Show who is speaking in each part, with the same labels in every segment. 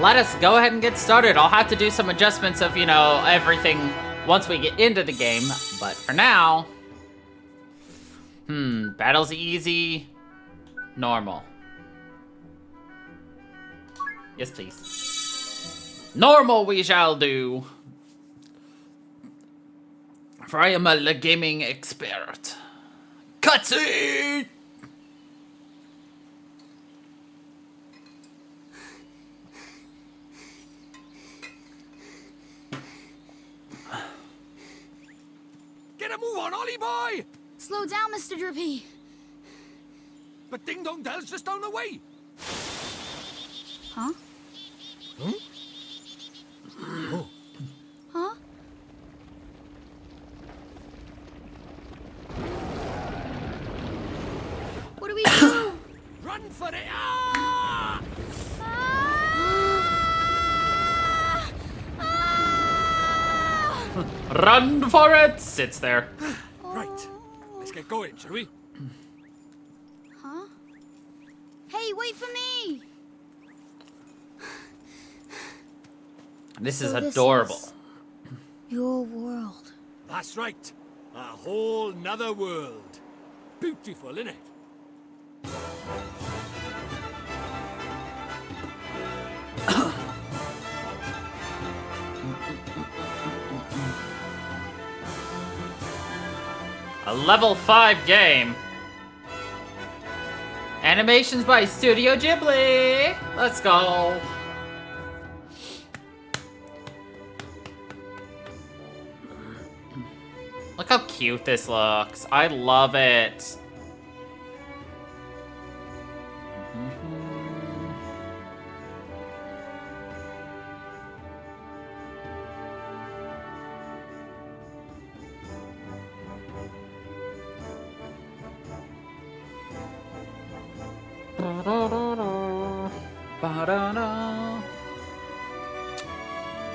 Speaker 1: let us go ahead and get started. I'll have to do some adjustments of, you know, everything once we get into the game. But for now... battle's easy. Normal. Yes, please. Normal we shall do. For I am a gaming expert. Cutscene!
Speaker 2: Get a move on, Ollie boy!
Speaker 3: Slow down, Mr. Drippy.
Speaker 2: But Ding Dong Dell's just down the way.
Speaker 3: Huh?
Speaker 2: Huh? Oh.
Speaker 3: Huh? What do we do?
Speaker 2: Run for it! Ah!
Speaker 1: Run for it! Sits there.
Speaker 2: Right. Let's get going, shall we?
Speaker 3: Huh? Hey, wait for me!
Speaker 1: This is
Speaker 3: So this
Speaker 1: adorable.
Speaker 3: is your world.
Speaker 2: That's right. A whole nother world. Beautiful, innit?
Speaker 1: A level 5 game. Animations by Studio Ghibli. Let's go. Look how cute this looks. I love it.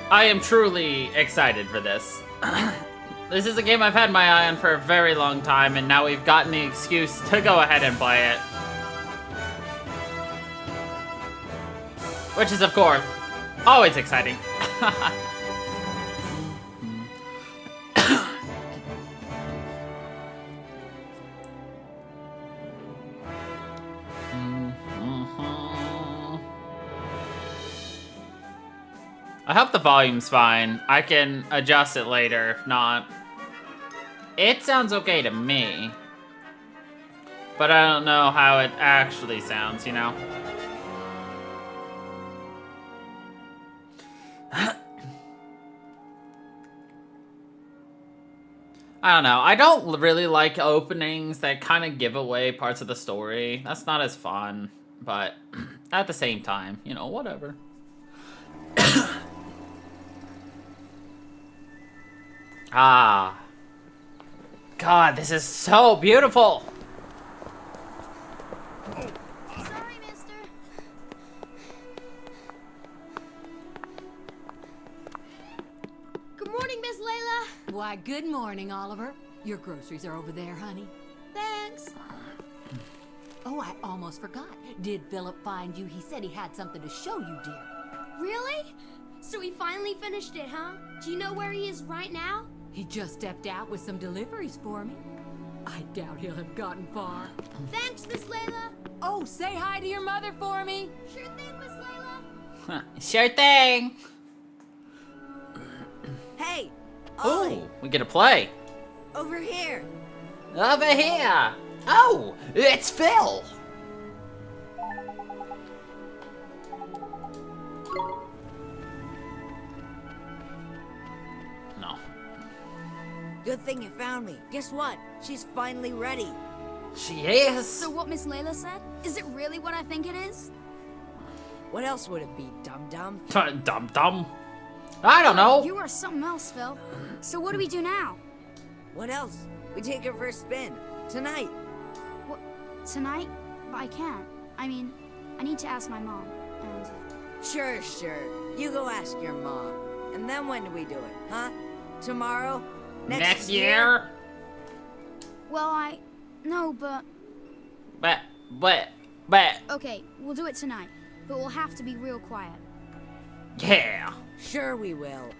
Speaker 1: I am truly excited for this. This is a game I've had my eye on for a very long time, and now we've gotten the excuse to go ahead and play it. Which is, of course, always exciting. I hope the volume's fine. I can adjust it later, if not. It sounds okay to me. But I don't know how it actually sounds, you know? I don't know. I don't really like openings that kind of give away parts of the story. That's not as fun. But at the same time, you know, whatever. Ah. God, this is so beautiful.
Speaker 3: Sorry, mister. Good morning, Miss Layla.
Speaker 4: Why, good morning, Oliver. Your groceries are over there, honey.
Speaker 3: Thanks.
Speaker 4: Oh, I almost forgot. Did Philip find you? He said he had something to show you, dear.
Speaker 3: Really? So he finally finished it, huh? Do you know where he is right now?
Speaker 4: He just stepped out with some deliveries for me. I doubt he'll have gotten far.
Speaker 3: Thanks, Miss Layla.
Speaker 4: Oh, say hi to your mother for me.
Speaker 3: Sure thing, Miss Layla.
Speaker 1: Sure thing.
Speaker 5: Hey,
Speaker 1: Oh, we get to play.
Speaker 5: over here.
Speaker 1: Over here. Oh, it's Phil. No.
Speaker 5: Good thing you found me. Guess what? She's finally ready.
Speaker 1: She is.
Speaker 3: So what Miss Layla said? Is it really what I think it is?
Speaker 5: What else would it be, dum-dum?
Speaker 1: Dumb. I don't know.
Speaker 3: You are something else, Phil. So what do we do now?
Speaker 5: What else? We take her for a spin. Tonight.
Speaker 3: What, tonight? But I can't. I mean, I need to ask my mom, and...
Speaker 5: Sure. You go ask your mom. And then when do we do it, huh? Tomorrow?
Speaker 1: Next year?
Speaker 3: Well, No, but...
Speaker 1: But...
Speaker 3: Okay, we'll do it tonight. But we'll have to be real quiet.
Speaker 1: Yeah.
Speaker 5: Sure we will.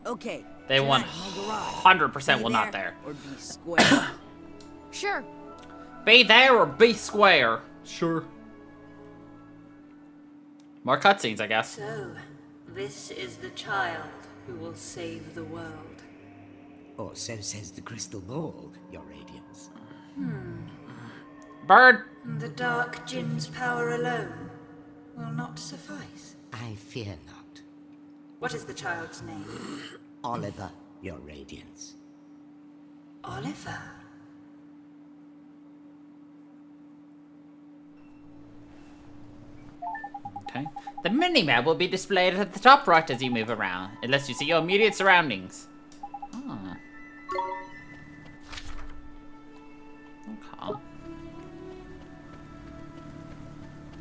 Speaker 5: Okay.
Speaker 1: They
Speaker 5: tonight, my garage.
Speaker 1: 100%
Speaker 5: Be
Speaker 1: will not there.
Speaker 5: Or be square.
Speaker 3: Sure.
Speaker 1: Be there or be square. Sure. More cutscenes, I guess.
Speaker 6: So, this is the child who will save the world.
Speaker 7: Or so says the crystal ball, Your Radiance.
Speaker 1: Bird.
Speaker 6: The Dark Jinn's power alone will not suffice.
Speaker 7: I fear not.
Speaker 6: What is the child's name?
Speaker 7: Oliver, Your Radiance.
Speaker 6: Oliver.
Speaker 1: Okay. The mini-map will be displayed at the top right as you move around. It lets you see your immediate surroundings. Oh. Okay.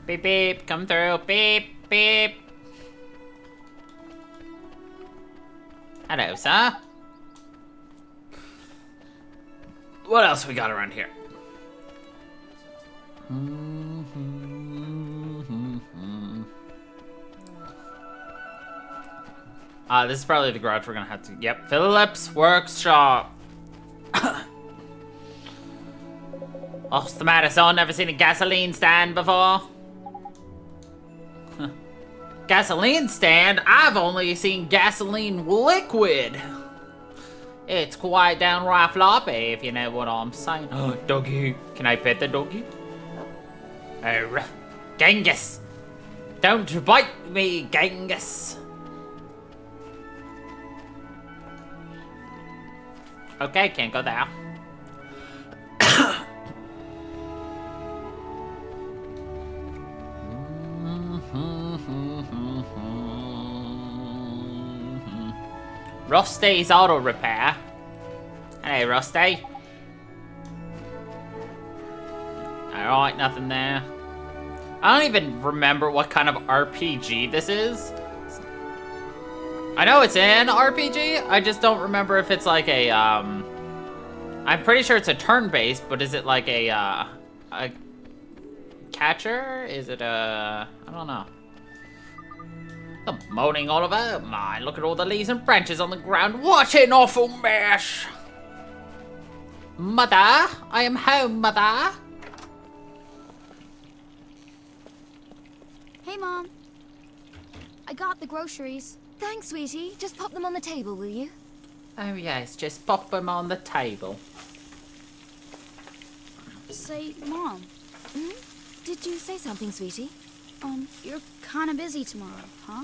Speaker 1: Beep beep, come through. Beep beep. Hello, sir. What else we got around here? This is probably the garage we're gonna have to. Yep, Phillips Workshop. What's the matter, son? Never seen a gasoline stand before? Huh. Gasoline stand? I've only seen gasoline liquid. It's quite downright floppy, if you know what I'm saying. Oh, doggy. Can I pet the doggy? Oh, Genghis. Don't bite me, Genghis. Okay, can't go there. Rusty's Auto Repair. Hello, Rusty. Alright, nothing there. I don't even remember what kind of RPG this is. I know it's an RPG, I just don't remember if it's like a, I'm pretty sure it's a turn-based, but is it like a catcher? Is it a, I don't know. I'm moaning all over mine. Look at all the leaves and branches on the ground. What an awful mess! Mother, I am home, Mother.
Speaker 3: Hey, Mom. I got the groceries.
Speaker 8: Thanks, sweetie. Just pop them on the table, will you?
Speaker 1: Oh yes, just pop them on the table.
Speaker 3: Say, Mom,
Speaker 8: Did you say something, sweetie?
Speaker 3: you're kind of busy tomorrow, huh?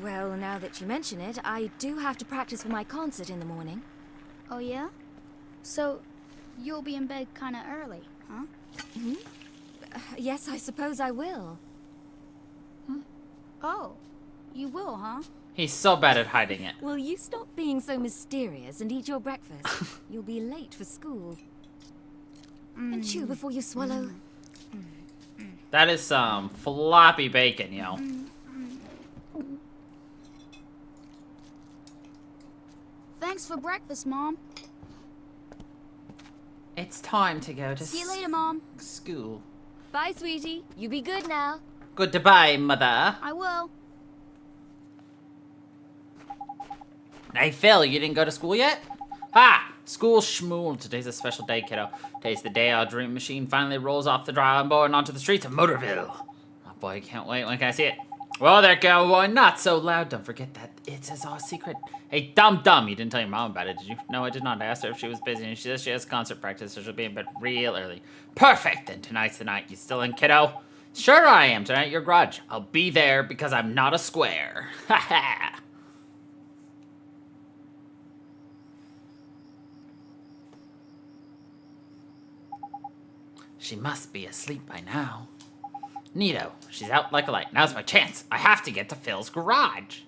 Speaker 8: Well, now that you mention it, I do have to practice for my concert in the morning.
Speaker 3: Oh, yeah? So, you'll be in bed kind of early, huh?
Speaker 8: Yes, I suppose I will.
Speaker 3: Oh, you will, huh?
Speaker 1: He's so bad at hiding it.
Speaker 8: Will you stop being so mysterious and eat your breakfast? You'll be late for school. And chew before you swallow.
Speaker 1: That is some floppy bacon, yo.
Speaker 3: Thanks for breakfast, Mom.
Speaker 1: It's time to go to
Speaker 3: See you later, Mom.
Speaker 1: school.
Speaker 8: Bye, sweetie. You be good now.
Speaker 1: Goodbye, Mother.
Speaker 3: I will.
Speaker 1: Hey, Phil, you didn't go to school yet? Ah! School schmool. Today's a special day, kiddo. Today's the day our dream machine finally rolls off the drawing board and onto the streets of Motorville. Oh boy, can't wait. When can I see it? Well, there, cowboy. Not so loud. Don't forget that it is our secret. Hey, dumb. You didn't tell your mom about it, did you? No, I did not. I asked her if she was busy, and she says she has concert practice, so she'll be in bed real early. Perfect. Then tonight's the night. You still in, kiddo? Sure I am. Tonight, your grudge. I'll be there because I'm not a square. Ha ha. She must be asleep by now. Neato. She's out like a light. Now's my chance. I have to get to Phil's garage.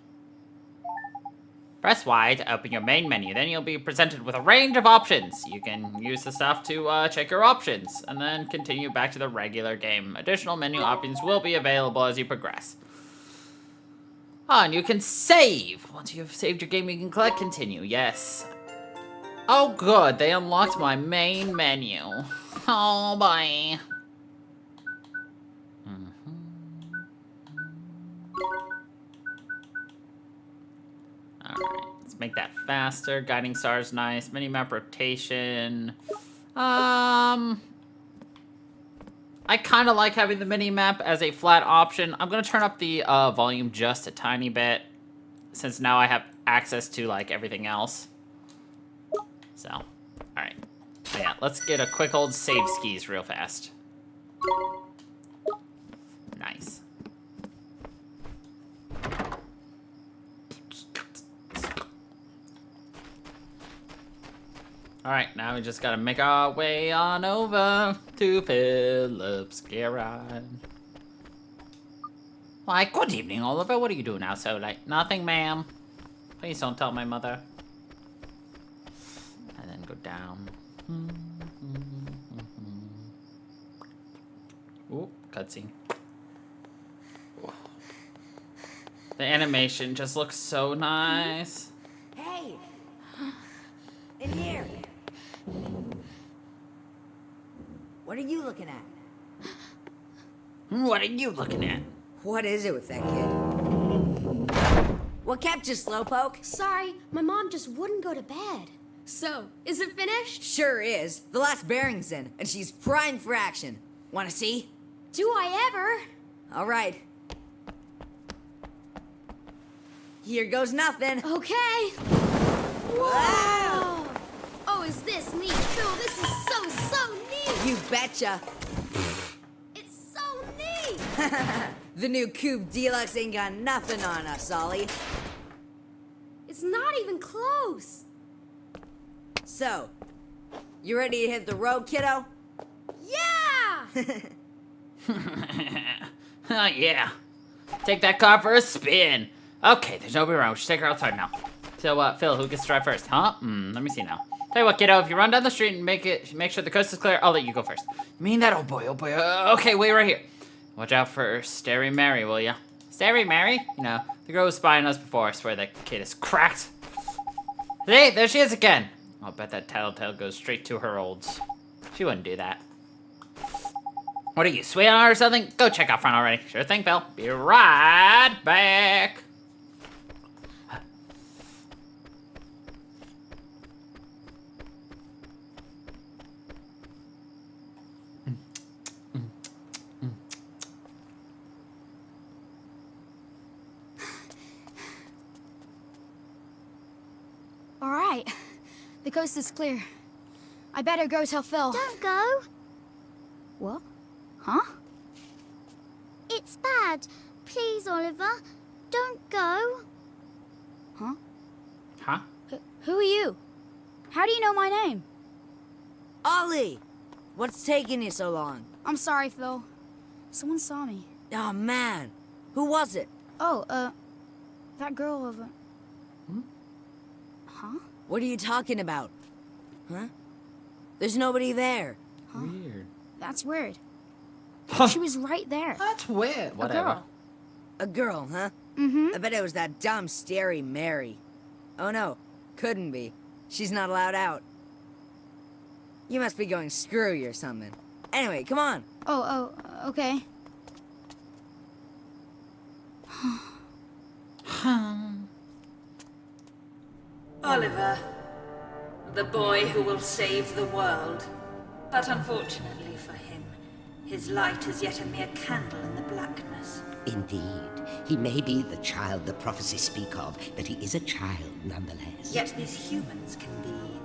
Speaker 1: Press Y to open your main menu. Then you'll be presented with a range of options. You can use the stuff to check your options, and then continue back to the regular game. Additional menu options will be available as you progress. Oh, and you can save. Once you've saved your game, you can click continue. Yes. Oh, good. They unlocked my main menu. Oh, boy. Let's make that faster. Guiding star's nice. Minimap rotation. I kind of like having the mini-map as a flat option. I'm going to turn up the volume just a tiny bit, since now I have access to, like, everything else. So, alright. Yeah, let's get a quick old save skis real fast. Nice. Alright, now we just gotta make our way on over to Philip's garage. Why, good evening, Oliver. What are you doing out so late? Nothing, ma'am. Please don't tell my mother. And then go down. Ooh, cutscene. The animation just looks so nice.
Speaker 5: Hey! In here! What are you looking at?
Speaker 1: What are you looking at?
Speaker 5: What is it with that kid? What kept you, Slowpoke?
Speaker 3: Sorry, my mom just wouldn't go to bed. So, is it finished?
Speaker 5: Sure is. The last bearing's in, and she's primed for action. Wanna see?
Speaker 3: Do I ever?
Speaker 5: All right. Here goes nothing.
Speaker 3: Okay.
Speaker 5: Wow!
Speaker 3: Oh, is this neat? Phil, this is so neat!
Speaker 5: You betcha.
Speaker 3: It's so neat!
Speaker 5: The new Coupe Deluxe ain't got nothing on us, Ollie.
Speaker 3: It's not even close.
Speaker 5: So, you ready to hit the road, kiddo?
Speaker 3: Yeah!
Speaker 1: Yeah. Take that car for a spin. Okay, there's nobody around. We should take her outside now. So, Phil, who gets to drive first? Huh? Let me see now. Tell you what, kiddo, if you run down the street and make sure the coast is clear, I'll let you go first. You mean that? Oh boy, oh boy. Okay, wait right here. Watch out for Starry Mary, will ya? Starry Mary? You know, the girl who was spying us before. I swear that kid is cracked. Hey, there she is again. I'll bet that tattletale goes straight to her olds. She wouldn't do that. What are you, sweet on her or something? Go check out front already. Sure thing, Phil. Be right back.
Speaker 3: All right. The coast is clear. I better go tell Phil.
Speaker 9: Don't go.
Speaker 3: What? Huh?
Speaker 9: It's bad. Please, Oliver. Don't go.
Speaker 3: Huh?
Speaker 1: Huh?
Speaker 3: Who are you? How do you know my name?
Speaker 5: Ollie! What's taking you so long?
Speaker 3: I'm sorry, Phil. Someone saw me.
Speaker 5: Oh, man. Who was it?
Speaker 3: Oh, that girl over... Huh?
Speaker 5: What are you talking about? Huh? There's nobody there.
Speaker 3: Huh?
Speaker 1: Weird.
Speaker 3: That's weird. She was right there.
Speaker 1: That's weird. Whatever.
Speaker 3: girl.
Speaker 5: A girl, huh?
Speaker 3: Mm-hmm.
Speaker 5: I bet it was that dumb, starry Mary. Oh, no. Couldn't be. She's not allowed out. You must be going screwy or something. Anyway, come on.
Speaker 3: Oh, okay.
Speaker 6: Oliver, the boy who will save the world. But unfortunately for him, his light is yet a mere candle in the blackness.
Speaker 7: Indeed. He may be the child the prophecies speak of, but he is a child nonetheless.
Speaker 6: Yet these humans can be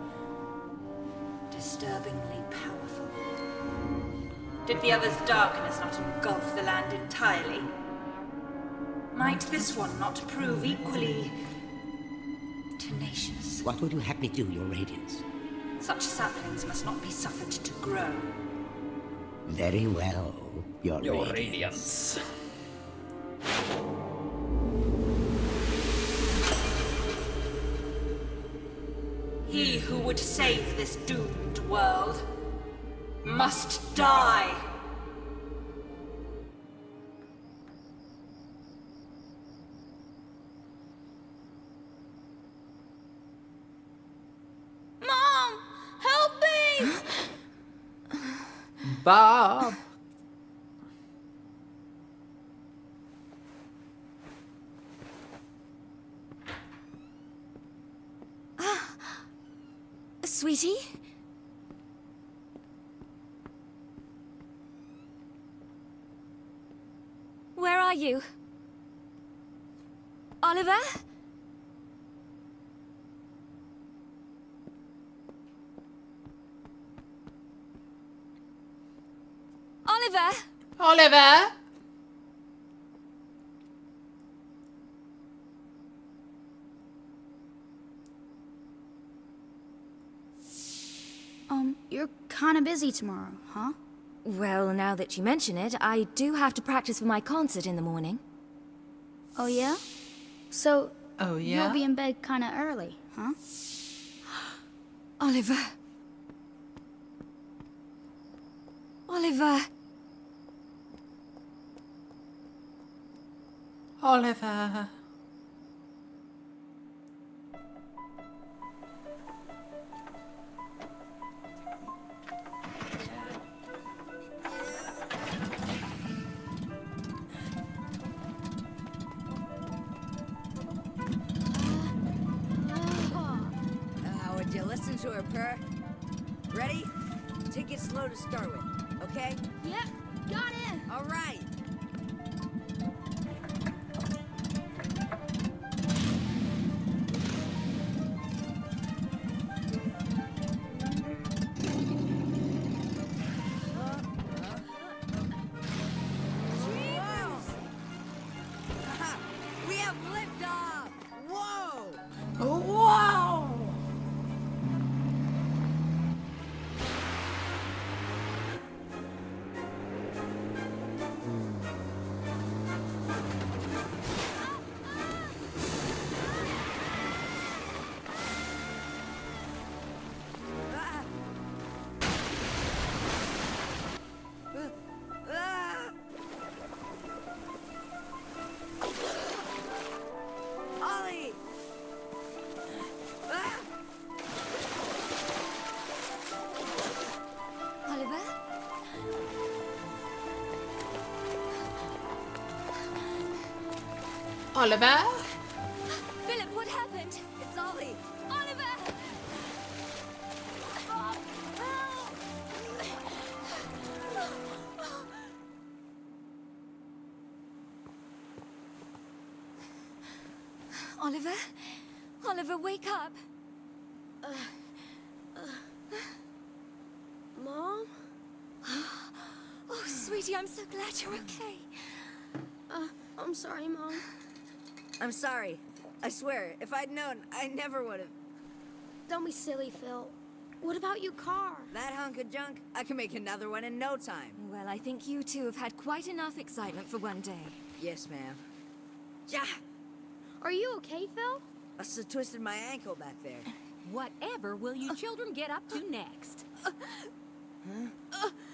Speaker 6: disturbingly powerful. Did the other's darkness not engulf the land entirely? Might this one not prove equally tenacious?
Speaker 7: What would you have me do, Your Radiance?
Speaker 6: Such saplings must not be suffered to grow.
Speaker 7: Very well, Your Radiance.
Speaker 1: Radiance.
Speaker 6: He who would save this doomed world must die. Mom, help me!
Speaker 1: Bob.
Speaker 8: Sweetie? Where are you? Oliver? Oliver?
Speaker 1: Oliver?
Speaker 3: You're kind of busy tomorrow, huh?
Speaker 8: Well, now that you mention it, I do have to practice for my concert in the morning.
Speaker 3: Oh, yeah? So,
Speaker 1: Oh, yeah?
Speaker 3: you'll be in bed kind of early, huh?
Speaker 8: Oliver. Oliver.
Speaker 1: Oliver.
Speaker 5: Would you listen to her purr? Ready? Take it slow to start with, okay?
Speaker 3: Yep, got it.
Speaker 5: All right. We have liftoff! Whoa!
Speaker 1: Wow!
Speaker 5: Ollie!
Speaker 8: Oliver?
Speaker 1: Oliver?
Speaker 8: Philip, what happened?
Speaker 5: It's Ollie!
Speaker 8: Oliver! Oliver? Oliver, wake up!
Speaker 3: Mom?
Speaker 8: Oh, sweetie, I'm so glad you're okay.
Speaker 3: I'm sorry, Mom.
Speaker 5: I'm sorry. I swear, if I'd known, I never would have.
Speaker 3: Don't be silly, Phil. What about your car?
Speaker 5: That hunk of junk, I can make another one in no time.
Speaker 8: Well, I think you two have had quite enough excitement for one day.
Speaker 5: Yes, ma'am. Ja!
Speaker 3: Are you okay, Phil?
Speaker 5: I must have twisted my ankle back there.
Speaker 4: Whatever will you children get up to next?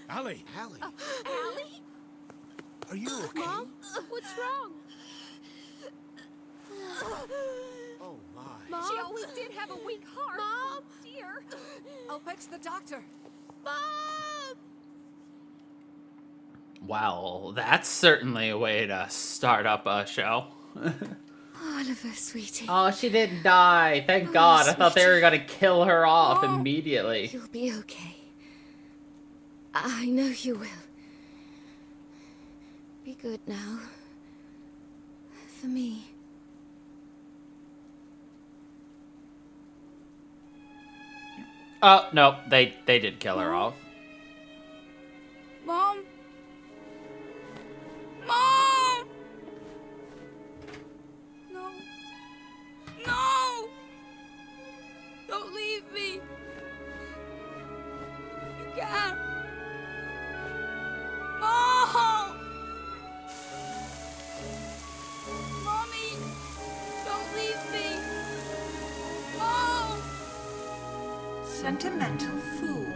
Speaker 2: Allie,
Speaker 4: Allie?
Speaker 2: are you okay?
Speaker 3: Mom? What's wrong?
Speaker 2: Oh my.
Speaker 3: Mom?
Speaker 4: She always did have a weak heart.
Speaker 3: Mom?
Speaker 4: Dear.
Speaker 5: I'll fetch the doctor.
Speaker 3: Mom!
Speaker 1: Well, that's certainly a way to start up a show.
Speaker 8: Oliver, sweetie.
Speaker 1: Oh, she didn't die. Thank God. I thought they were gonna kill her off
Speaker 3: Mom.
Speaker 1: immediately.
Speaker 8: You'll be okay. I know you will. Be good now. For me.
Speaker 1: Oh, no, they did kill her off.
Speaker 3: Mom? Mom! No. No! Don't leave me. You can't. Mom! Mommy! Don't leave me. Mom!
Speaker 6: Sentimental fool.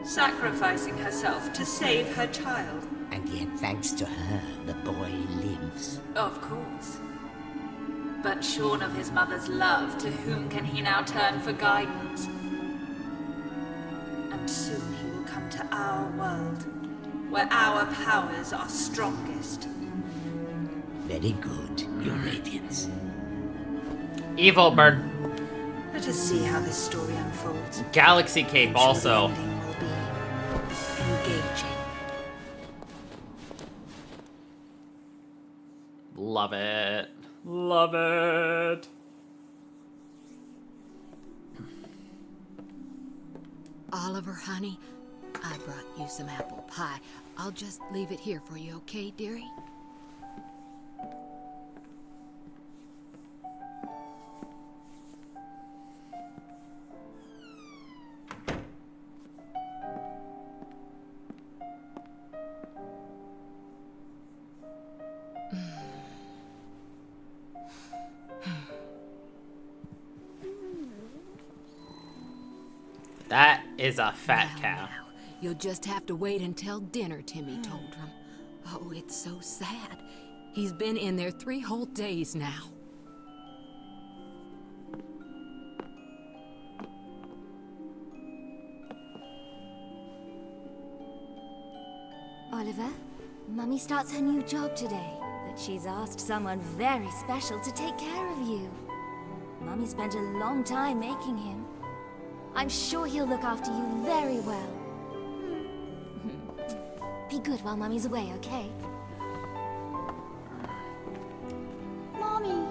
Speaker 6: Sacrificing herself to save her child.
Speaker 7: And yet, thanks to her, the boy lives.
Speaker 6: Of course. But shorn of his mother's love, to whom can he now turn for guidance? And soon he will come to our world, where our powers are strongest.
Speaker 7: Very good, Your Radiance.
Speaker 1: Evil bird.
Speaker 6: Let us see how this story unfolds.
Speaker 1: Galaxy Cape also.
Speaker 6: The ending will be engaging.
Speaker 1: Love it. Love it.
Speaker 4: Oliver, honey, I brought you some apple pie. I'll just leave it here for you, okay, dearie?
Speaker 1: That is a fat cow.
Speaker 4: Now, you'll just have to wait until dinner, Timmy told him. Oh, it's so sad. He's been in there 3 whole days now.
Speaker 8: Oliver, Mummy starts her new job today, but she's asked someone very special to take care of you. Mummy spent a long time making him. I'm sure he'll look after you very well. Be good while Mummy's away, okay?
Speaker 3: Mommy.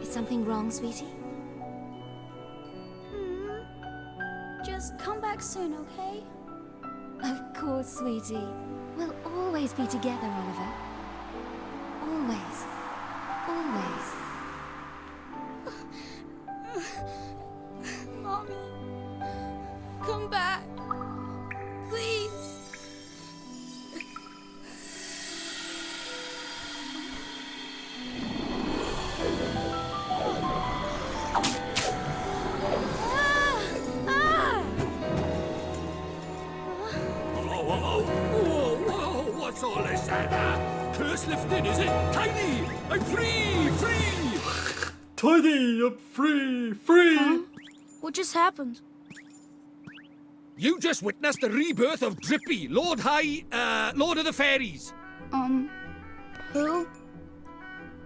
Speaker 8: Is something wrong, sweetie?
Speaker 3: Just come back soon, okay?
Speaker 8: Of course, sweetie. We'll always be together, Oliver. Always. Always.
Speaker 3: Mommy. Come back. Please.
Speaker 2: Whoa, what's all this? Curse lifted, is it? Tiny! I'm free! Free!
Speaker 1: Tiny, I'm free! Free!
Speaker 3: Huh? What just happened?
Speaker 2: You just witnessed the rebirth of Drippy, Lord of the Fairies.
Speaker 3: Who?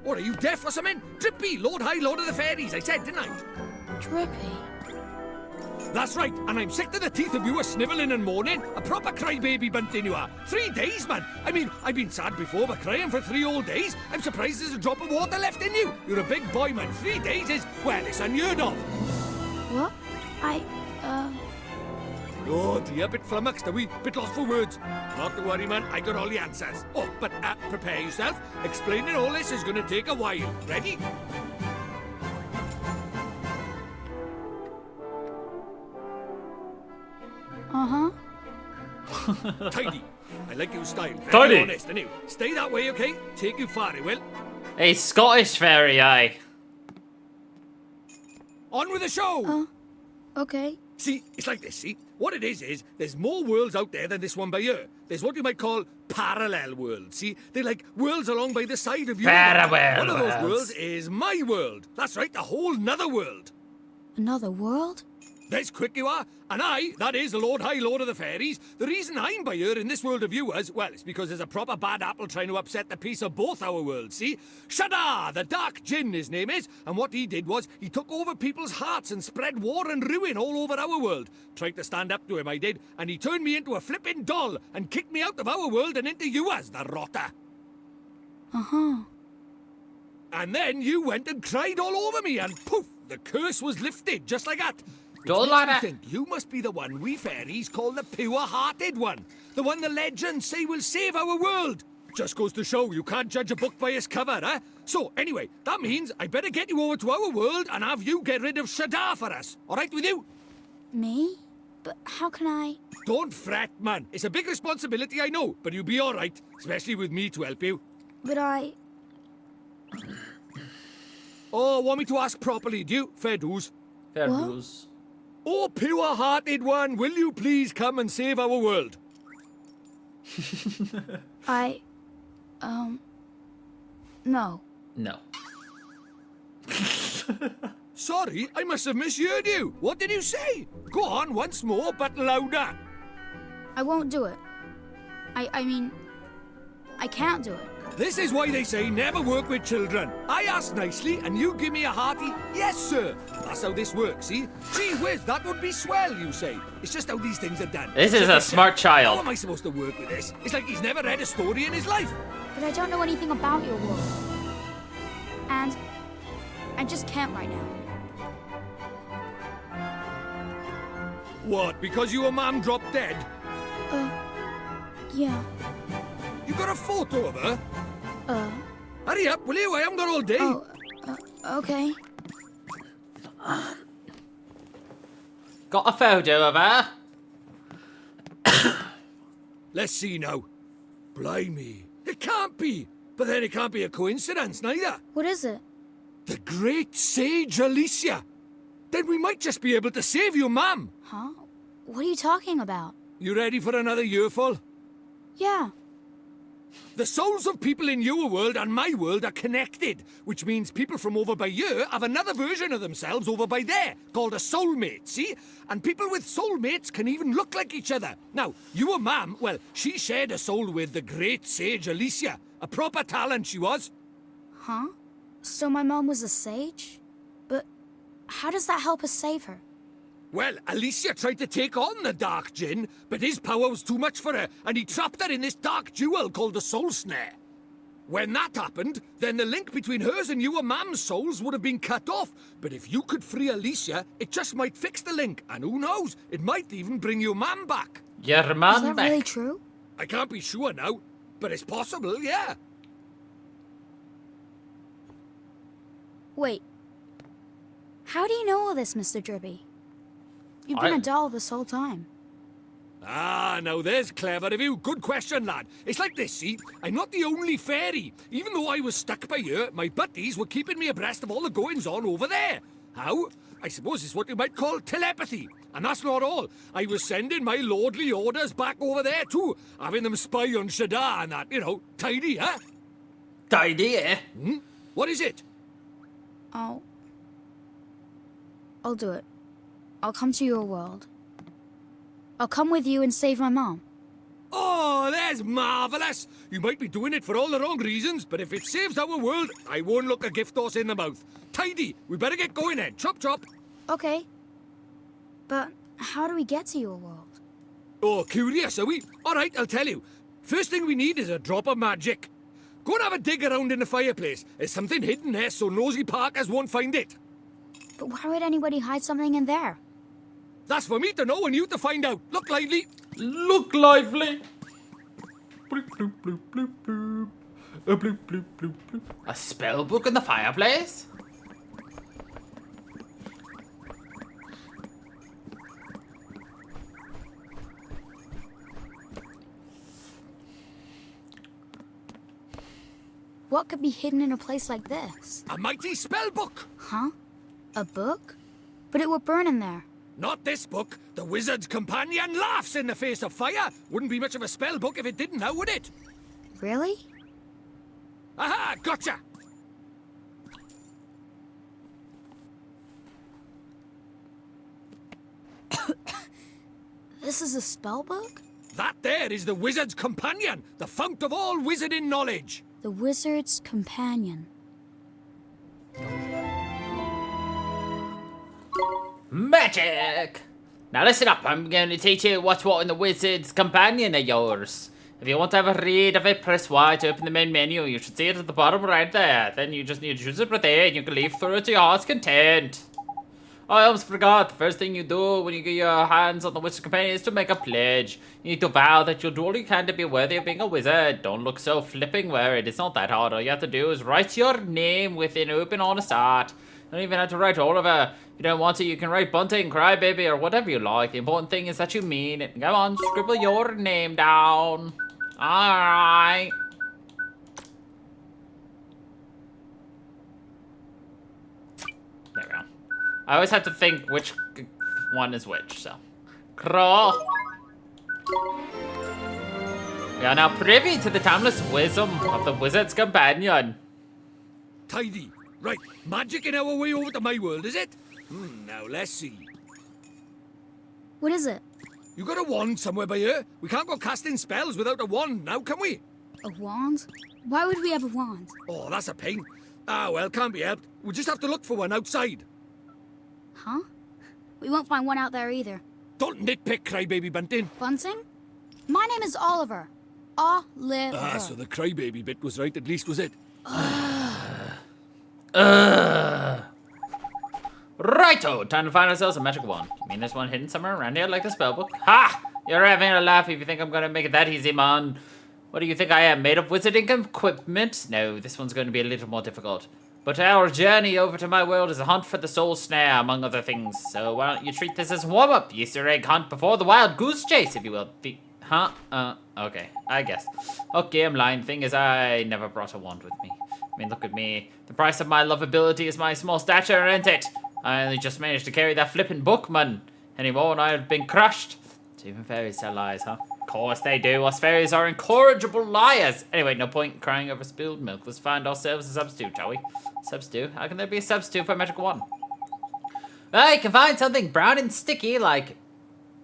Speaker 2: What, are you deaf or something? Drippy, Lord of the Fairies, I said, didn't I?
Speaker 3: Drippy.
Speaker 2: That's right, and I'm sick to the teeth of you a snivelling and moaning. A proper crybaby bunting you are. 3 days, man. I mean, I've been sad before, but crying for 3 whole days? I'm surprised there's a drop of water left in you. You're a big boy, man. 3 days is, well, it's unheard of.
Speaker 3: What?
Speaker 2: Oh dear, bit flummoxed, are we? Bit lost for words. Not to worry, man, I got all the answers. Oh, but prepare yourself. Explaining all this is going to take a while. Ready?
Speaker 3: Uh-huh.
Speaker 2: Tidy. I like your style. Very
Speaker 1: Tidy.
Speaker 2: honest, and you. Stay that way, okay? Take you far, it will.
Speaker 1: A Scottish fairy, aye.
Speaker 2: On with the show!
Speaker 3: Okay.
Speaker 2: See, it's like this, see? What it is there's more worlds out there than this one by here. There's what you might call parallel worlds, see? They're like worlds along by the side of your
Speaker 1: Parallel
Speaker 2: One of those
Speaker 1: worlds.
Speaker 2: worlds is my world. That's right, a whole nother world.
Speaker 3: Another world?
Speaker 2: There's quick you are. And I, that is the Lord of the Fairies. The reason I'm by here in this world of yours, well, it's because there's a proper bad apple trying to upset the peace of both our worlds, see? Shadar, the Dark Djinn, his name is. And what he did was, he took over people's hearts and spread war and ruin all over our world. Tried to stand up to him, I did. And he turned me into a flipping doll and kicked me out of our world and into yours, the rotter.
Speaker 3: Uh-huh.
Speaker 2: And then you went and cried all over me and poof, the curse was lifted, just like that.
Speaker 1: Don't
Speaker 2: Which
Speaker 1: like
Speaker 2: makes
Speaker 1: that.
Speaker 2: me think you must be the one we fairies call the pure-hearted one. The one the legends say will save our world. Just goes to show you can't judge a book by its cover, eh? So, anyway, that means I better get you over to our world and have you get rid of Shadar for us. All right with you?
Speaker 3: Me? But how can I...
Speaker 2: Don't fret, man. It's a big responsibility, I know, but you'll be all right, especially with me to help you.
Speaker 3: But I...
Speaker 2: Oh, want me to ask properly, do you? Fair dues.
Speaker 1: Fair
Speaker 3: What?
Speaker 1: dues.
Speaker 2: Oh, pure-hearted one, will you please come and save our world?
Speaker 3: No.
Speaker 1: No.
Speaker 2: Sorry, I must have misheard you. What did you say? Go on once more, but louder.
Speaker 3: I won't do it. I mean... I can't do it.
Speaker 2: This is why they say never work with children. I ask nicely, and you give me a hearty, yes, sir. That's how this works, see? Gee whiz, that would be swell, you say. It's just how these things are done.
Speaker 1: This is a smart
Speaker 2: How
Speaker 1: child.
Speaker 2: am I supposed to work with this? It's like he's never read a story in his life.
Speaker 3: But I don't know anything about your world. And I just can't right now.
Speaker 2: What, because your mum dropped dead?
Speaker 3: Yeah.
Speaker 2: You got a photo of her? Hurry up, will you? I haven't got all day.
Speaker 3: Okay.
Speaker 1: Got a photo of her.
Speaker 2: Let's see now. Blimey. It can't be. But then it can't be a coincidence, neither.
Speaker 3: What is it?
Speaker 2: The great sage Alicia. Then we might just be able to save your mum.
Speaker 3: Huh? What are you talking about?
Speaker 2: You ready for another yearful?
Speaker 3: Yeah.
Speaker 2: The souls of people in your world and my world are connected, which means people from over by here have another version of themselves over by there, called a soulmate, see? And people with soulmates can even look like each other. Now, your mum, well, she shared a soul with the great sage Alicia. A proper talent she was.
Speaker 3: Huh? So my mom was a sage? But how does that help us save her?
Speaker 2: Well, Alicia tried to take on the Dark Djinn, but his power was too much for her, and he trapped her in this dark jewel called the Soul Snare. When that happened, then the link between hers and your mam's souls would have been cut off. But if you could free Alicia, it just might fix the link, and who knows, it might even bring your mam back.
Speaker 1: Your
Speaker 3: Is
Speaker 1: mum
Speaker 3: that
Speaker 1: back.
Speaker 3: really true?
Speaker 2: I can't be sure now, but it's possible, yeah.
Speaker 3: Wait. How do you know all this, Mr. Drippy? You've been a doll this whole time.
Speaker 2: Ah, now there's clever of you. Good question, lad. It's like this, see? I'm not the only fairy. Even though I was stuck by here, my buddies were keeping me abreast of all the goings-on over there. How? I suppose it's what you might call telepathy. And that's not all. I was sending my lordly orders back over there, too. Having them spy on Shadar and that, you know, tidy, huh?
Speaker 1: Tidy, eh?
Speaker 2: What is it?
Speaker 3: I'll do it. I'll come to your world. I'll come with you and save my mom.
Speaker 2: Oh, that's marvellous! You might be doing it for all the wrong reasons, but if it saves our world, I won't look a gift horse in the mouth. Tidy! We better get going then. Chop chop!
Speaker 3: Okay. But how do we get to your world?
Speaker 2: Oh, curious, are we? Alright, I'll tell you. First thing we need is a drop of magic. Go and have a dig around in the fireplace. There's something hidden there so nosy Parkers won't find it.
Speaker 3: But why would anybody hide something in there?
Speaker 2: That's for me to know and you to find out. Look lively.
Speaker 1: Look lively. Bloop, bloop, bloop, bloop, bloop. Bloop, bloop, bloop, bloop. A spell book in the fireplace?
Speaker 3: What could be hidden in a place like this?
Speaker 2: A mighty spell book.
Speaker 3: Huh? A book? But it would burn in there.
Speaker 2: Not this book. The Wizard's Companion laughs in the face of fire. Wouldn't be much of a spell book if it didn't now, would it?
Speaker 3: Really?
Speaker 2: Aha, gotcha.
Speaker 3: This is a spell book?
Speaker 2: That there is the Wizard's Companion, the fount of all wizarding knowledge.
Speaker 3: The Wizard's Companion.
Speaker 1: Magic! Now listen up, I'm going to teach you what's what in the Wizard's Companion of yours. If you want to have a read of it, press Y to open the main menu. You should see it at the bottom right there. Then you just need to choose it right there and you can leaf through it to your heart's content. Oh, I almost forgot. The first thing you do when you get your hands on the Wizard's Companion is to make a pledge. You need to vow that you'll do all you can to be worthy of being a wizard. Don't look so flipping worried. It's not that hard. All you have to do is write your name with an open honest heart. You don't even have to write Oliver. If you don't want to, you can write Bunting, Crybaby, or whatever you like. The important thing is that you mean it. Go on, scribble your name down. Alright. There we go. I always have to think which one is which, so. Crawl. We are now privy to the timeless wisdom of the Wizard's Companion.
Speaker 2: Tidy. Right, magic in our way over to my world, is it? Now let's see.
Speaker 3: What is it?
Speaker 2: You got a wand somewhere by here? We can't go casting spells without a wand now, can we?
Speaker 3: A wand? Why would we have a wand?
Speaker 2: Oh, that's a pain. Ah, well, can't be helped. We'll just have to look for one outside.
Speaker 3: Huh? We won't find one out there either.
Speaker 2: Don't nitpick, Crybaby Bunting.
Speaker 3: Bunting? My name is Oliver. Oliver.
Speaker 2: Ah, so the crybaby bit was right, at least, was it?
Speaker 1: Righto, time to find ourselves a magic wand. You mean there's one hidden somewhere around here like the spellbook? Ha! You're having a laugh if you think I'm gonna make it that easy, man. What do you think I am, made of wizarding equipment? No, this one's going to be a little more difficult. But our journey over to my world is a hunt for the soul snare, among other things. So why don't you treat this as a warm-up, Easter egg hunt before the wild goose chase, if you will. Okay, I guess. Okay, I'm lying. Thing is, I never brought a wand with me. I mean, look at me. The price of my lovability is my small stature, isn't it? I only just managed to carry that flippin' book, man. Anymore, and I have been crushed. So even fairies tell lies, huh? Of course they do. Us fairies are incorrigible liars. Anyway, no point in crying over spilled milk. Let's find ourselves a substitute, shall we? Substitute? How can there be a substitute for a magic wand? I can find something brown and sticky, like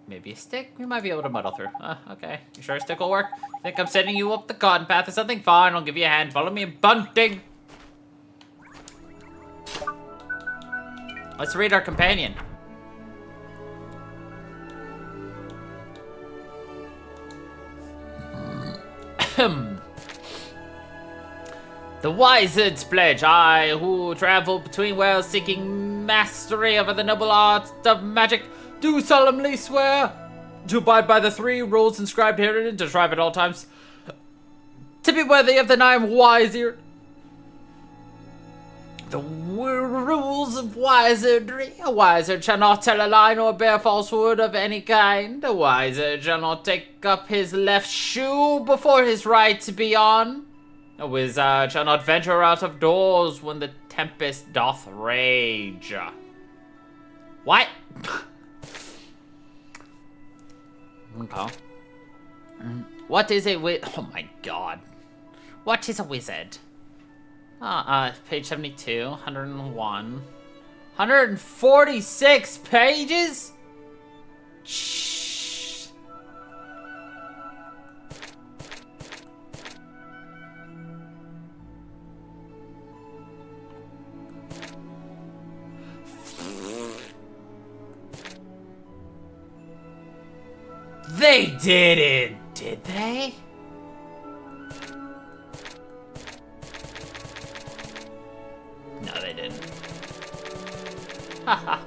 Speaker 1: maybe a stick. We might be able to muddle through. Okay. You sure a stick will work? Think I'm setting you up the garden path or something? Fine, I'll give you a hand. Follow me, Bunting. Let's read our companion. The Wizard's Pledge. I, who travel between worlds seeking mastery over the noble arts of magic, do solemnly swear to abide by the 3 rules inscribed herein, to strive at all times to be worthy of the 9 wizard. The rules of wizardry. A wizard shall not tell a lie nor bear falsehood of any kind. A wizard shall not take up his left shoe before his right be on. A wizard shall not venture out of doors when the tempest doth rage. What? Okay. What is a oh my god. What is a wizard? Page 72, 101. 146 pages? Shh. They didn't, did they? No, they didn't. Haha.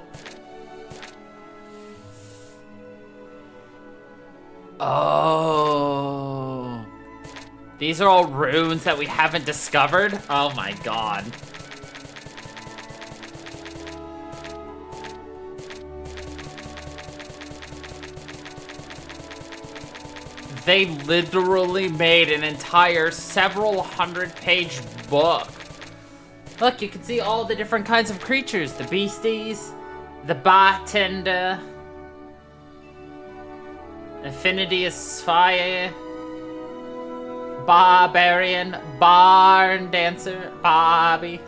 Speaker 1: Oh. These are all runes that we haven't discovered? Oh my god. They literally made an entire several 100-page book. Look, you can see all the different kinds of creatures. The beasties, the bartender, Affinity Aspire, Barbarian, Barn Dancer, Bobby,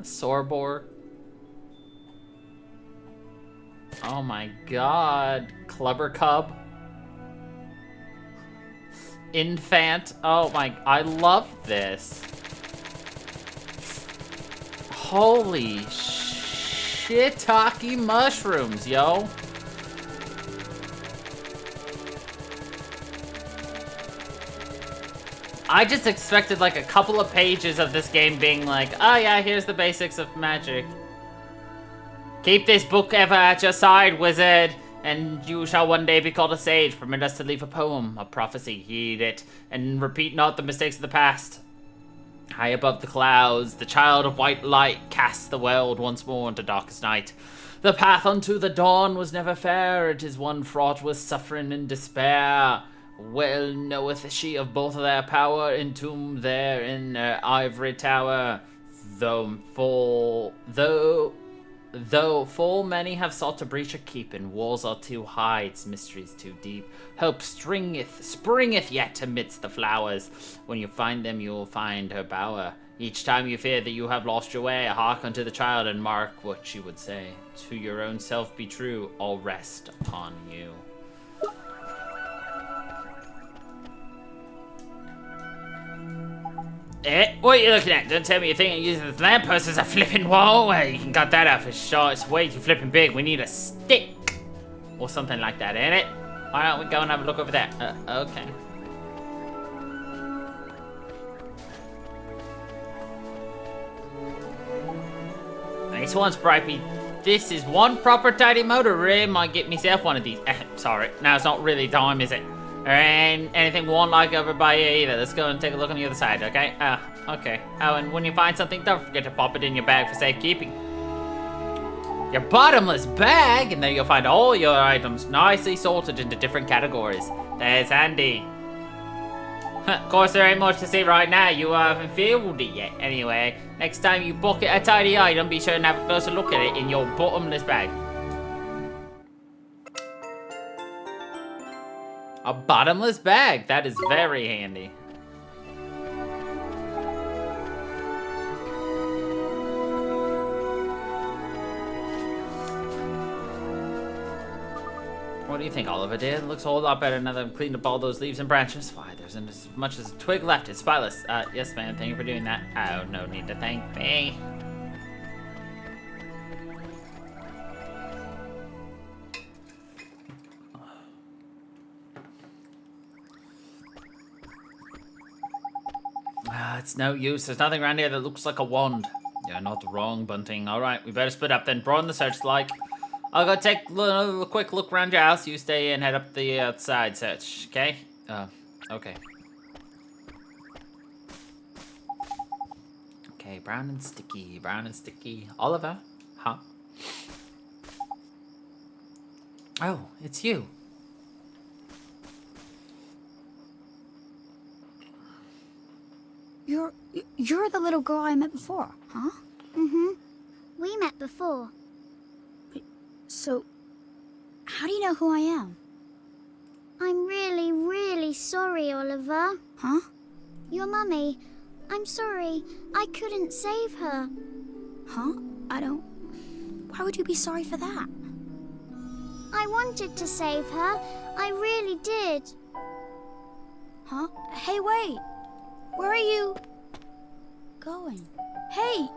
Speaker 1: Sorbor. Oh my god, Clubber Cub. Infant. Oh my, I love this. Holy shiitake mushrooms, yo. I just expected like a couple of pages of this game being like, oh yeah, here's the basics of magic. Keep this book ever at your side, wizard, and you shall one day be called a sage. Permit us to leave a poem, a prophecy, heed it, and repeat not the mistakes of the past. High above the clouds, the child of white light casts the world once more into darkest night. The path unto the dawn was never fair, it is one fraught with suffering and despair. Well knoweth she of both their power, entombed there in her ivory tower. Though full many have sought to breach her keep, and walls are too high, its mysteries too deep. Hope springeth yet amidst the flowers. When you find them, you will find her bower. Each time you fear that you have lost your way, hark unto the child and mark what she would say. To your own self be true, all rest upon you. What are you looking at? Don't tell me you're thinking using the lamppost as a flipping wall. Well, you can cut that out for sure. It's way too flipping big. We need a stick. Or something like that, ain't it? Why don't we go and have a look over there? Okay. This one's brightly. This is one proper tidy motor. Really might get myself one of these. Sorry. Now it's not really time, is it? Or anything we won't like over by here either. Let's go and take a look on the other side, okay? Okay. Oh, and when you find something, don't forget to pop it in your bag for safekeeping. Your bottomless bag, and there you'll find all your items nicely sorted into different categories. That's handy. Of course, there ain't much to see right now. You haven't filled it yet. Anyway, next time you bucket a tidy item, be sure and have a closer look at it in your bottomless bag. A bottomless bag. That is very handy. What do you think, Oliver, dear? It looks a whole lot better now that I've cleaned up all those leaves and branches. Why, there isn't as much as a twig left. It's spotless. Yes, ma'am. Thank you for doing that. Oh, no need to thank me. It's no use. There's nothing around here that looks like a wand. You're not wrong, Bunting. Alright, we better split up then. Broaden the search like. I'll go take a quick look around your house. You stay and head up the outside search, okay? Okay. Okay, brown and sticky, brown and sticky. Oliver? Huh? Oh, it's you.
Speaker 3: You're the little girl I met before, huh?
Speaker 9: Mm-hmm. We met before.
Speaker 3: So, how do you know who I am?
Speaker 9: I'm really, really sorry, Oliver.
Speaker 3: Huh?
Speaker 9: Your mummy. I'm sorry. I couldn't save her.
Speaker 3: Huh? I don't... Why would you be sorry for that?
Speaker 9: I wanted to save her. I really did.
Speaker 3: Huh? Hey, wait! Where are you... going? Hey!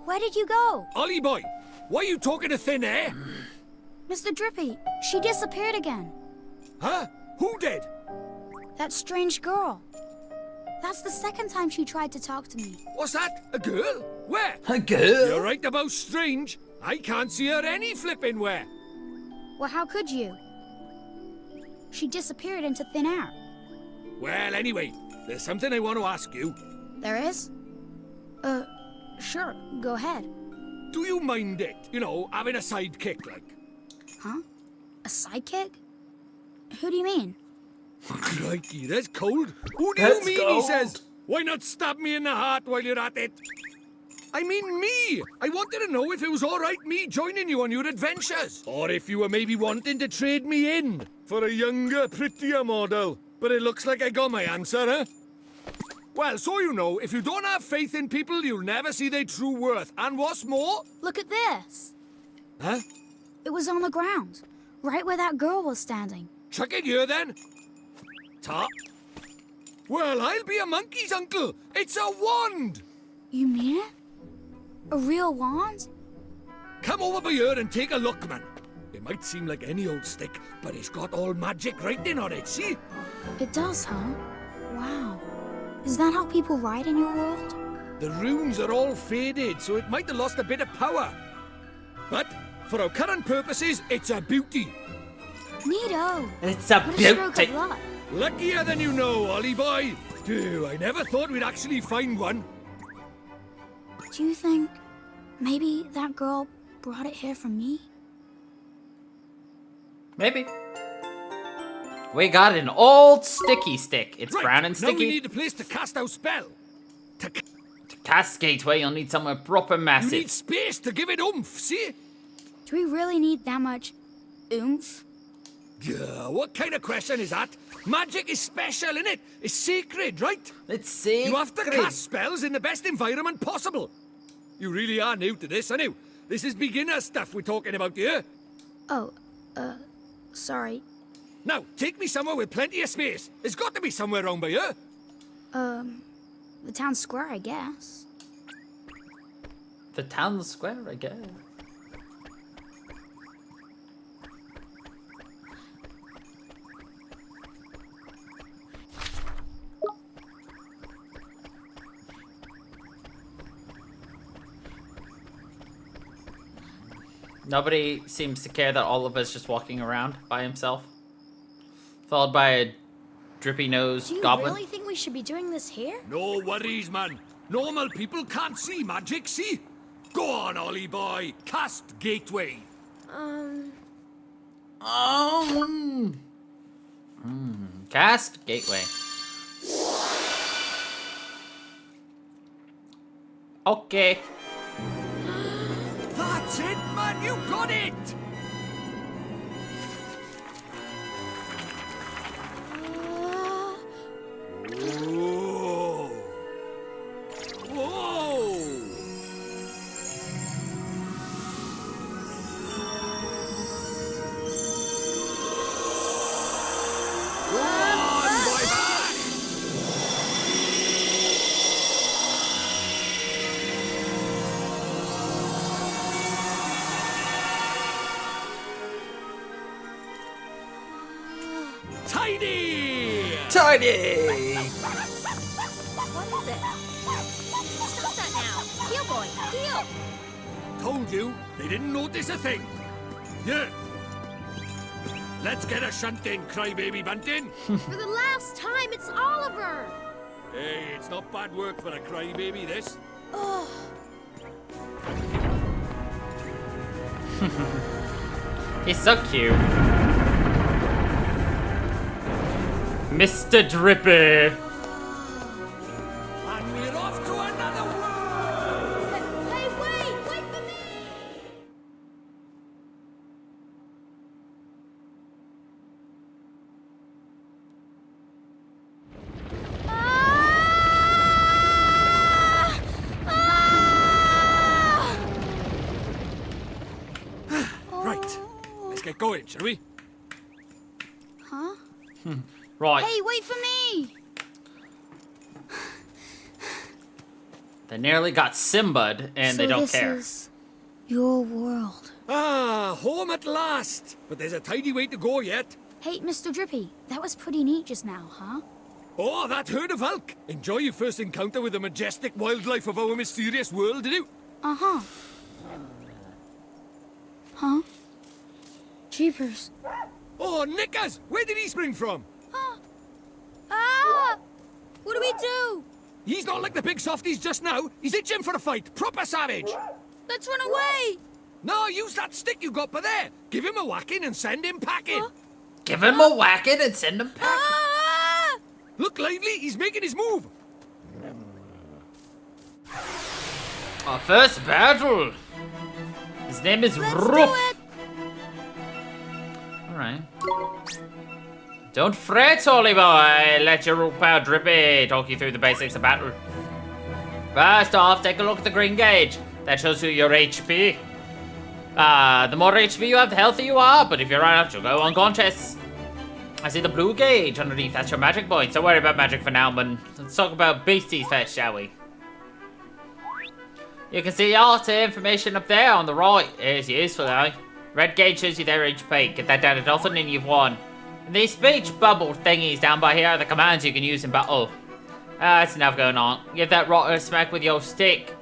Speaker 3: Where did you go?
Speaker 2: Ollie boy, why are you talking to thin air?
Speaker 3: Mr. Drippy, she disappeared again.
Speaker 2: Huh? Who did?
Speaker 3: That strange girl. That's the second time she tried to talk to me.
Speaker 2: What's that? A girl? Where?
Speaker 7: A girl?
Speaker 2: You're right about strange. I can't see her any flipping where.
Speaker 3: Well, how could you? She disappeared into thin air.
Speaker 2: Well, anyway, there's something I want to ask you.
Speaker 3: There is? Sure, go ahead.
Speaker 2: Do you mind it? You know, having a sidekick, like?
Speaker 3: Huh? A sidekick? Who do you mean?
Speaker 2: Crikey, that's cold. Who do you mean, he says? Why not stab me in the heart while you're at it? I mean me! I wanted to know if it was alright me joining you on your adventures. Or if you were maybe wanting to trade me in for a younger, prettier model. But it looks like I got my answer, huh? Well, so you know, if you don't have faith in people, you'll never see their true worth. And what's more...
Speaker 3: Look at this.
Speaker 2: Huh?
Speaker 3: It was on the ground, right where that girl was standing.
Speaker 2: Chuck it here, then. Ta. Well, I'll be a monkey's uncle. It's a wand!
Speaker 3: You mean it? A real wand?
Speaker 2: Come over by here and take a look, man. It might seem like any old stick, but it's got all magic writing on it, see?
Speaker 3: It does, huh? Wow. Is that how people write in your world?
Speaker 2: The runes are all faded, so it might have lost a bit of power. But, for our current purposes, it's a beauty.
Speaker 3: Neato.
Speaker 1: It's a
Speaker 3: What a stroke
Speaker 1: beauty.
Speaker 3: of luck.
Speaker 2: Luckier than you know, Ollie boy. Dude, I never thought we'd actually find one.
Speaker 3: Do you think maybe that girl brought it here for me?
Speaker 1: Maybe. We got an old sticky stick. It's
Speaker 2: Right,
Speaker 1: brown and sticky.
Speaker 2: now we need a place to cast our spell. To
Speaker 1: Cast gateway, you'll need somewhere proper
Speaker 2: You
Speaker 1: massive.
Speaker 2: need space to give it oomph, see?
Speaker 3: Do we really need that much oomph?
Speaker 2: Yeah, what kind of question is that? Magic is special, innit? It's sacred, right?
Speaker 1: Let's see.
Speaker 2: You have to cast spells in the best environment possible. You really are new to this, aren't you? This is beginner stuff we're talking about here.
Speaker 3: Oh, sorry.
Speaker 2: Now, take me somewhere with plenty of space. There's got to be somewhere around by here.
Speaker 3: The town square, I guess.
Speaker 1: The town square, I guess. Nobody seems to care that Oliver's just walking around by himself. Followed by a drippy-nosed
Speaker 3: Do you
Speaker 1: goblin.
Speaker 3: really think we should be doing this here?
Speaker 2: No worries, man. Normal people can't see magic, see? Go on, Ollie boy. Cast Gateway.
Speaker 1: Cast Gateway. Okay.
Speaker 2: That's it, man. You got it. Whoa. Whoa. Run, boy, back. Tidy.
Speaker 1: Tidy!
Speaker 8: What is it? Stop that now! Heel boy, heel!
Speaker 2: Told you, they didn't notice a thing. Yeah. Let's get a shunt in, crybaby bunting.
Speaker 8: For the last time, it's Oliver!
Speaker 2: Hey, it's not bad work for a crybaby, this.
Speaker 8: Oh,
Speaker 1: He's so cute. Mr. Drippy.
Speaker 2: And we're off to another world.
Speaker 8: hey, wait for me!
Speaker 2: Right, let's get going, shall we?
Speaker 3: Huh?
Speaker 1: Right.
Speaker 3: Hey, wait for me!
Speaker 1: They nearly got Simba'd and they don't care.
Speaker 3: This is your world.
Speaker 2: Ah, home at last. But there's a tidy way to go yet.
Speaker 3: Hey, Mr. Drippy, that was pretty neat just now, huh?
Speaker 2: Oh, that herd of Hulk. Enjoy your first encounter with the majestic wildlife of our mysterious world, did you?
Speaker 3: Uh-huh. Huh? Jeepers.
Speaker 2: Oh, Nickers! Where did he spring from?
Speaker 3: Ah! What do we do?
Speaker 2: He's not like the big softies just now. He's itching for a fight. Proper savage.
Speaker 3: Let's run away!
Speaker 2: No, use that stick you got by there. Give him a whacking and send him packing.
Speaker 1: Give him a whacking and send him packing.
Speaker 3: Ah!
Speaker 2: Look lively, he's making his move.
Speaker 1: Our first battle. His name is
Speaker 3: Let's
Speaker 1: Ruff.
Speaker 3: do it!
Speaker 1: Alright. Don't fret, Ollie boy. Let your root pal Drippy talk you through the basics of battle. First off, take a look at the green gauge. That shows you your HP. The more HP you have, the healthier you are, but if you're right up, you'll go unconscious. I see the blue gauge underneath. That's your magic points. Don't worry about magic for now, but let's talk about beasties first, shall we? You can see all the information up there on the right. It's useful, though. Red gauge shows you their HP. Get that down to nothing and you've won. And these speech bubble thingies down by here are the commands you can use in battle. That's enough going on. Give that rotter a smack with your stick.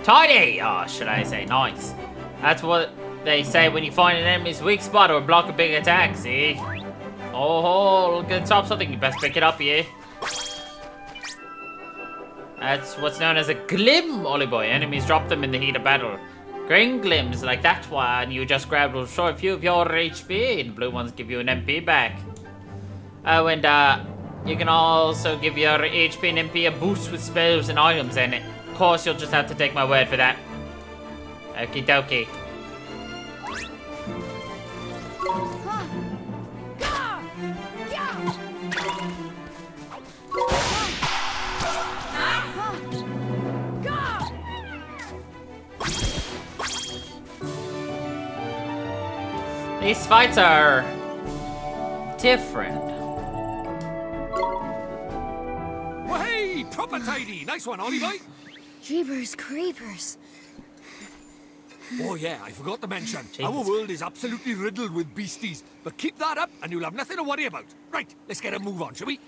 Speaker 1: Tidy! Oh, should I say nice. That's what they say when you find an enemy's weak spot or block a big attack, see? Oh, look at the top something. You best pick it up, yeah? That's what's known as a glim, Ollie boy. Enemies drop them in the heat of battle. Green glims like that one you just grabbed will restore a few of your HP, and blue ones give you an MP back. You can also give your HP and MP a boost with spells and items in it. Of course, you'll just have to take my word for that. Okie dokie. These fights are different.
Speaker 2: Well, hey, proper tidy. Nice one, Ollie boy.
Speaker 3: Jeepers creepers.
Speaker 2: Oh yeah, I forgot to mention.
Speaker 1: Jesus.
Speaker 2: Our world is absolutely riddled with beasties. But keep that up and you'll have nothing to worry about. Right, let's get a move on, shall we?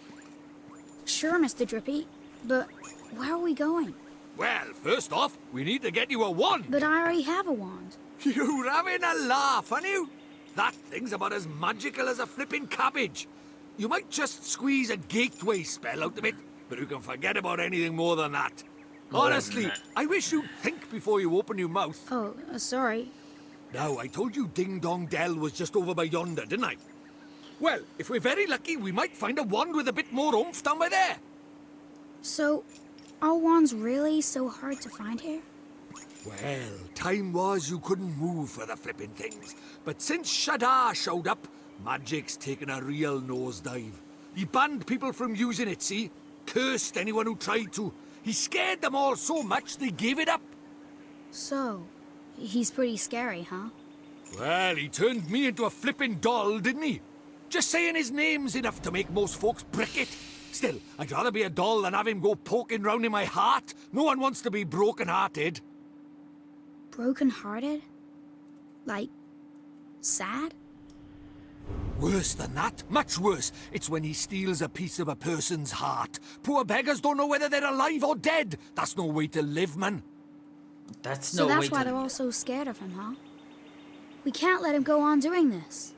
Speaker 3: Sure, Mr. Drippy. But where are we going?
Speaker 2: Well, first off, we need to get you a wand.
Speaker 3: But I already have a wand.
Speaker 2: You're having a laugh, aren't you? That thing's about as magical as a flipping cabbage. You might just squeeze a gateway spell out of it, but you can forget about anything more than that. Honestly, I wish you'd think before you open your mouth.
Speaker 3: Oh, sorry.
Speaker 2: Now, I told you Ding Dong Dell was just over by yonder, didn't I? Well, if we're very lucky, we might find a wand with a bit more oomph down by there.
Speaker 3: So, are wands really so hard to find here?
Speaker 2: Well, time was you couldn't move for the flipping things. But since Shadar showed up, magic's taken a real nosedive. He banned people from using it, see? Cursed anyone who tried to. He scared them all so much they gave it up.
Speaker 3: So, he's pretty scary, huh?
Speaker 2: Well, he turned me into a flipping doll, didn't he? Just saying his name's enough to make most folks brick it. Still, I'd rather be a doll than have him go poking round in my heart. No one wants to be broken-hearted.
Speaker 3: Broken-hearted? Like, sad?
Speaker 2: Worse than that, much worse. It's when he steals a piece of a person's heart. Poor beggars don't know whether they're alive or dead. That's no way to live, man.
Speaker 1: That's
Speaker 3: So
Speaker 1: no way
Speaker 3: that's why
Speaker 1: to...
Speaker 3: they're all so scared of him, huh? We can't let him go on doing this.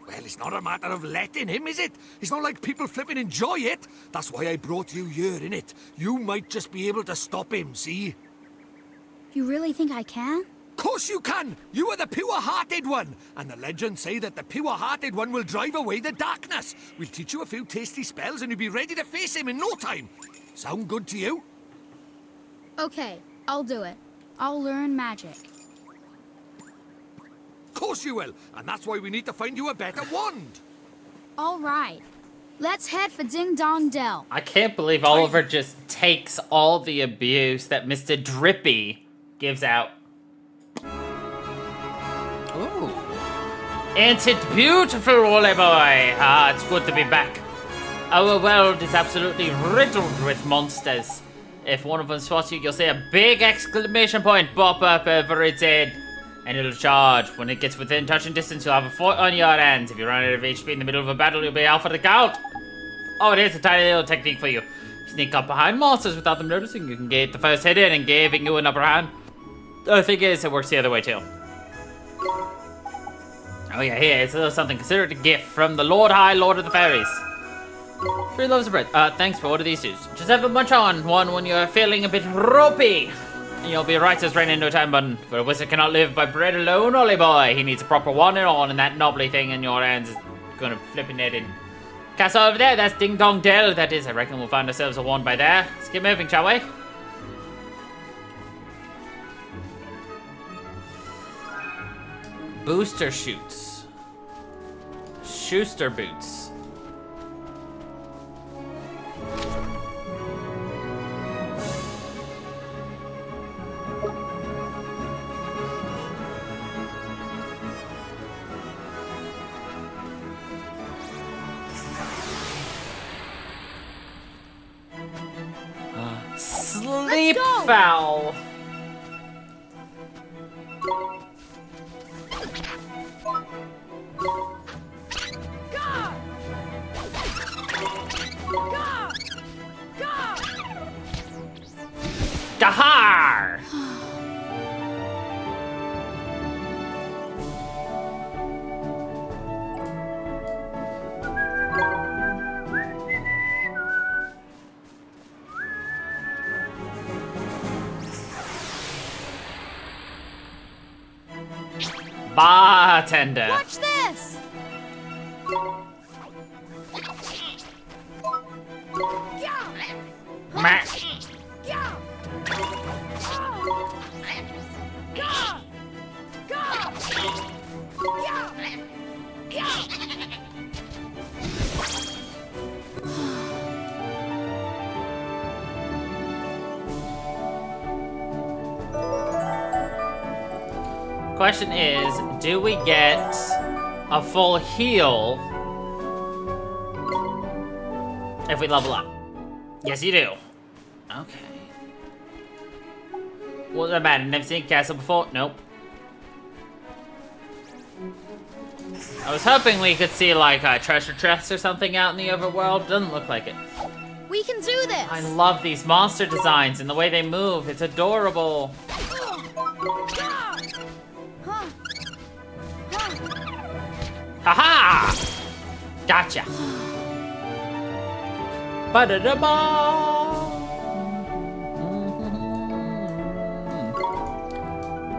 Speaker 2: Well, it's not a matter of letting him, is it? It's not like people flipping enjoy it. That's why I brought you here, innit? You might just be able to stop him, see?
Speaker 3: You really think I can?
Speaker 2: Course you can! You are the pure-hearted one! And the legends say that the pure-hearted one will drive away the darkness. We'll teach you a few tasty spells and you'll be ready to face him in no time. Sound good to you?
Speaker 3: Okay, I'll do it. I'll learn magic.
Speaker 2: Course you will! And that's why we need to find you a better wand!
Speaker 3: All right. Let's head for Ding Dong Dell.
Speaker 1: I can't believe Oliver just takes all the abuse that Mr. Drippy gives out. Ooh. Ain't it beautiful, Wally boy? Ah, it's good to be back. Our world is absolutely riddled with monsters. If one of them spots you, you'll see a big exclamation point pop up over its head. And it'll charge. When it gets within touching distance, you'll have a fight on your hands. If you run out of HP in the middle of a battle, you'll be out for the count. Oh, it is a tiny little technique for you. Sneak up behind monsters without them noticing. You can get the first hit in and giving you an upper hand. The thing is, it works the other way too. Oh yeah, here, it's a little something considered a gift from the Lord High Lord of the Fairies. 3 loaves of bread. Thanks for order these two. Just have a munch on one when you're feeling a bit ropey. And you'll be right as rain in no time, but a wizard cannot live by bread alone, Ollie boy. He needs a proper wand and on, and that knobbly thing in your hands is gonna flipping it in. Castle over there, that's Ding Dong Dell. That is, I reckon we'll find ourselves a wand by there. Let's get moving, shall we? Booster shoots. Schuster boots. Sleep foul. Gahar! Bartender.
Speaker 3: Watch this!
Speaker 1: Meh. Question is, do we get a full heal if we level up? Yes, you do. Okay. What's that matter? Never seen castle before? Nope. I was hoping we could see like a treasure chest or something out in the overworld. Doesn't look like it.
Speaker 3: We can do this!
Speaker 1: I love these monster designs and the way they move. It's adorable. Haha! Gotcha.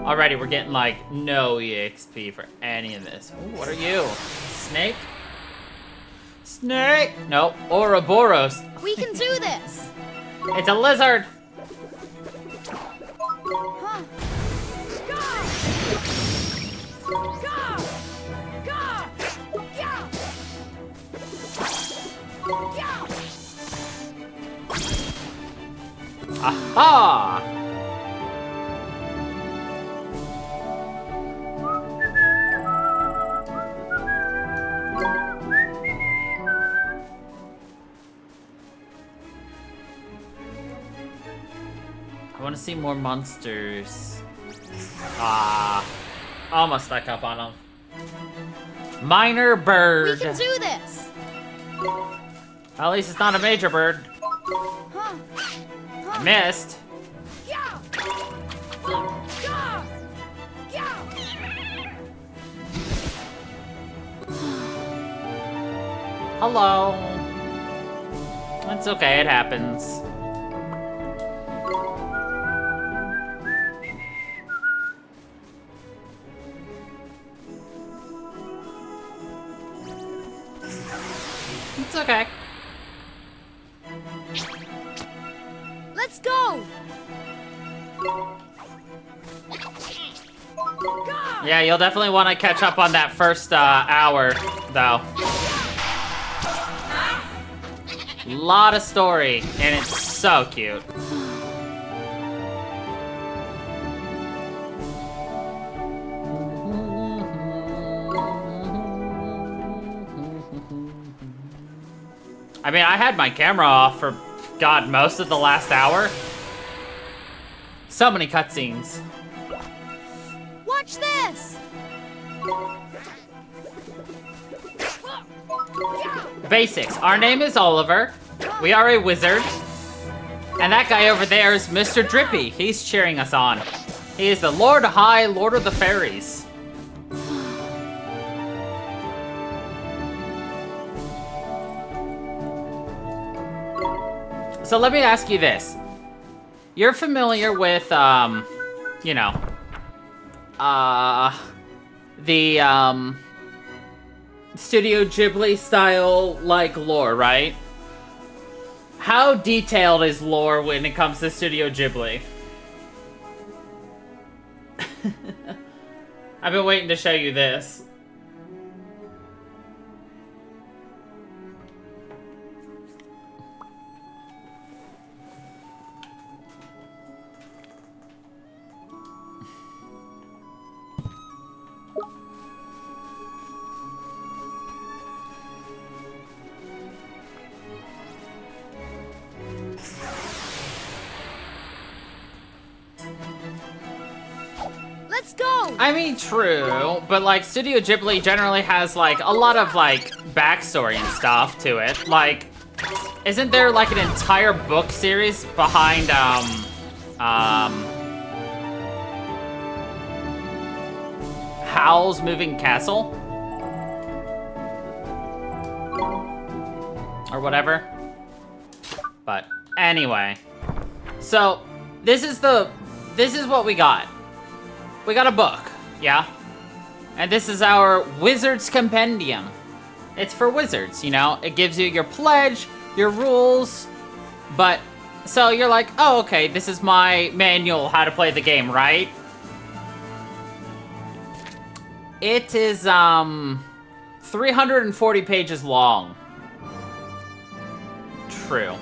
Speaker 1: Alrighty, we're getting like no EXP for any of this. Ooh, what are you? Snake? Snake! Nope. Ouroboros.
Speaker 3: We can do this!
Speaker 1: It's a lizard! Aha! I want to see more monsters. Ah, almost stuck up on them. Minor bird.
Speaker 3: We can do this!
Speaker 1: At least it's not a major bird. I missed. Hello. It's okay, it happens. It's okay.
Speaker 3: Let's go!
Speaker 1: Yeah, you'll definitely want to catch up on that first hour, though. Lot of story, and it's so cute. I mean, I had my camera off for, God, most of the last hour. So many cutscenes.
Speaker 3: Watch this!
Speaker 1: Basics. Our name is Oliver. We are a wizard. And that guy over there is Mr. Drippy. He's cheering us on. He is the Lord High Lord of the Fairies. So let me ask you this. You're familiar with, you know, the, Studio Ghibli style, like, lore, right? How detailed is lore when it comes to Studio Ghibli? I've been waiting to show you this.
Speaker 3: Let's go!
Speaker 1: I mean, true, but like Studio Ghibli generally has like a lot of like backstory and stuff to it. Like, isn't there like an entire book series behind Howl's Moving Castle? Or whatever. But anyway. So, this is what we got. We got a book, yeah? And this is our Wizard's Compendium. It's for wizards, you know? It gives you your pledge, your rules, but... So you're like, oh, okay, this is my manual how to play the game, right? It is, 340 pages long. True.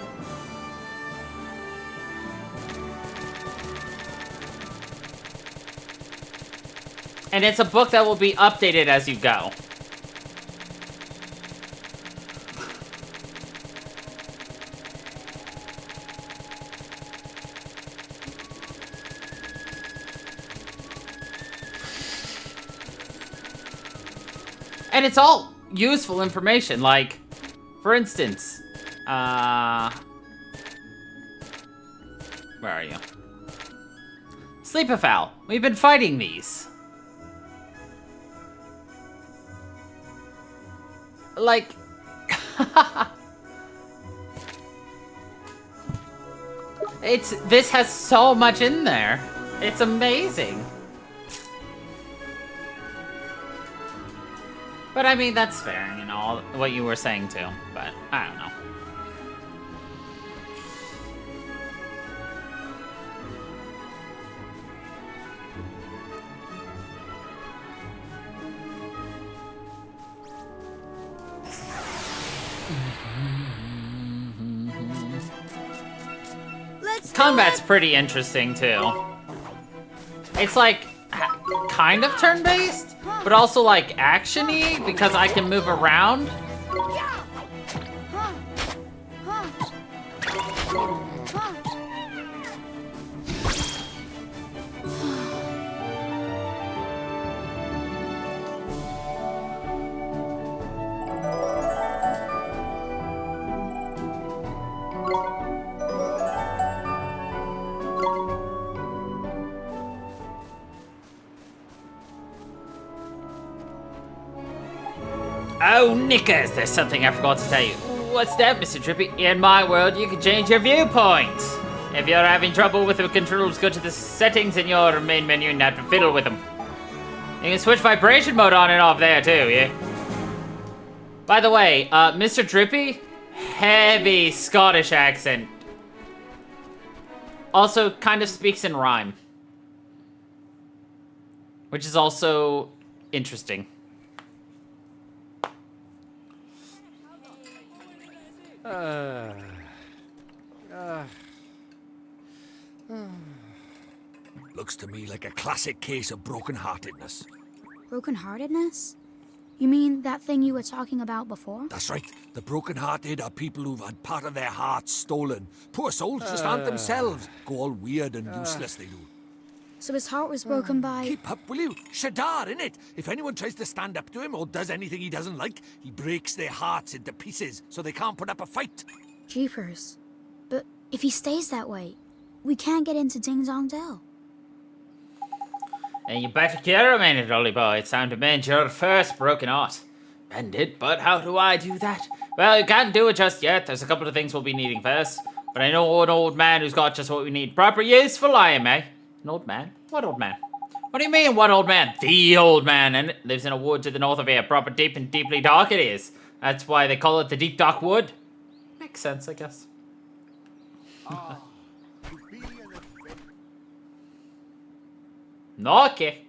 Speaker 1: And it's a book that will be updated as you go. And it's all useful information, like, for instance, where are you? Sleepophile. We've been fighting these. Like, this has so much in there. It's amazing. But I mean, that's fair, you know, what you were saying too, but I don't know. Combat's pretty interesting too. It's like kind of turn-based, but also like action-y because I can move around. Oh, knickers, there's something I forgot to tell you. What's that, Mr. Drippy? In my world, you can change your viewpoint. If you're having trouble with the controls, go to the settings in your main menu and have to fiddle with them. You can switch vibration mode on and off there too, yeah? By the way, Mr. Drippy, heavy Scottish accent. Also kind of speaks in rhyme. Which is also interesting.
Speaker 2: Looks to me like a classic case of broken-heartedness.
Speaker 3: Broken-heartedness? You mean that thing you were talking about before?
Speaker 2: That's right. The broken-hearted are people who've had part of their hearts stolen. Poor souls just aren't themselves. Go all weird and useless, they do.
Speaker 3: So his heart was broken by...
Speaker 2: Keep up, will you? Shadar, innit? If anyone tries to stand up to him or does anything he doesn't like, he breaks their hearts into pieces so they can't put up a fight.
Speaker 3: Jeepers. But if he stays that way, we can't get into Ding Dong Dell.
Speaker 1: And you better care a minute, Ollie boy. It's time to mend your first broken heart. Mend it? But how do I do that? Well, you can't do it just yet. There's a couple of things we'll be needing first. But I know an old man who's got just what we need. Proper useful iron, eh? An old man? What old man? What do you mean, what old man? The old man, and it lives in a wood to the north of here. Proper deep and deeply dark it is. That's why they call it the deep dark wood. Makes sense, I guess. Okay.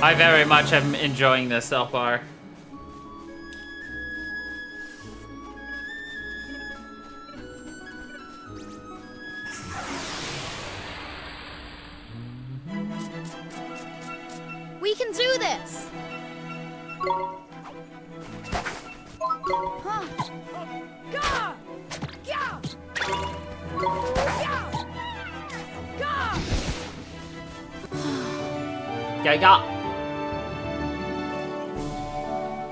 Speaker 1: I very much am enjoying this so far.
Speaker 3: We can do this!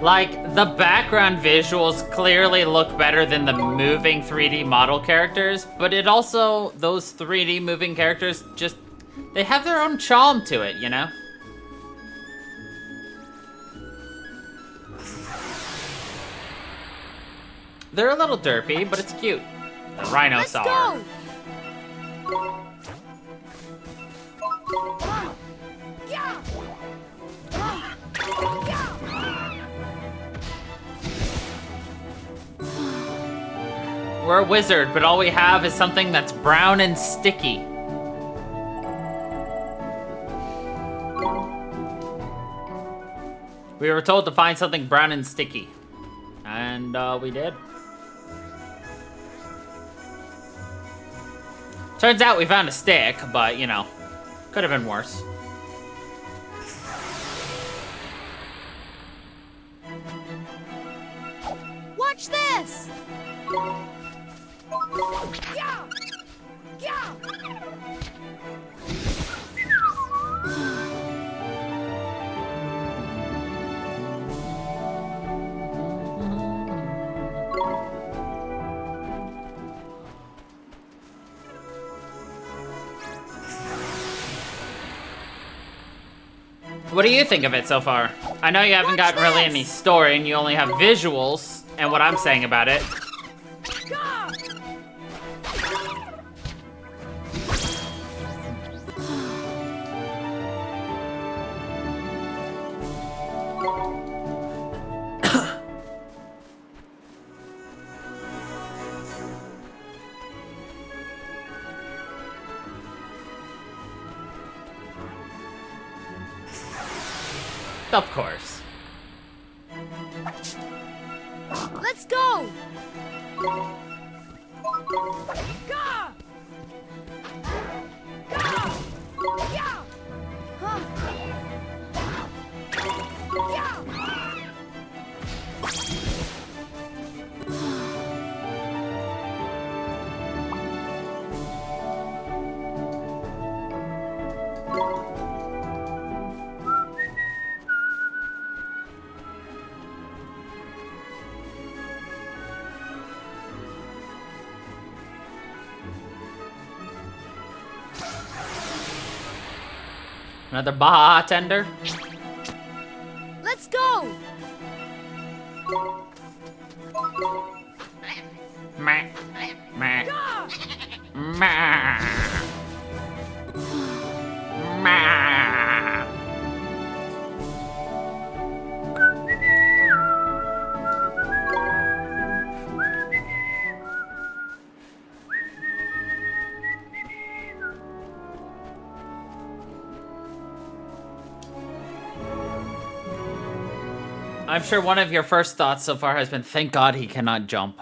Speaker 1: Like, the background visuals clearly look better than the moving 3D model characters, but it also, those 3D moving characters just, they have their own charm to it, you know? They're a little derpy, but it's cute. The Rhinosaur.
Speaker 3: Let's
Speaker 1: We're a wizard, but all we have is something that's brown and sticky. We were told to find something brown and sticky. And we did. Turns out we found a stick, but, you know, could have been worse.
Speaker 3: Watch this!
Speaker 2: Yeah! Yeah!
Speaker 1: What do you think of it so far? I know you haven't gotten really any story and you only have visuals and what I'm saying about it. Of course.
Speaker 3: Let's go!
Speaker 2: Gah! Gah! Yeah!
Speaker 3: Huh.
Speaker 2: Yeah!
Speaker 1: Another bartender?
Speaker 3: Let's go!
Speaker 1: Meh. Meh. Meh. Meh. I'm sure one of your first thoughts so far has been, thank God he cannot jump.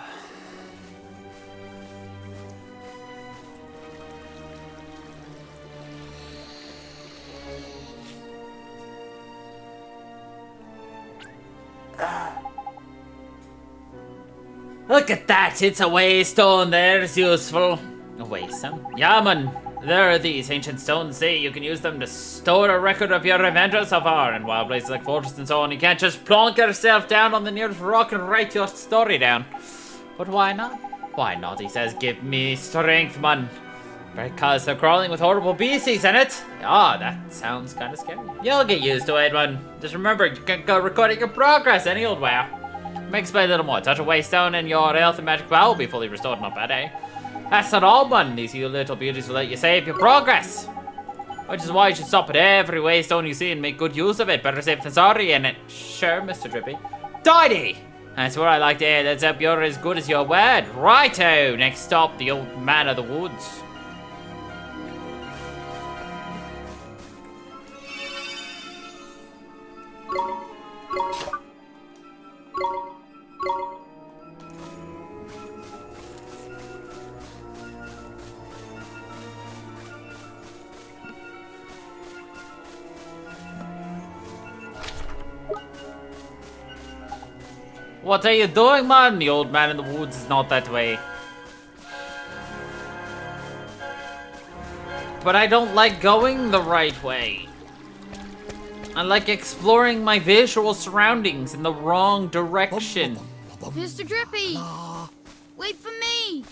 Speaker 1: Look at that, it's a waystone, there's useful. A waystone? Yeah, man. There are these ancient stones, see, you can use them to store a record of your adventures so far. In wild places like Fortress and so on, you can't just plonk yourself down on the nearest rock and write your story down. But why not? Why not, he says, give me strength, man. Because they're crawling with horrible beasties in it. Ah, oh, that sounds kind of scary. You'll get used to it, man. Just remember, you can go recording your progress any old way. Makes by a little more. Touch a waystone and your health and magic power will be fully restored, not bad, eh? That's not all, man. These little beauties will let you save your progress. Which is why you should stop at every waystone you see and make good use of it. Better safe than sorry, innit? Sure, Mr. Drippy. Tidy! That's what I like to hear. Let's hope you're as good as your word. Righto! Next stop, the old man of the woods. What are you doing, man? The old man in the woods is not that way. But I don't like going the right way. I like exploring my visual surroundings in the wrong direction.
Speaker 3: Mr. Drippy! Wait for me!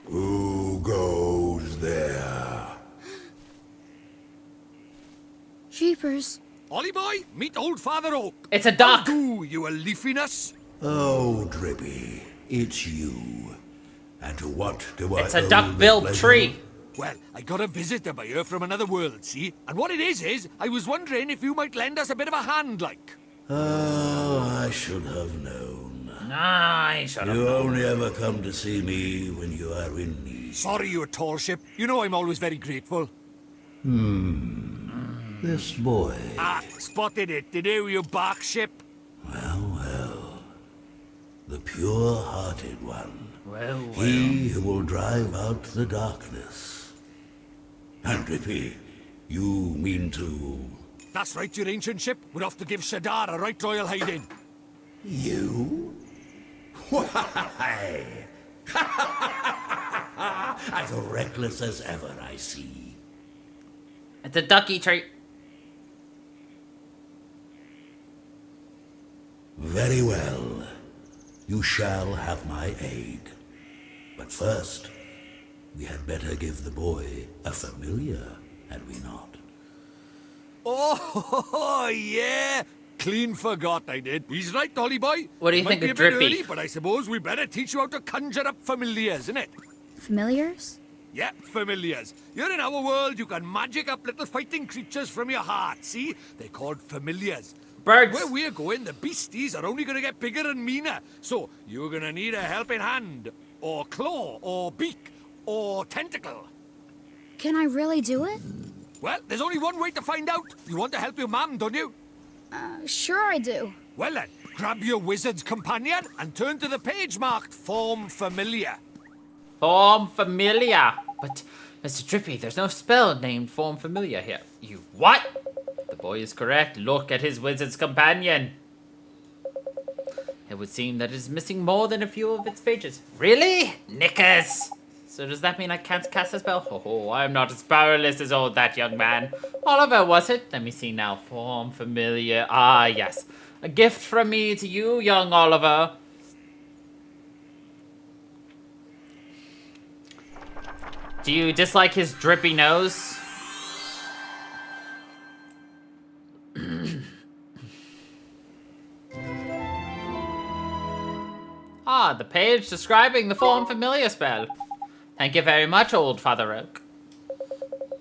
Speaker 10: Who goes there?
Speaker 3: Jeepers.
Speaker 2: Ollie boy, meet old Father Oak.
Speaker 1: It's a duck.
Speaker 2: How do, you a leafiness?
Speaker 10: Oh, Drippy, it's you. And to what do I
Speaker 1: It's a
Speaker 10: owe
Speaker 1: duck-billed
Speaker 10: the pleasure?
Speaker 1: tree.
Speaker 2: Well, I got a visitor by here from another world, see? And what it is, I was wondering if you might lend us a bit of a hand, like.
Speaker 10: Oh, I should have known.
Speaker 1: I should have.
Speaker 10: You only ever come to see me when you are in need.
Speaker 2: Sorry, you tall ship. You know I'm always very grateful.
Speaker 10: This boy.
Speaker 2: Ah, spotted it, did you bark ship?
Speaker 10: the pure-hearted one.
Speaker 1: Well.
Speaker 10: He who will drive out the darkness. And Drippy, you mean to...
Speaker 2: That's right, your ancient ship. We're off to give Shadar a right royal hiding.
Speaker 10: You? Why? As reckless as ever, I see.
Speaker 1: It's a ducky treat.
Speaker 10: Very well. You shall have my aid. But first, we had better give the boy a familiar, had we not?
Speaker 2: Oh, yeah. Clean forgot I did. He's right, Dolly boy.
Speaker 1: What do you
Speaker 2: Might
Speaker 1: think
Speaker 2: be
Speaker 1: of
Speaker 2: a bit
Speaker 1: Drippy?
Speaker 2: early, but I suppose we better teach you how to conjure up familiars, innit?
Speaker 3: Familiars?
Speaker 2: Yeah, familiars. You're in our world, you can magic up little fighting creatures from your heart, see? They're called familiars.
Speaker 1: Birds.
Speaker 2: Where we're going, the beasties are only gonna get bigger and meaner. So, you're gonna need a helping hand, or claw, or beak, or tentacle.
Speaker 3: Can I really do it?
Speaker 2: Well, there's only one way to find out. You want to help your mum, don't you?
Speaker 3: Sure I do.
Speaker 2: Well then, grab your wizard's companion and turn to the page marked Form Familiar.
Speaker 1: Form Familiar. But, Mr. Drippy, there's no spell named Form Familiar here. You what? The boy is correct. Look at his wizard's companion. It would seem that it is missing more than a few of its pages. Really? Knickers! So does that mean I can't cast a spell? Oh, I'm not as powerless as old that young man. Oliver, was it? Let me see now. Form Familiar. Ah, yes. A gift from me to you, young Oliver. Do you dislike his drippy nose? Ah, the page describing the Form Familiar spell. Thank you very much, old Father Oak.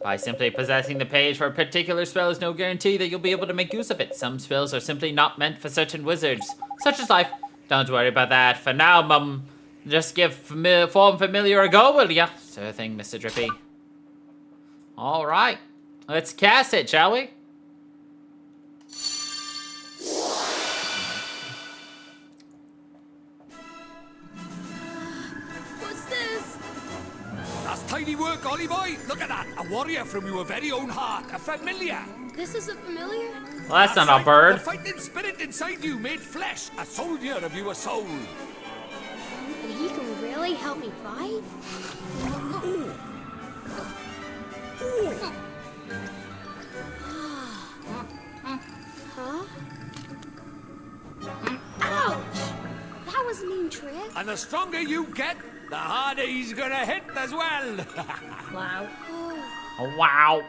Speaker 1: By simply possessing the page for a particular spell is no guarantee that you'll be able to make use of it. Some spells are simply not meant for certain wizards. Such is life. Don't worry about that. For now, Mum, just give Form Familiar a go, will ya? Sure thing, Mr. Drippy. Alright. Let's cast it, shall we?
Speaker 3: What's this?
Speaker 2: That's tidy work, Ollie boy. Look at that. A warrior from your very own heart. A familiar.
Speaker 3: This is a familiar?
Speaker 1: Well, that's not a bird.
Speaker 2: The fighting spirit inside you made flesh. A soldier of your soul.
Speaker 3: And he can really help me fight? Huh? Ouch! That was a mean trick.
Speaker 2: And the stronger you get, the harder he's gonna hit as well.
Speaker 3: Wow.
Speaker 1: Oh, wow.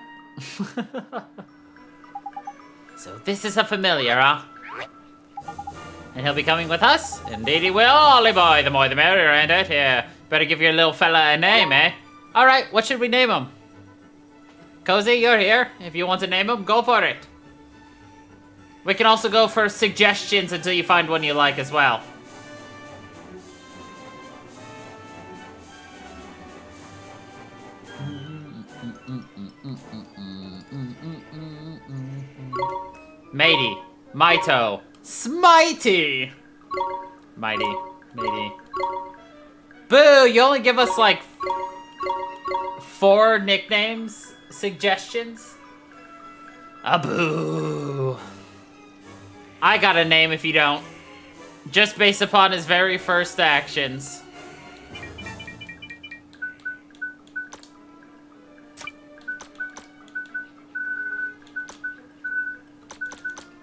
Speaker 1: So this is a familiar, huh? And he'll be coming with us? Indeed he will, Ollie boy. The more the merrier, ain't it? Here, better give your little fella a name, eh? Alright, what should we name him? Cozy, you're here. If you want to name him, go for it. We can also go for suggestions until you find one you like as well. Matey, Mito, Smitey, Mighty, Matey. Boo! You only give us like 4 nicknames, suggestions. Boo! I got a name if you don't. Just based upon his very first actions.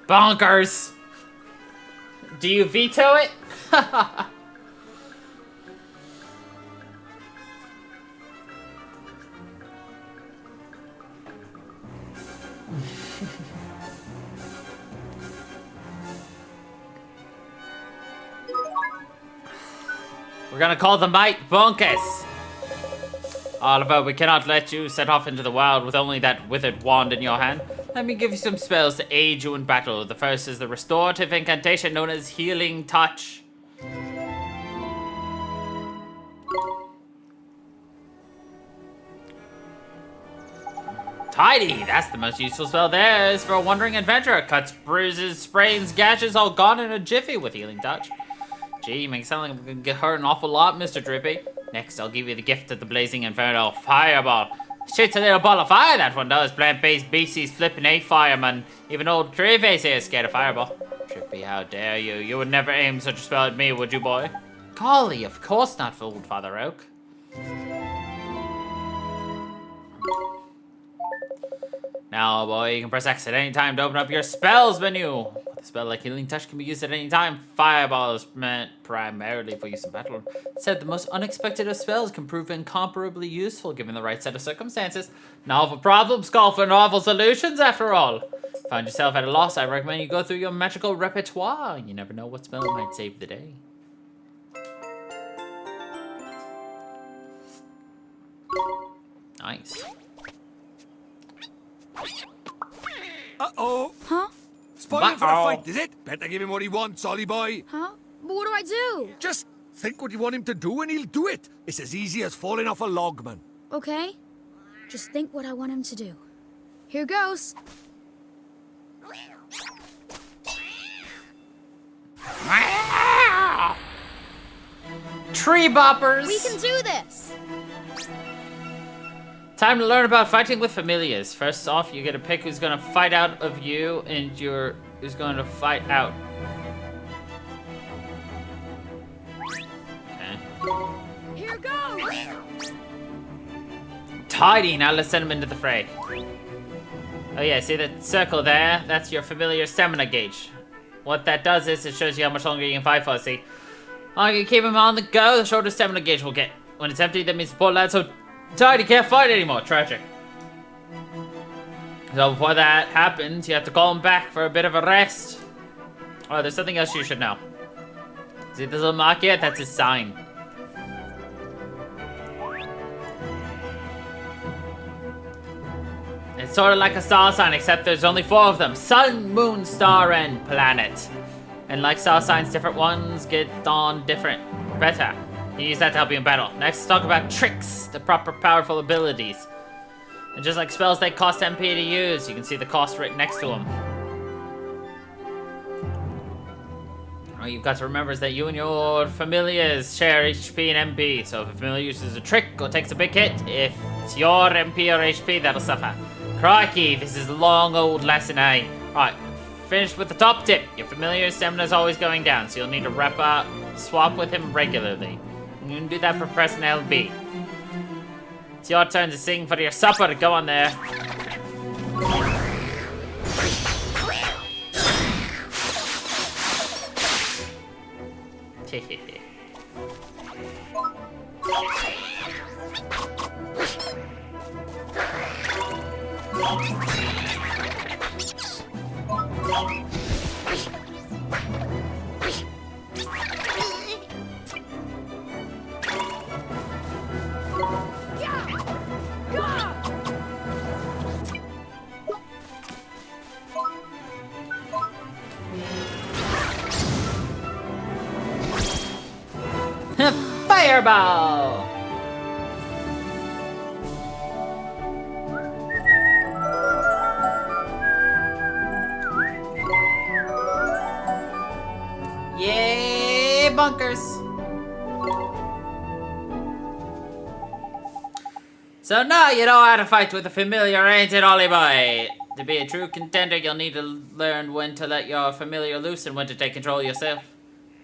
Speaker 1: Bonkers! Do you veto it? We're gonna call the mite Bunkus. Oliver, we cannot let you set off into the wild with only that withered wand in your hand. Let me give you some spells to aid you in battle. The first is the restorative incantation known as Healing Touch. Tidy! That's the most useful spell there is for a wandering adventurer. Cuts, bruises, sprains, gashes all gone in a jiffy with Healing Touch. Gee, you make it sound like I'm gonna get hurt an awful lot, Mr. Drippy. Next, I'll give you the gift of the Blazing Inferno Fireball. Shoots a little ball of fire, that one does. Plant-based beasties flipping a fireman. Even old Treeface here is scared of Fireball. Drippy, how dare you? You would never aim such a spell at me, would you, boy? Golly, of course not, old Father Oak. Now, boy, you can press X at any time to open up your spells menu. A spell like Healing Touch can be used at any time. Fireball is meant primarily for use in battle. It said the most unexpected of spells can prove incomparably useful given the right set of circumstances. Novel problems call for novel solutions, after all. Found yourself at a loss, I recommend you go through your magical repertoire. You never know what spell might save the day. Nice.
Speaker 2: Uh-oh.
Speaker 3: Huh?
Speaker 2: Spoiling for a fight, is it? Better give him what he wants, Ollie boy.
Speaker 3: Huh? But what do I do?
Speaker 2: Just think what you want him to do and he'll do it. It's as easy as falling off a log, man.
Speaker 3: Okay. Just think what I want him to do. Here goes.
Speaker 1: Tree boppers!
Speaker 3: We can do this!
Speaker 1: Time to learn about fighting with familiars. First off, you get to pick who's gonna fight out of you and who's gonna fight out. Okay.
Speaker 3: Here goes!
Speaker 1: Tidy, now let's send him into the fray. Oh yeah, see that circle there? That's your familiar stamina gauge. What that does is it shows you how much longer you can fight for, see? Oh, you keep him on the go, the shorter stamina gauge will get. When it's empty, that means the poor lad's so tired he can't fight anymore. Tragic. So before that happens, you have to call him back for a bit of a rest. Oh, there's something else you should know. See this little mark here? That's his sign. It's sort of like a star sign, except there's only 4 of them. Sun, moon, star, and planet. And like star signs, different ones get on different better. You use that to help you in battle. Next, let's talk about tricks, the proper powerful abilities. And just like spells, they cost MP to use. You can see the cost right next to them. What you've got to remember is that you and your familiars share HP and MP. So if a familiar uses a trick or takes a big hit, if it's your MP or HP, that'll suffer. Crikey, this is a long old lesson, eh? Right, finish with the top tip. Your familiar stamina is always going down, so you'll need to swap with him regularly. You can do that for pressing LB. It's your turn to sing for your supper. Go on there. Fireball! Yay, bunkers! So now you know how to fight with a familiar, ain't it, Ollie boy? To be a true contender, you'll need to learn when to let your familiar loose and when to take control yourself.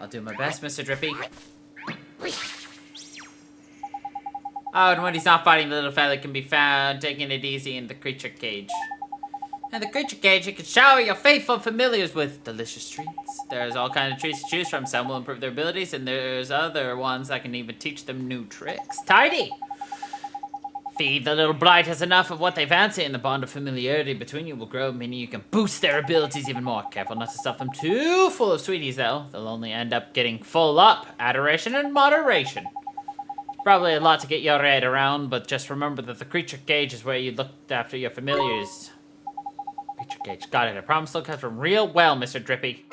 Speaker 1: I'll do my best, Mr. Drippy. Oh, and when he's not fighting, the little fella can be found taking it easy in the creature cage. In the creature cage, you can shower your faithful familiars with delicious treats. There's all kinds of treats to choose from. Some will improve their abilities, and there's other ones that can even teach them new tricks. Tidy! Feed the little blighters enough of what they fancy, and the bond of familiarity between you will grow, meaning you can boost their abilities even more. Careful not to stuff them too full of sweeties, though. They'll only end up getting full up. Adoration and moderation. Probably a lot to get your head around, but just remember that the creature cage is where you looked after your familiars. Creature cage, got it. I promise to look after them real well, Mr. Drippy.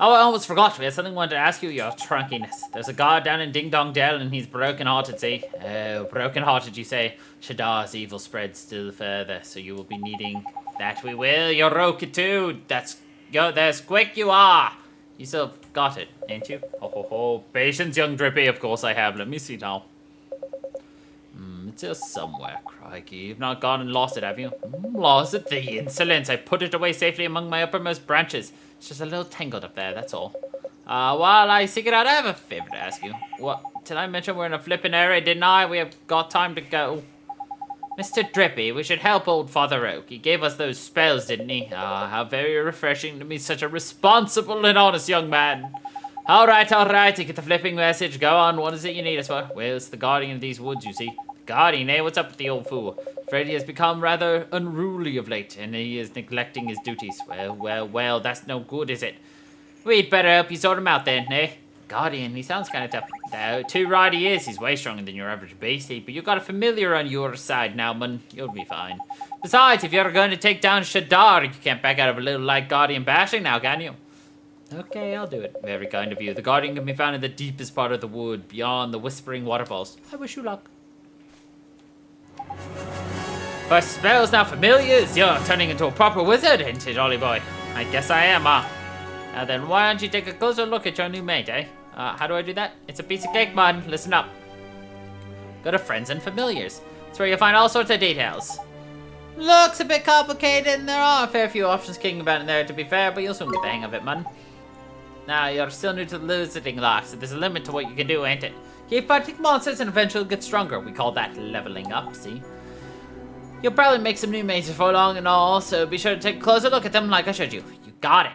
Speaker 1: Oh, I almost forgot. We had something I wanted to ask you, your trunkiness. There's a god down in Ding Dong Dell, and he's broken-hearted, see? Oh, broken-hearted, you say? Shadar's evil spreads still further, so you will be needing that. We will. Your Roku too. That's Go there's quick you are. You still got it, ain't you? Ho ho ho. Patience, young Drippy. Of course I have. Let me see now. It's here somewhere, crikey. You've not gone and lost it, have you? Lost it? The insolence. I put it away safely among my uppermost branches. It's just a little tangled up there, that's all. While I seek it out, I have a favor to ask you. What? Did I mention we're in a flippin' area, didn't I? We have got time to go. Mr. Drippy, we should help old Father Oak. He gave us those spells, didn't he? Ah, how very refreshing to meet such a responsible and honest young man. Alright, I get the flipping message. Go on, what is it you need us for? Well, it's the guardian of these woods, you see. Guardian, eh? What's up with the old fool? Afraid he has become rather unruly of late, and he is neglecting his duties. Well, that's no good, is it? We'd better help you sort him out then, eh? Guardian, he sounds kind of tough. Too right he is. He's way stronger than your average beastie, but you got a familiar on your side now, man. You'll be fine. Besides, if you're going to take down Shadar, you can't back out of a little light Guardian bashing now, can you? Okay, I'll do it. Very kind of you. The Guardian can be found in the deepest part of the wood, beyond the whispering waterfalls. I wish you luck. First spells, now familiars. You're turning into a proper wizard, ain't you, jolly boy? I guess I am, huh? Now then, why don't you take a closer look at your new mate, eh? How do I do that? It's a piece of cake, man. Listen up. Go to Friends and Familiars. It's where you'll find all sorts of details. Looks a bit complicated, and there are a fair few options kicking about in there, to be fair, but you'll soon get the hang of it, man. Now, you're still new to the visiting lot, so there's a limit to what you can do, ain't it? Keep fighting monsters and eventually get stronger. We call that leveling up, see? You'll probably make some new mates before long and all, so be sure to take a closer look at them like I showed you. You got it.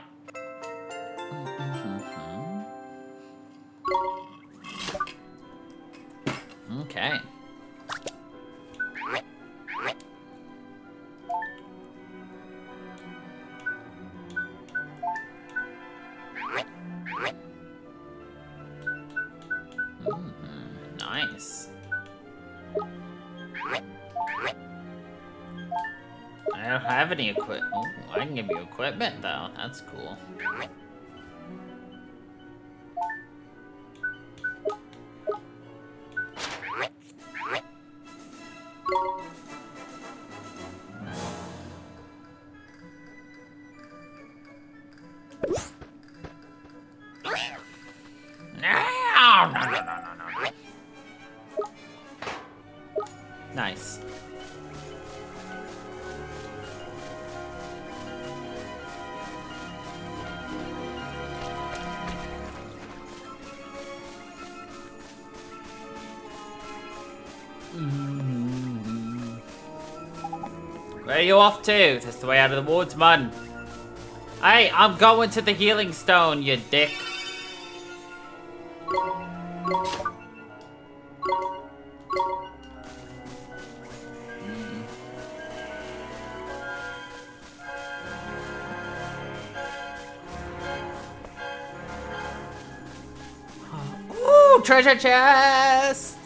Speaker 1: Okay. Nice. I don't have any equipment. Oh, I can give you equipment though. That's cool. No. Nice. Where are you off to? That's the way out of the woods, man. Hey, I'm going to the healing stone, you dick. Ooh, treasure chest!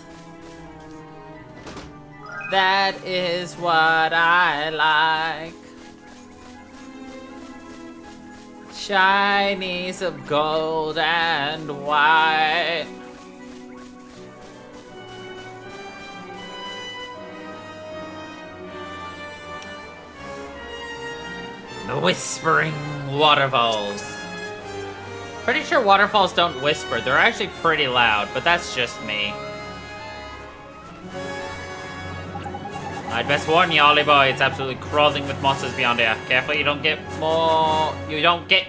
Speaker 1: That is what I like. Shinies of gold and white. The whispering waterfalls. Pretty sure waterfalls don't whisper. They're actually pretty loud, but that's just me. I'd best warn you, Ollie boy, it's absolutely crawling with monsters beyond here. Careful you don't get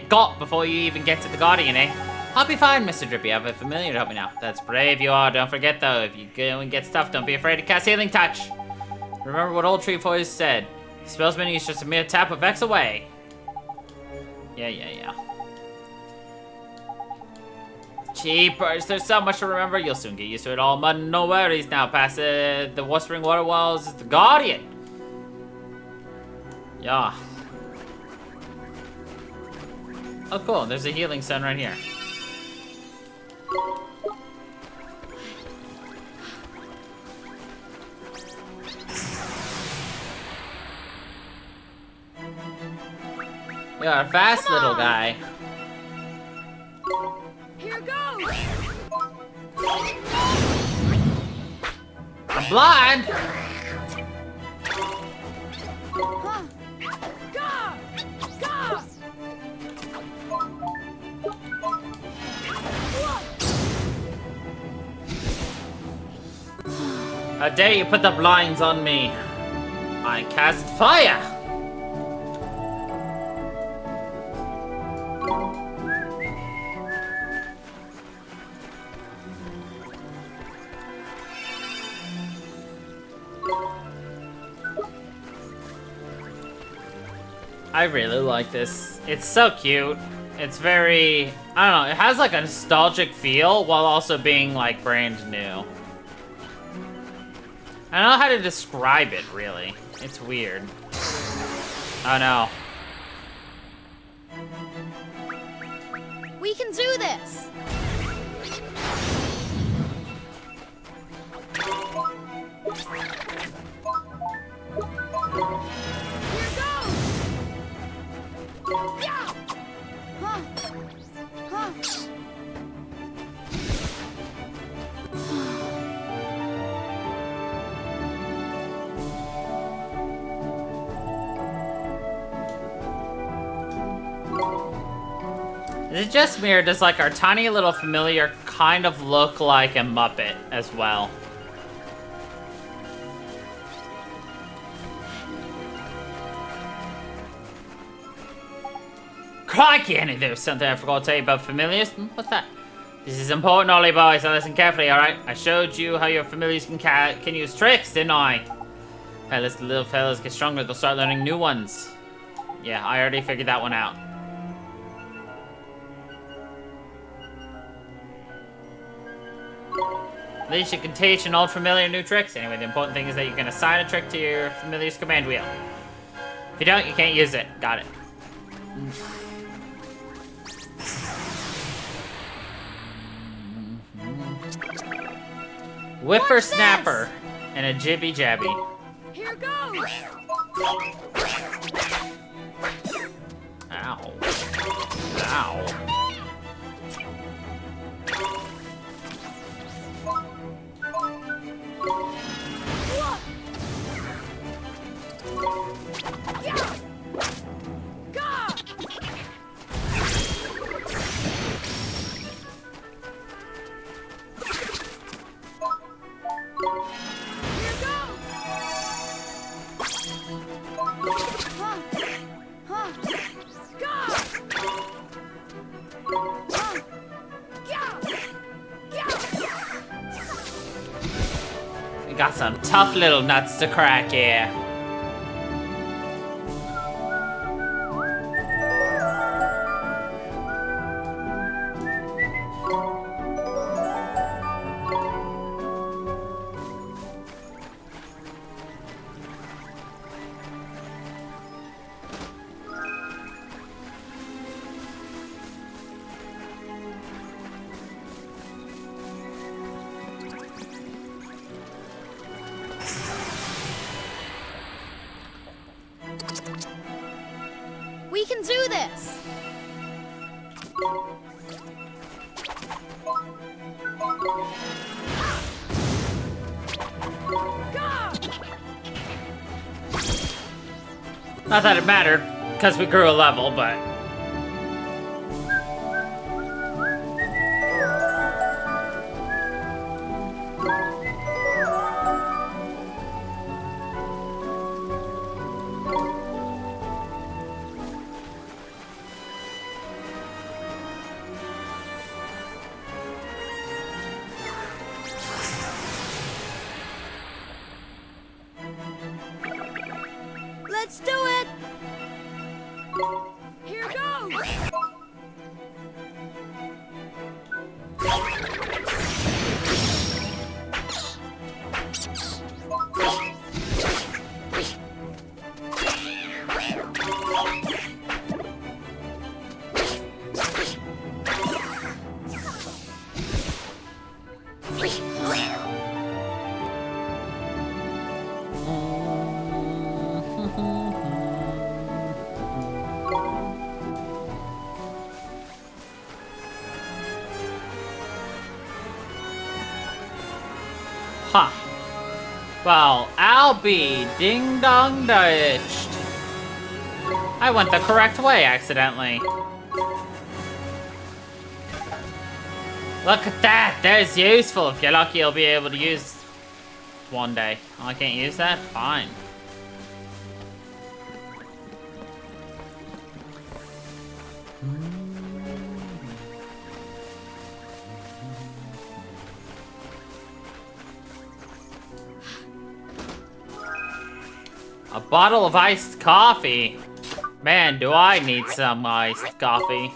Speaker 1: got before you even get to the Guardian, eh? I'll be fine, Mr. Drippy. I have a familiar to help me now. That's brave you are. Don't forget, though, if you go and get stuff, don't be afraid to cast Healing Touch. Remember what old Treefoil said. Spells mini is just a mere tap of X away. Yeah. Cheapers, there's so much to remember. You'll soon get used to it all, mud. No worries now. Past the Whispering Water Walls is the Guardian. Yeah. Oh, cool. There's a healing stone right here. You're a fast little guy.
Speaker 11: Here goes!
Speaker 1: I'm blind!
Speaker 11: Huh. Gah! Gah!
Speaker 1: How dare you put the blinds on me? I cast fire! I really like this. It's so cute. It's very, I don't know, it has like a nostalgic feel while also being like brand new. I don't know how to describe it, really. It's weird. Oh no.
Speaker 3: We can do this! Here goes! Yeah! Huh. Huh.
Speaker 1: Is it just me, or does like our tiny little familiar kind of look like a Muppet as well? Crikey, Annie, there was something I forgot to tell you about familiars. What's that? This is important, Ollie boy, so listen carefully, alright? I showed you how your familiars can use tricks, didn't I? Hey, as the little fellas get stronger, they'll start learning new ones. Yeah, I already figured that one out. At least you can teach an old familiar new tricks. Anyway, the important thing is that you can assign a trick to your familiar's command wheel. If you don't, you can't use it. Got it. Whippersnapper and a jibby jabby.
Speaker 3: Here goes!
Speaker 1: Ow. Ow. We got some tough little nuts to crack here.
Speaker 3: We can do this!
Speaker 1: Not that it mattered, because we grew a level, but...
Speaker 3: Let's do it! Here goes!
Speaker 1: Huh. Well, I'll be ding-dong-ditched. I went the correct way accidentally. Look at that! There's useful. If you're lucky, you'll be able to use one day. Oh, I can't use that? Fine. A bottle of iced coffee. Man, do I need some iced coffee.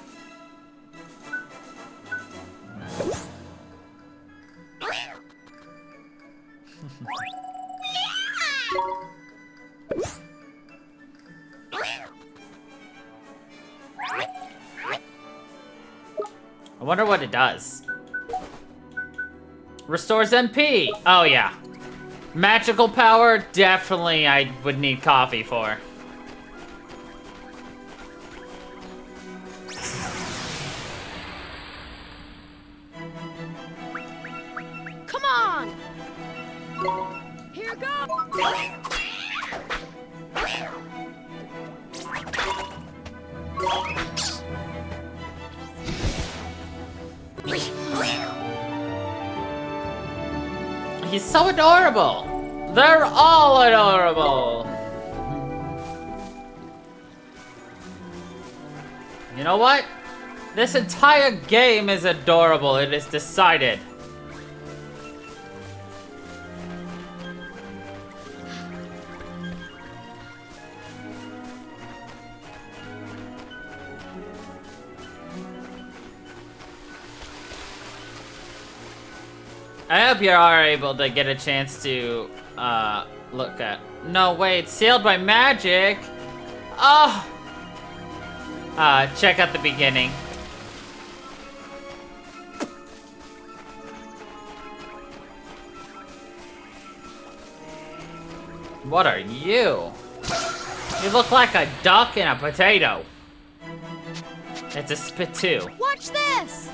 Speaker 1: I wonder what it does. Restores MP. Oh yeah. Magical power, definitely I would need coffee for.
Speaker 11: Come on! Here goes!
Speaker 1: He's so adorable! They're all adorable! You know what? This entire game is adorable, it is decided. I hope you are able to get a chance to look at. No, wait, sealed by magic. Oh. Check out the beginning. What are you? You look like a duck and a potato. It's a spittoon.
Speaker 11: Watch this!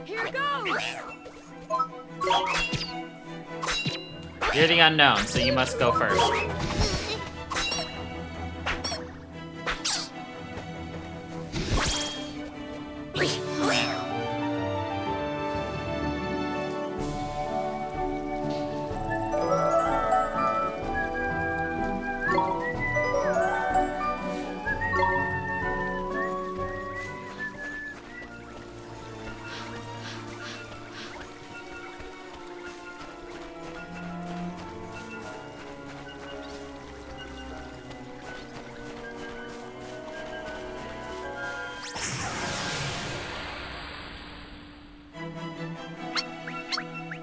Speaker 11: Here goes!
Speaker 1: You're the unknown, so you must go first.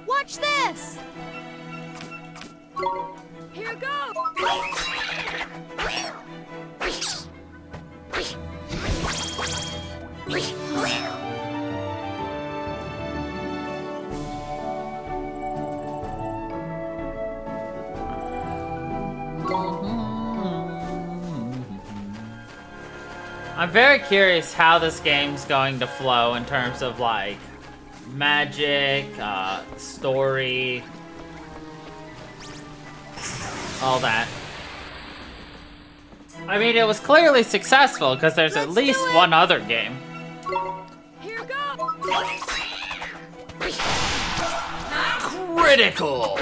Speaker 11: Watch this! Here goes!
Speaker 1: I'm very curious how this game's going to flow in terms of like magic, story, all that. I mean, it was clearly successful because there's at least one other game.
Speaker 11: Here goes!
Speaker 1: Critical!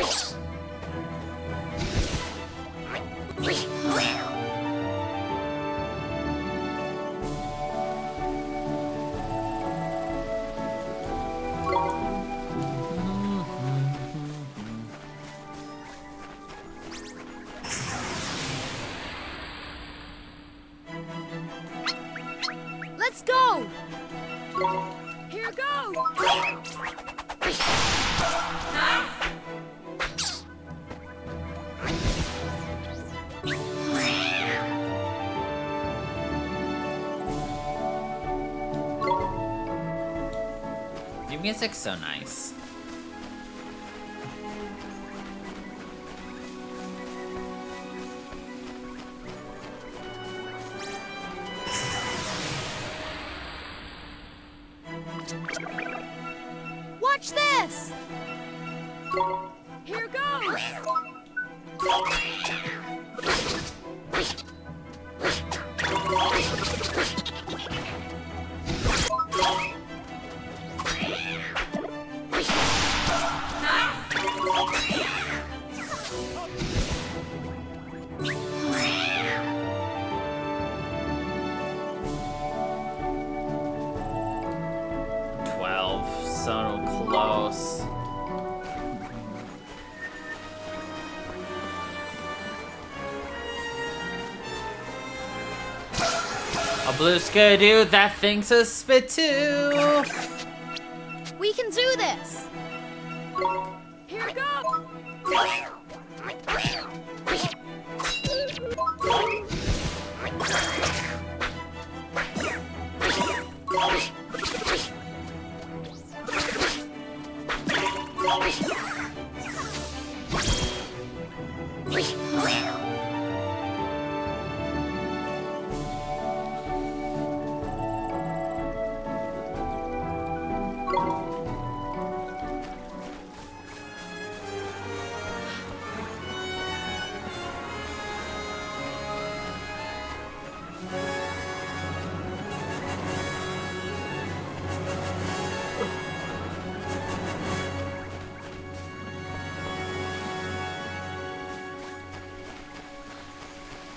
Speaker 11: Let's go! Here goes!
Speaker 1: Your music's so nice.
Speaker 11: Watch this! Here goes!
Speaker 1: so close. A blue skidoo that thinks a spit too.
Speaker 11: We can do this! Here goes!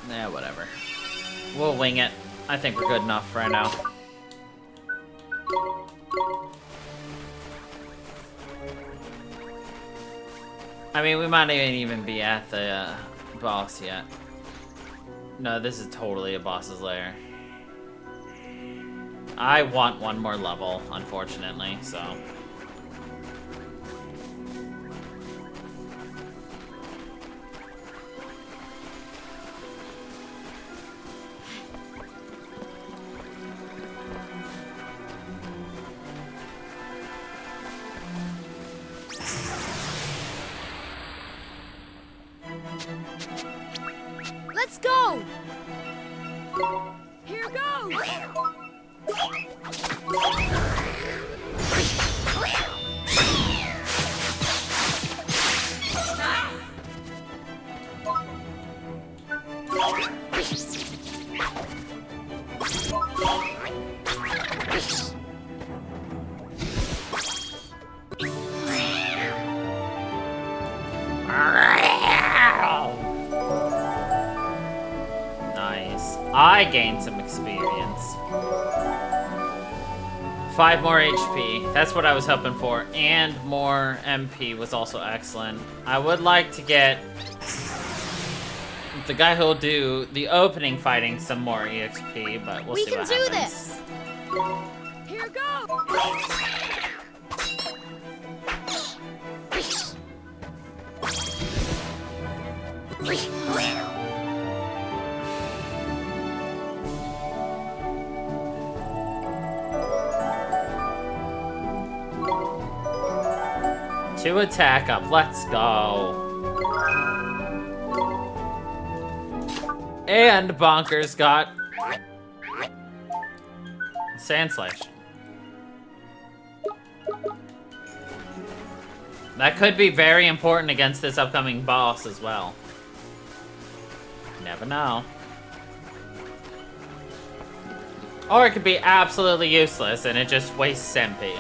Speaker 1: Yeah, whatever. We'll wing it. I think we're good enough right now. I mean, we might not even be at the boss yet. No, this is totally a boss's lair. I want one more level, unfortunately, so...
Speaker 11: Let's go! Here goes!
Speaker 1: Nice. I gained some experience. 5 more HP. That's what I was hoping for. And more MP was also excellent. I would like to get the guy who'll do the opening fighting some more EXP, but we'll see what happens.
Speaker 11: We can do this! Here goes!
Speaker 1: To attack up, let's go. And Bonkers got Sand Slash. That could be very important against this upcoming boss as well. Never know. Or it could be absolutely useless and it just wastes MP.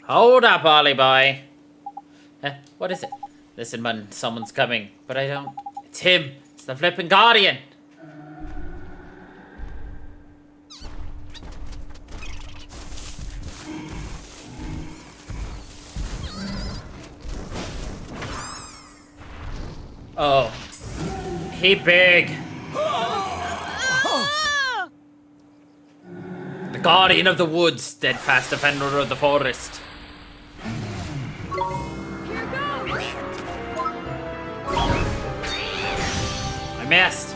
Speaker 1: Hold up, Ollie boy. What is it? Listen, man, someone's coming, but I don't... It's him. It's the flippin' Guardian. Oh. He big. The Guardian of the Woods, steadfast defender of the forest. I missed.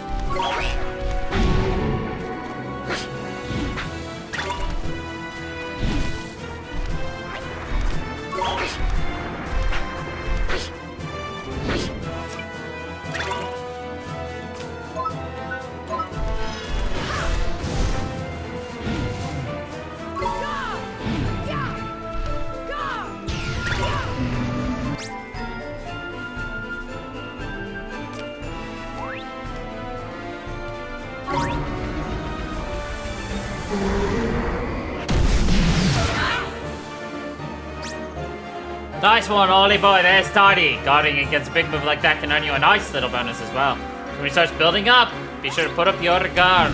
Speaker 1: Nice one, Ollie boy. There's Tidy. Guarding against a big move like that can earn you a nice little bonus as well. When it starts building up, be sure to put up your guard.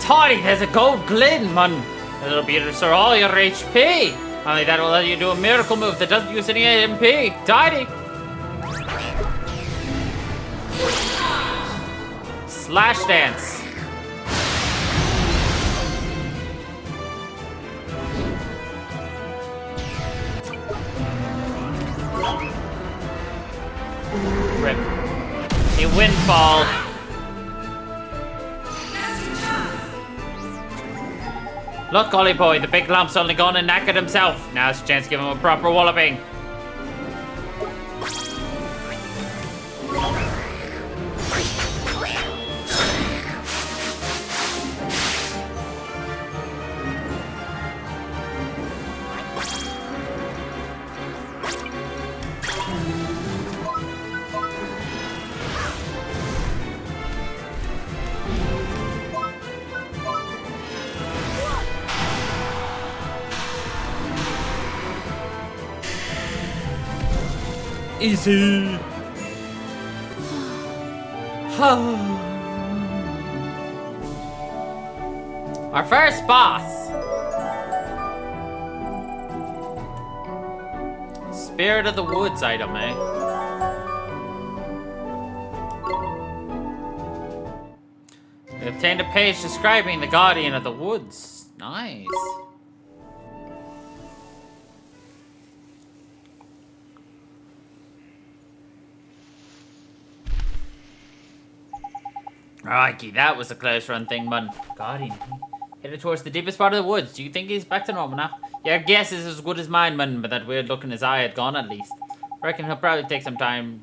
Speaker 1: Tidy, there's a gold glint, man. It'll be to restore all your HP. Only that will let you do a miracle move that doesn't use any MP. Tidy. Slash dance. Rip. A windfall. Look, Ollie boy, the big lump's only gone and knackered himself. Now's your chance to give him a proper walloping. Easy. Our first boss. Spirit of the Woods item, eh? We obtained a page describing the Guardian of the Woods. Nice. Crikey, that was a close run thing, man. Guardian. Headed towards the deepest part of the woods. Do you think he's back to normal now? Your guess is as good as mine, man, but that weird look in his eye had gone at least. Reckon he'll probably take some time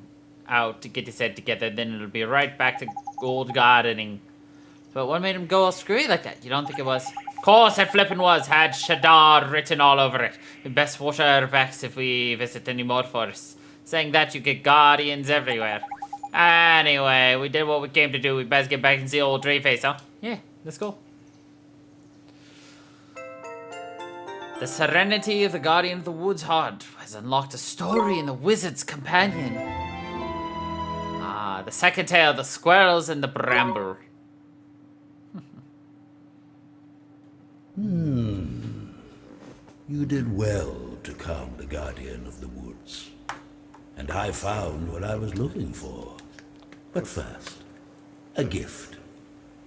Speaker 1: out to get his head together, then it'll be right back to gold gardening. But what made him go all screwy like that? You don't think it was? Of course it flippin' was. Had Shadar written all over it. We best wash our backs if we visit any more forests. Saying that, you get guardians everywhere. Anyway, we did what we came to do. We best get back and see old Dreeface, huh? Yeah, let's go. The Serenity of the Guardian of the Woods Heart has unlocked a story in the Wizard's Companion. Ah, the second tale, The Squirrels and the Bramble.
Speaker 10: You did well to calm the Guardian of the Woods. And I found what I was looking for. But first, a gift,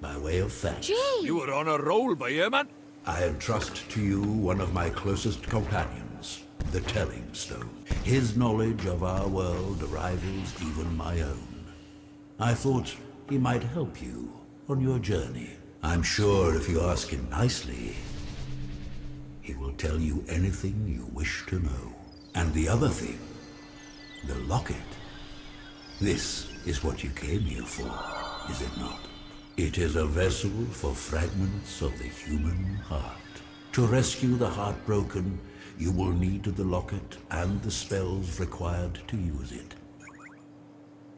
Speaker 10: by way of thanks.
Speaker 9: Gee!
Speaker 2: You were on a roll by here, man.
Speaker 10: I entrust to you one of my closest companions, the Telling Stone. His knowledge of our world rivals even my own. I thought he might help you on your journey. I'm sure if you ask him nicely, he will tell you anything you wish to know. And the other thing, the locket. This is what you came here for, is it not? It is a vessel for fragments of the human heart. To rescue the heartbroken, you will need the locket and the spells required to use it.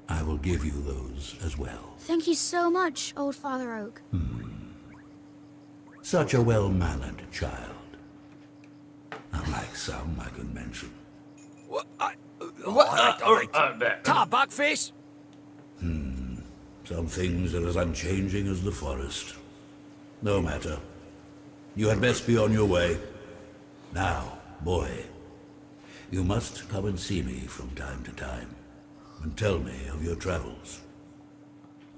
Speaker 10: I will give you those as well.
Speaker 3: Thank you so much, Old Father Oak.
Speaker 10: Such a well-mannered child. Unlike some I can mention.
Speaker 2: What? All right. Ta, backface.
Speaker 10: Some things are as unchanging as the forest. No matter. You had best be on your way. Now, boy, you must come and see me from time to time, and tell me of your travels.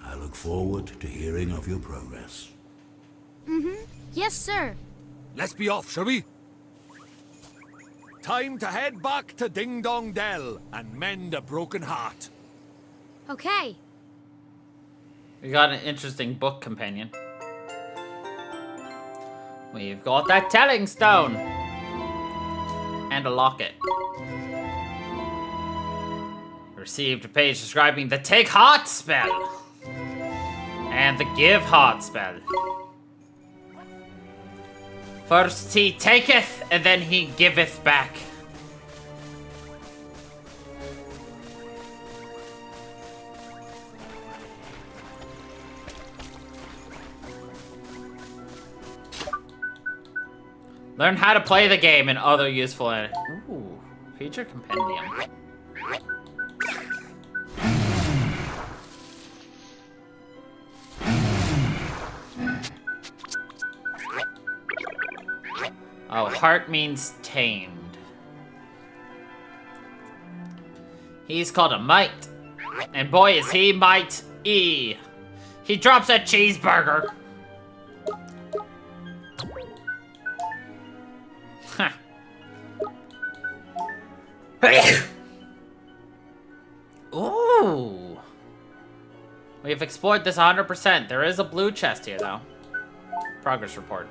Speaker 10: I look forward to hearing of your progress.
Speaker 3: Yes, sir.
Speaker 2: Let's be off, shall we? Time to head back to Ding Dong Dell and mend a broken heart.
Speaker 3: Okay.
Speaker 1: We got an interesting book companion. We've got that telling stone. And a locket. Received a page describing the Take Heart spell. And the Give Heart spell. First he taketh, and then he giveth back. Learn how to play the game and other useful... Ooh, feature compendium. Oh, heart means tamed. He's called a mite. And boy, is he might-y. He drops a cheeseburger. Huh. Ooh. We have explored this 100%. There is a blue chest here, though. Progress report.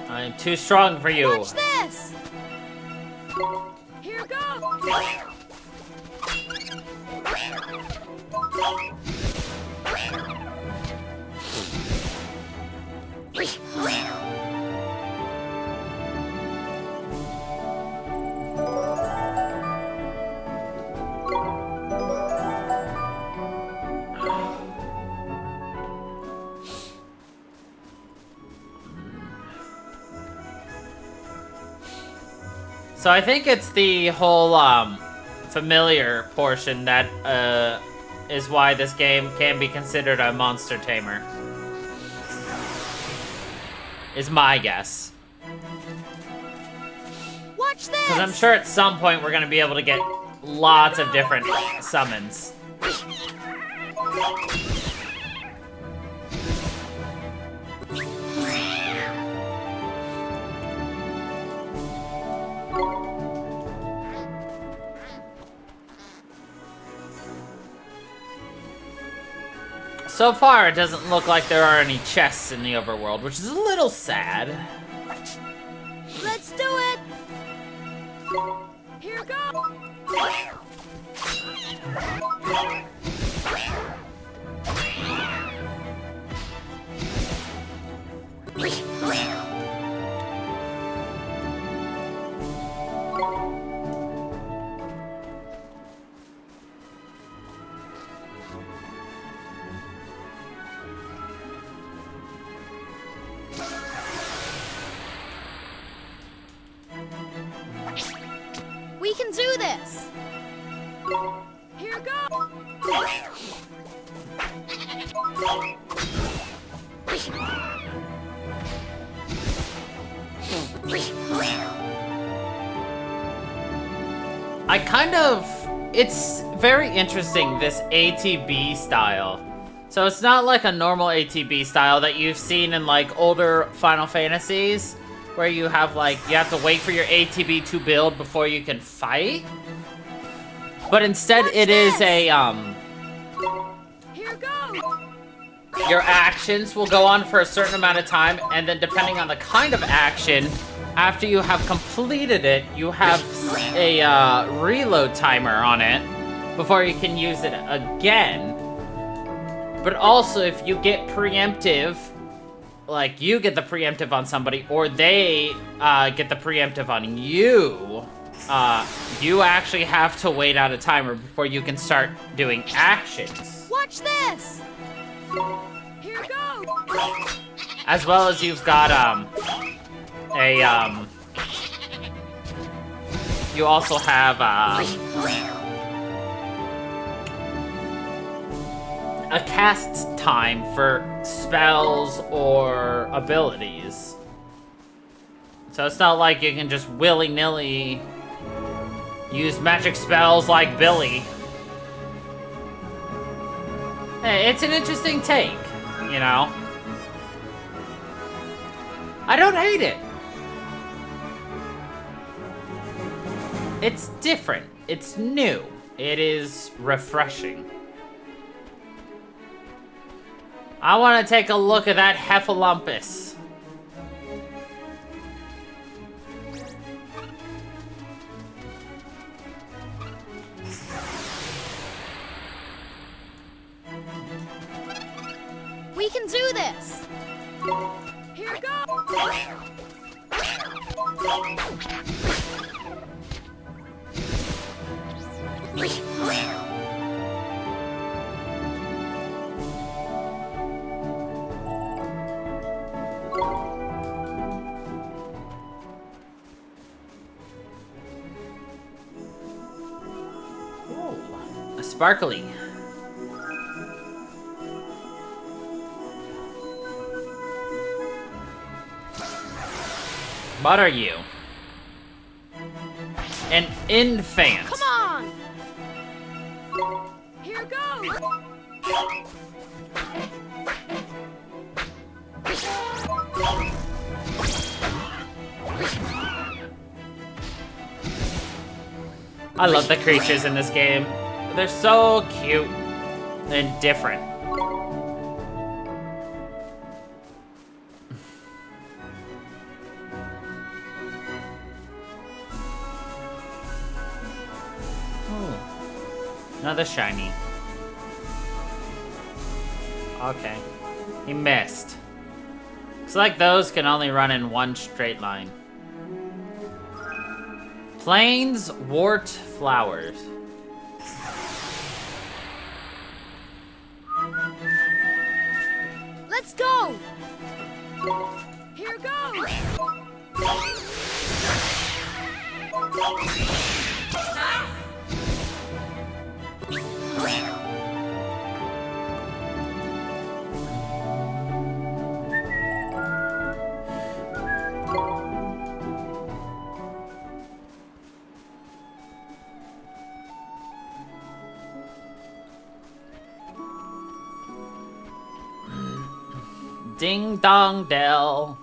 Speaker 1: I'm too strong for you.
Speaker 11: Watch this! Here goes!
Speaker 1: So I think it's the whole familiar portion that is why this game can be considered a monster tamer. Is my guess.
Speaker 11: Watch this!
Speaker 1: Because I'm sure at some point we're going to be able to get lots of different summons. So far, it doesn't look like there are any chests in the overworld, which is a little sad.
Speaker 11: Let's do it! Here goes!
Speaker 3: We can do this!
Speaker 11: Here goes!
Speaker 1: I kind of... It's very interesting, this ATB style. So it's not like a normal ATB style that you've seen in like older Final Fantasies, where you have like, you have to wait for your ATB to build before you can fight. But instead it is a,
Speaker 11: Here goes!
Speaker 1: your actions will go on for a certain amount of time, and then depending on the kind of action, after you have completed it, you have a reload timer on it before you can use it again. But also, if you get preemptive, like you get the preemptive on somebody, or they get the preemptive on you, you actually have to wait out a timer before you can start doing actions.
Speaker 11: Watch this! Here goes!
Speaker 1: As well as you've got, you also have, a cast time for spells or abilities. So it's not like you can just willy-nilly use magic spells like Billy. Hey, it's an interesting take, you know? I don't hate it. It's different. It's new. It is refreshing. I want to take a look at that heffalompus.
Speaker 3: We can do this!
Speaker 11: Here goes!
Speaker 1: A sparkly. What are you? An infant.
Speaker 11: Come on! Here goes!
Speaker 1: I love the creatures in this game. They're so cute and different. Another shiny. Okay. He missed. Looks like those can only run in one straight line. Plains wart flowers.
Speaker 11: Let's go! Here goes!
Speaker 1: Ding dong dell.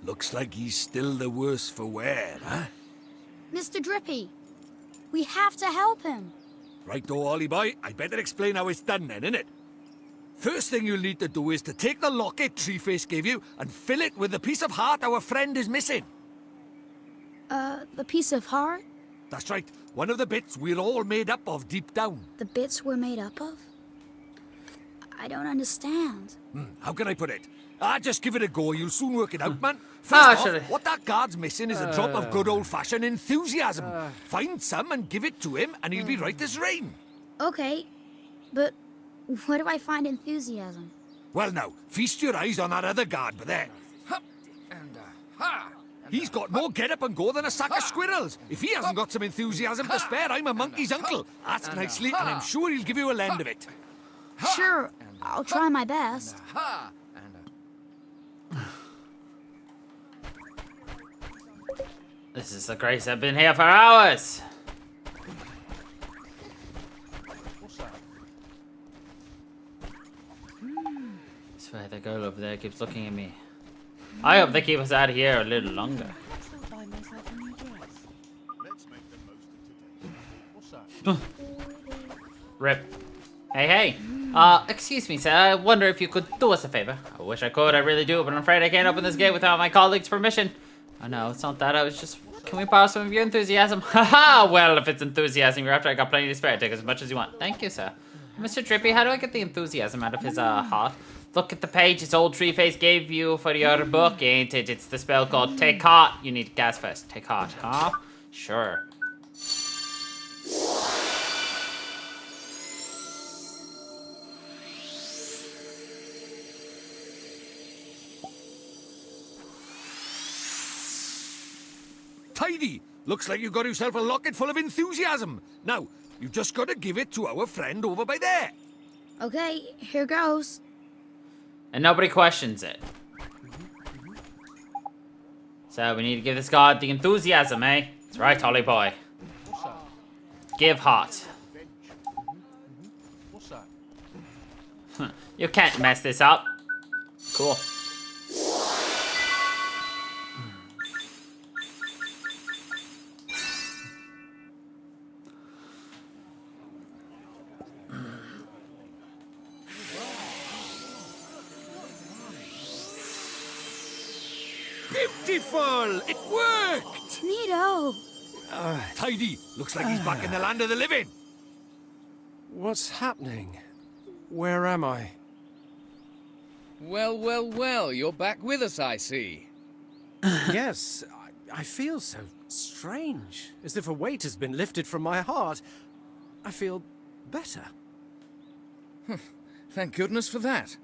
Speaker 2: Looks like he's still the worse for wear, huh?
Speaker 3: Mr. Drippy, we have to help him.
Speaker 2: Right-o, Ollie boy, I better explain how it's done then, innit? First thing you'll need to do is to take the locket Treeface gave you and fill it with the piece of heart our friend is missing.
Speaker 3: The piece of heart?
Speaker 2: That's right, one of the bits we're all made up of deep down.
Speaker 3: The bits we're made up of? I don't understand.
Speaker 2: How can I put it? Just give it a go, you'll soon work it out, man. First off, what that guard's missing is a drop of good old-fashioned enthusiasm. Find some and give it to him, and he'll be right as rain.
Speaker 3: Okay, but where do I find enthusiasm?
Speaker 2: Well now, feast your eyes on that other guard, but there. He's got more get-up and go than a sack of squirrels. If he hasn't got some enthusiasm to spare, I'm a monkey's uncle. Ask nicely, and I'm sure he'll give you a lend of it.
Speaker 3: Sure, I'll try my best.
Speaker 1: This is the grace. I've been here for hours. I swear the girl over there keeps looking at me. I hope they keep us out of here a little longer. Rip. Hey, hey. Excuse me, sir. I wonder if you could do us a favor. I wish I could, I really do, but I'm afraid I can't open this gate without my colleague's permission. Oh no, it's not that. I was just... Can we borrow some of your enthusiasm? Haha! Well, if it's enthusiasm you're after, I got plenty to spare. Take as much as you want. Thank you, sir. Mr. Drippy, how do I get the enthusiasm out of his, heart? Look at the pages old Treeface gave you for your book, ain't it? It's the spell called Take Heart. You need to gas first. Take Heart, huh? Sure.
Speaker 2: Tidy! Looks like you got yourself a locket full of enthusiasm. Now, you just got to give it to our friend over by there.
Speaker 3: Okay, here goes.
Speaker 1: And nobody questions it. So we need to give this god the enthusiasm, eh? That's right, Holly boy. Give heart.
Speaker 12: What's that?
Speaker 1: You can't mess this up. Cool.
Speaker 2: Beautiful! It worked!
Speaker 3: Neato.
Speaker 2: Tidy! Looks like he's back in the land of the living.
Speaker 12: What's happening? Where am I?
Speaker 13: Well, well, well, you're back with us, I see.
Speaker 12: Yes, I feel so strange, as if a weight has been lifted from my heart. I feel better.
Speaker 13: Thank goodness for that.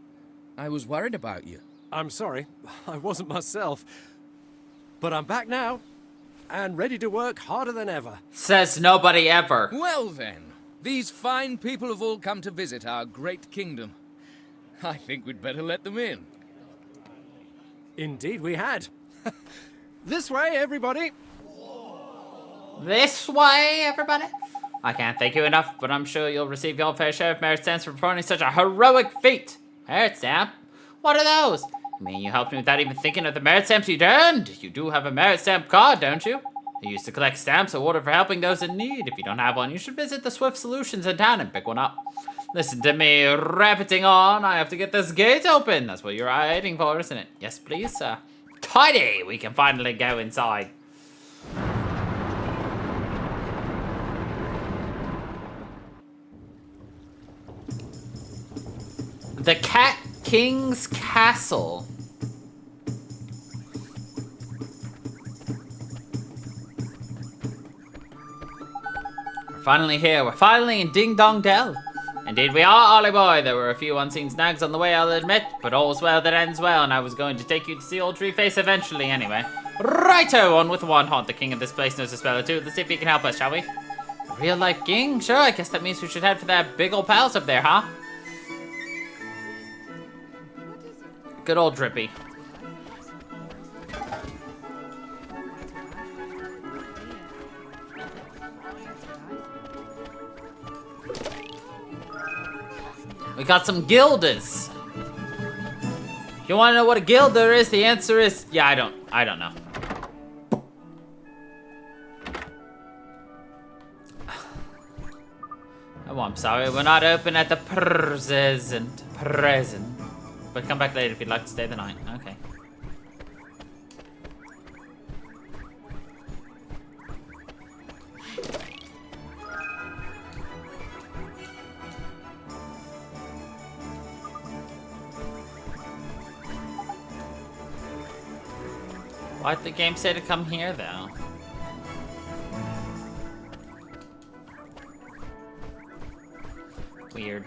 Speaker 13: I was worried about you.
Speaker 12: I'm sorry, I wasn't myself. But I'm back now, and ready to work harder than ever.
Speaker 1: Says nobody ever.
Speaker 13: Well then, these fine people have all come to visit our great kingdom. I think we'd better let them in.
Speaker 12: Indeed we had. This way, everybody.
Speaker 1: This way, everybody. I can't thank you enough, but I'm sure you'll receive your fair share of merit stamps for performing such a heroic feat. Merit stamp? What are those? You mean you helped me without even thinking of the merit stamps you'd earned? You do have a merit stamp card, don't you? I used to collect stamps awarded for helping those in need. If you don't have one, you should visit the Swift Solutions in town and pick one up. Listen to me rabbiting on. I have to get this gate open. That's what you're waiting for, isn't it? Yes, please, sir. Tidy! We can finally go inside. The Cat King's Castle. We're finally here. We're finally in Ding Dong Dell. Indeed we are, Ollie boy. There were a few unseen snags on the way, I'll admit, but all's well that ends well, and I was going to take you to see old Treeface eventually anyway. Righto, on with one haunt. The king of this place knows a spell or two. Let's see if he can help us, shall we? Real life king? Sure, I guess that means we should head for that big old palace up there, huh? Good old Drippy. We got some guilders. You want to know what a guilder is? The answer is, yeah, I don't know. Oh, I'm sorry, we're not open at the present. But come back later if you'd like to stay the night. Okay. Why'd the game say to come here, though? Weird.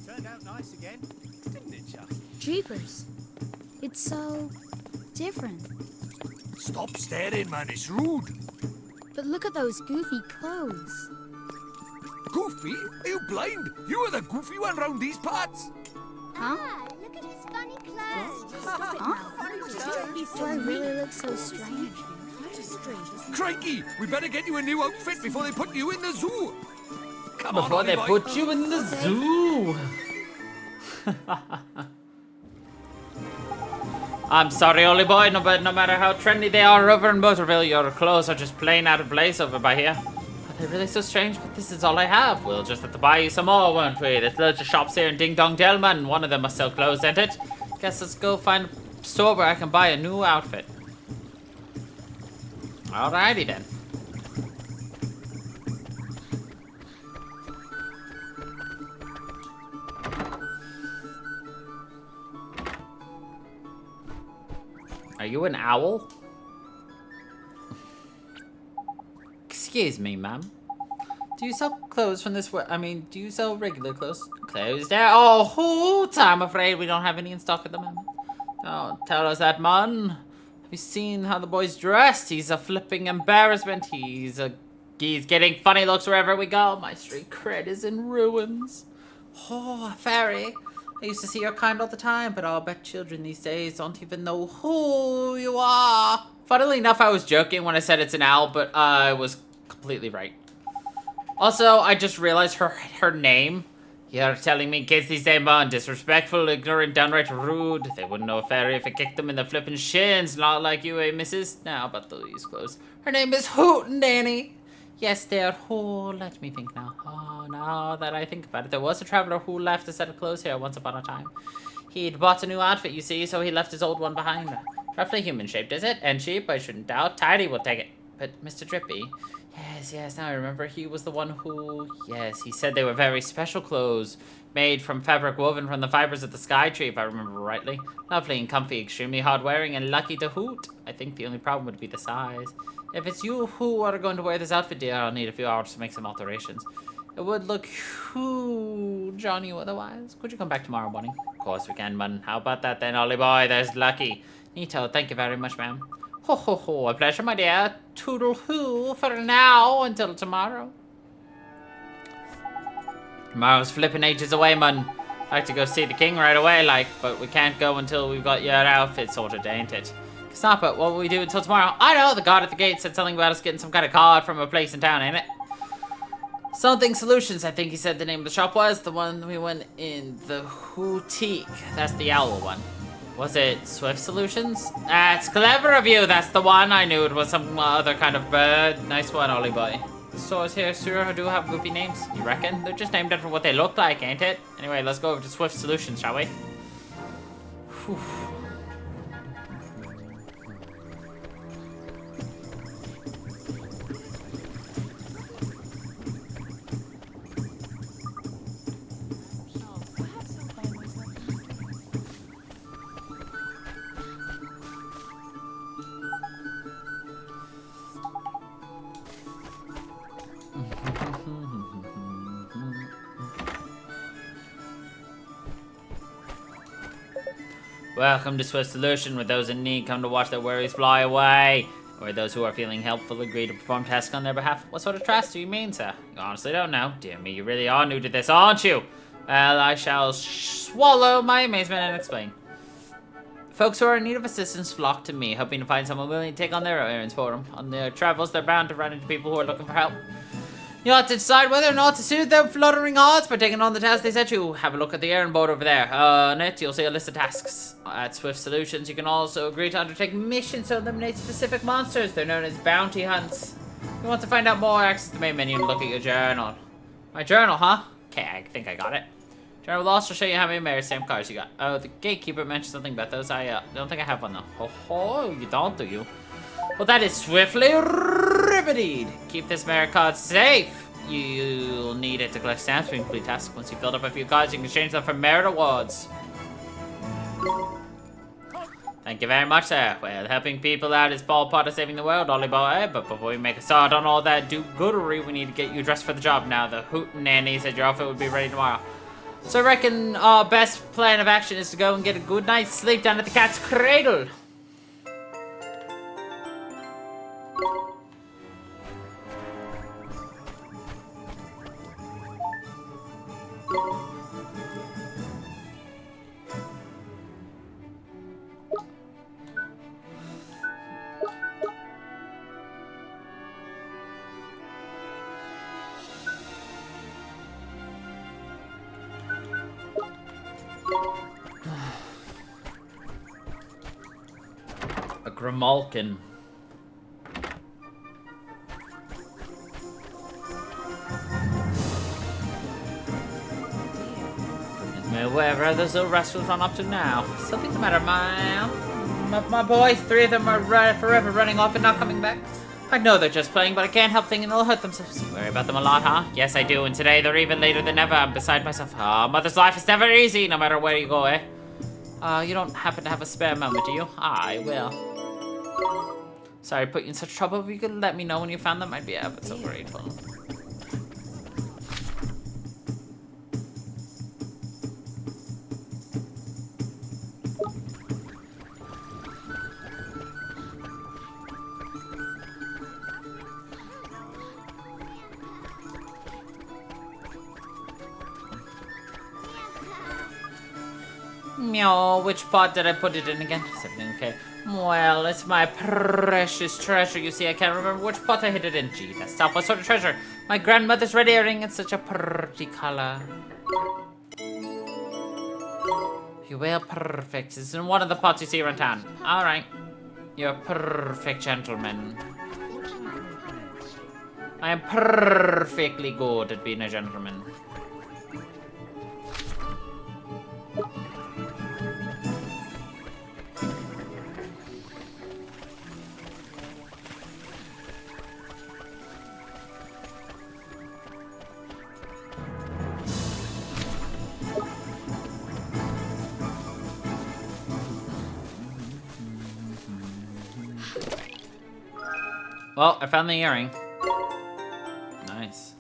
Speaker 12: Turned out nice again, didn't it, Chuck?
Speaker 3: Jeepers. It's so different.
Speaker 2: Stop staring, man. It's rude.
Speaker 3: But look at those goofy clothes.
Speaker 2: Goofy? Are you blind? You are the goofy one round these parts.
Speaker 3: Huh?
Speaker 9: Look at his funny clothes.
Speaker 3: Huh? Do I really look so strange?
Speaker 2: Crikey, we better get you a new outfit before they put you in the zoo. Come
Speaker 1: Before
Speaker 2: on,
Speaker 1: they
Speaker 2: Ollie boy.
Speaker 1: put you in the zoo. I'm sorry, Ollie boy, but no matter how trendy they are over in Motorville, your clothes are just plain out of place over by here. They're really so strange, but this is all I have. We'll just have to buy you some more, won't we? There's loads of shops here in Ding Dong Delman. One of them must sell clothes, ain't it? Guess let's go find a store where I can buy a new outfit. Alrighty then. Are you an owl? Excuse me, ma'am. Do you sell clothes from this do you sell regular clothes? Clothes there? Oh, I'm afraid we don't have any in stock at the moment. Don't tell us that, man. Have you seen how the boy's dressed? He's a flipping embarrassment. He's getting funny looks wherever we go. My street cred is in ruins. Oh, fairy. I used to see your kind all the time, but I'll bet children these days don't even know who you are. Funnily enough, I was joking when I said it's an owl, but I was completely right. Also, I just realized her name. You're telling me kids these days are disrespectful, ignorant, downright rude. They wouldn't know a fairy if it kicked them in the flippin' shins. Not like you, missus? Now, but these clothes. Her name is Hootenanny. Yes, dear. Oh, let me think now. Oh, now that I think about it, there was a traveler who left a set of clothes here once upon a time. He'd bought a new outfit, you see, so he left his old one behind. Roughly human-shaped, is it? And cheap, I shouldn't doubt. Tidy will take it. But Mr. Drippy... Yes, now I remember he was the one who... Yes, he said they were very special clothes, made from fabric woven from the fibers of the sky tree, if I remember rightly. Lovely and comfy, extremely hard wearing, and lucky to hoot. I think the only problem would be the size. If it's you who are going to wear this outfit, dear, I'll need a few hours to make some alterations. It would look huge on you otherwise. Could you come back tomorrow morning? Of course we can, man. How about that then, Ollie boy? There's lucky. Neato, thank you very much, ma'am. Ho ho ho, a pleasure, my dear. Toodle-hoo for now until tomorrow. Tomorrow's flipping ages away, man. I'd like to go see the king right away, but we can't go until we've got your outfit sorted, ain't it? Stop it, what will we do until tomorrow? I know, the guard at the gate said something about us getting some kind of card from a place in town, ain't it? Something Solutions, I think he said the name of the shop was. The one we went in, the Hootique. That's the owl one. Was it Swift Solutions? That's clever of you, that's the one. I knew it was some other kind of bird. Nice one, Ollie boy. The stores here sure do have goofy names, you reckon? They're just named after what they look like, ain't it? Anyway, let's go over to Swift Solutions, shall we? Whew. Welcome to Swift Solution, where those in need come to watch their worries fly away. Or those who are feeling helpful agree to perform tasks on their behalf. What sort of tasks do you mean, sir? You honestly don't know. Dear me, you really are new to this, aren't you? Well, I shall swallow my amazement and explain. Folks who are in need of assistance flock to me, hoping to find someone willing to take on their errands for them. On their travels, they're bound to run into people who are looking for help. You ought to decide whether or not to soothe their fluttering hearts by taking on the task they set you. Have a look at the errand board over there. On it, you'll see a list of tasks. At Swift Solutions, you can also agree to undertake missions to eliminate specific monsters. They're known as bounty hunts. If you want to find out more, access the main menu and look at your journal. My journal, huh? Okay, I think I got it. Journal will also show you how many stamp cards you got. Oh, the gatekeeper mentioned something about those. I don't think I have one though. Oh, you don't, do you? Well, that is swiftly remedied. Keep this merit card safe. You'll need it to collect stamps for complete tasks. Once you've filled up a few cards, you can exchange them for merit awards. Thank you very much, sir. Well, helping people out is all part of saving the world, Ollie boy. But before we make a start on all that do-goodery, we need to get you dressed for the job now. The Hootenanny said your outfit would be ready tomorrow. So I reckon our best plan of action is to go and get a good night's sleep down at the cat's cradle. A Grimalkin. are those little rascals run off to now? Something the matter, my boys? 3 of them are forever running off and not coming back. I know they're just playing, but I can't help thinking they'll hurt themselves. You worry about them a lot, huh? Yes, I do, and today they're even later than ever. I'm beside myself. Oh, mother's life is never easy, no matter where you go, eh? You don't happen to have a spare moment, do you? I will. Sorry to put you in such trouble. If you could let me know when you found them, I'd be ever so grateful. Meow, which pot did I put it in again? Is everything okay? Well, it's my precious treasure. You see, I can't remember which pot I hid it in. Gee, that's tough. What sort of treasure? My grandmother's red earring. It's such a pretty color. You will, perfect. It's in one of the pots you see around town. Alright. You're a perfect gentleman. I am perfectly good at being a gentleman. Well, I found the earring. Nice.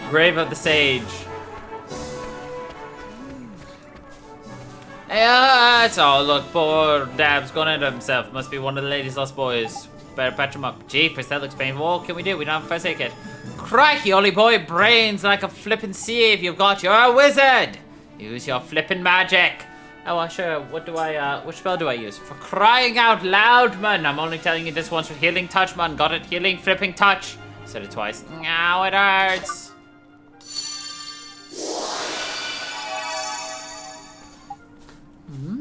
Speaker 1: Grave of the Sage. Hey, it's all look, poor Dab's gone into himself. Must be one of the ladies' lost boys. Better patch him up. Jeepers, that looks painful. What can we do? We don't have a first aid kit. Crikey, Ollie boy, brains like a flippin' sieve you've got. You're a wizard. Use your flippin' magic. Oh, sure. What do which spell do I use? For crying out loud, man. I'm only telling you this once for healing touch, man. Got it? Healing flipping touch. Said it twice. Ow, it hurts.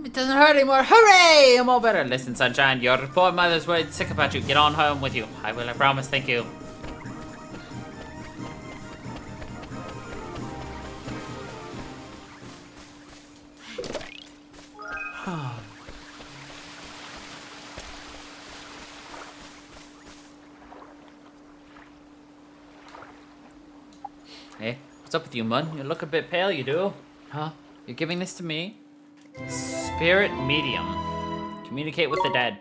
Speaker 1: It doesn't hurt anymore. Hooray! I'm all better. Listen, sunshine, your poor mother's worried sick about you. Get on home with you. I will, I promise. Thank you. Hey, what's up with you, Mun? You look a bit pale, you do. Huh? You're giving this to me? Spirit medium. Communicate with the dead.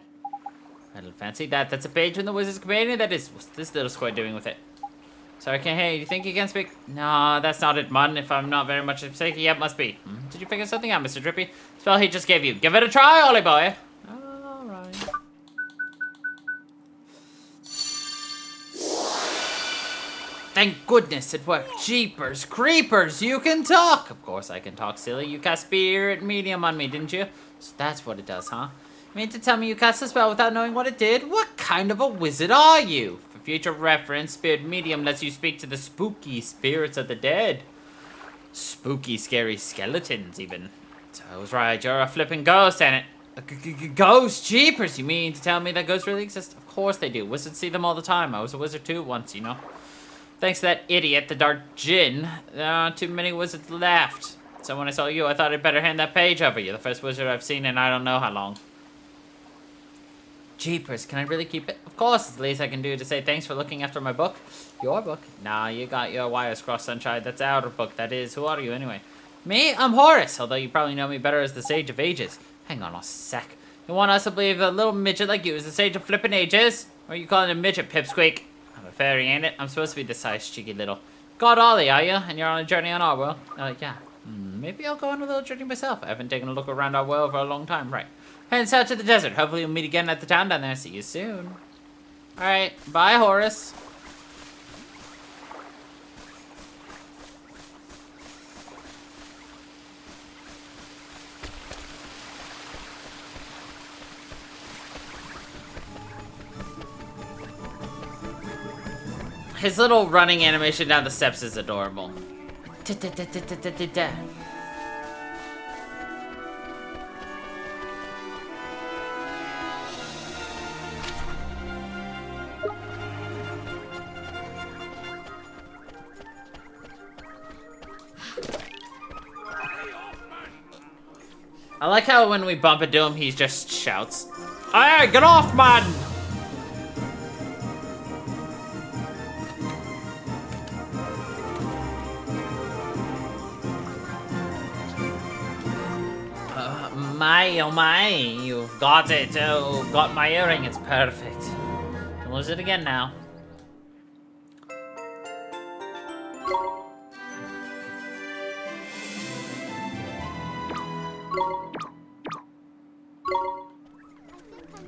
Speaker 1: I don't fancy that. That's a page in the Wizard's Companion. That is. What's this little squid doing with it? Sorry, hey, you think you can speak? No, that's not it, Mun. If I'm not very much mistaken, yeah, it must be. Did you figure something out, Mr. Drippy? Spell he just gave you. Give it a try, Ollie boy. Alright. Thank goodness it worked. Jeepers creepers, you can talk! Of course I can talk, silly. You cast Spirit Medium on me, didn't you? So that's what it does, huh? You mean to tell me you cast a spell without knowing what it did? What kind of a wizard are you? For future reference, Spirit Medium lets you speak to the spooky spirits of the dead. Spooky, scary skeletons, even. So I was right, you're a flipping ghost, ain't it? A ghost? Jeepers, you mean to tell me that ghosts really exist? Of course they do. Wizards see them all the time. I was a wizard too once, you know. Thanks to that idiot, the Dark Djinn, there aren't too many wizards left. So when I saw you, I thought I'd better hand that page over. You're the first wizard I've seen in I don't know how long. Jeepers, can I really keep it? Of course, it's the least I can do to say thanks for looking after my book. Your book? Nah, you got your wires crossed, Sunshine. That's our book, that is. Who are you, anyway? Me? I'm Horace, although you probably know me better as the Sage of Ages. Hang on a sec. You want us to believe a little midget like you is the Sage of Flippin' Ages? Or are you calling a midget, Pipsqueak? I'm a fairy, ain't it? I'm supposed to be this size, cheeky little. God Ollie, are you? And you're on a journey on our world? Yeah. Maybe I'll go on a little journey myself. I haven't taken a look around our world for a long time. Right. Hence out to the desert. Hopefully we'll meet again at the town down there. See you soon. Alright. Bye, Horace. His little running animation down the steps is adorable. I like how when we bump into him, he just shouts, "Hey, get off, man!" My, oh my, you've got it. Oh, got my earring, it's perfect. Don't lose it again now.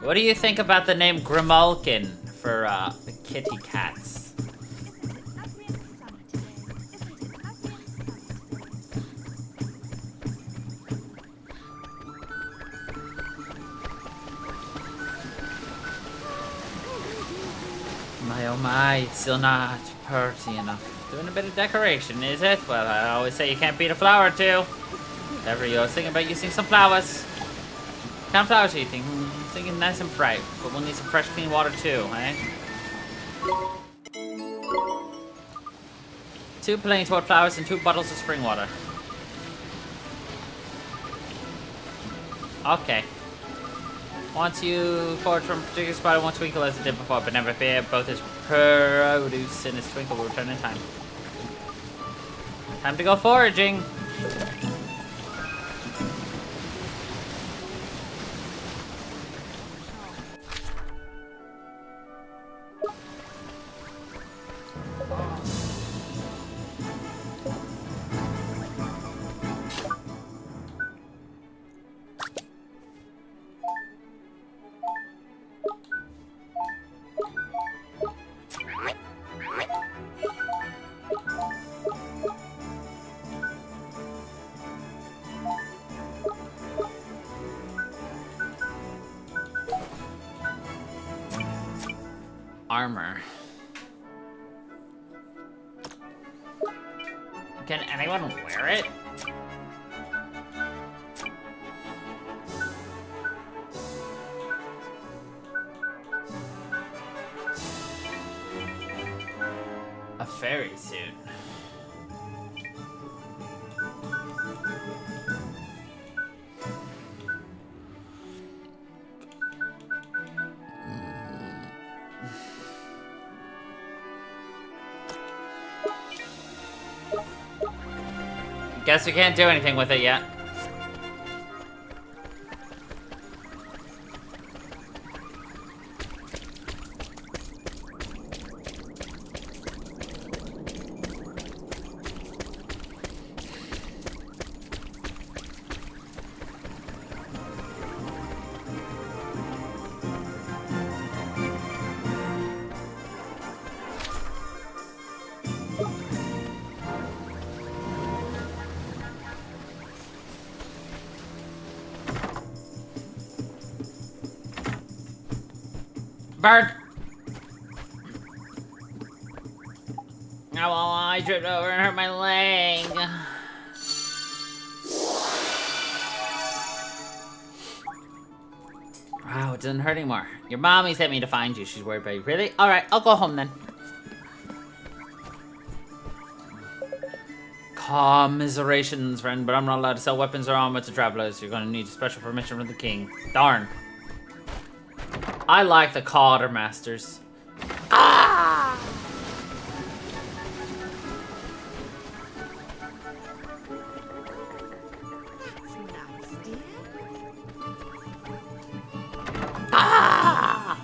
Speaker 1: What do you think about the name Grimalkin for the kitty cats? My oh my, it's still not pretty enough. Doing a bit of decoration, is it? Well, I always say you can't beat a flower or two. Whatever, I was thinking about using some flowers. What kind of flowers are you thinking? Thinking nice and bright, but we'll need some fresh, clean water too, eh? 2 plain white flowers and 2 bottles of spring water. Okay. Once you forage from a particular spot, it won't twinkle as it did before, but never fear, both its produce and its twinkle will return in time. Time to go foraging! Armor. Can anyone wear it? A fairy suit. Guess we can't do anything with it yet. Bird! Oh, well, I tripped over and hurt my leg. Wow, it doesn't hurt anymore. Your mommy sent me to find you. She's worried about you. Really? Alright, I'll go home then. Commiserations, friend, but I'm not allowed to sell weapons or armor to travelers. You're gonna need special permission from the king. Darn. I like the quartermasters. Ah! Ah!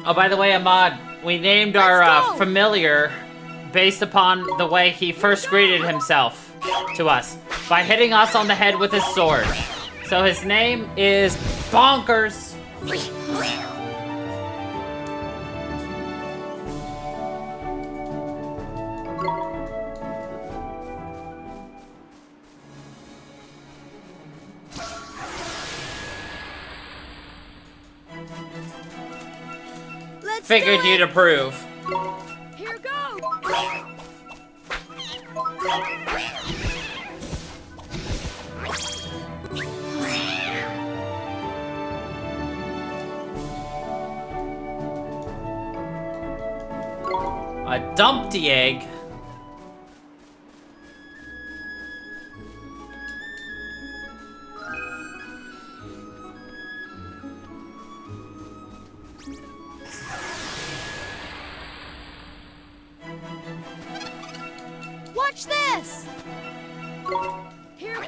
Speaker 1: Oh, by the way, Ahmad, we named our familiar based upon the way he first greeted himself to us by hitting us on the head with his sword. So his name is Bonkers. Figured you'd approve.
Speaker 11: Here goes.
Speaker 1: I dumped the egg.
Speaker 11: Watch this. Here goes.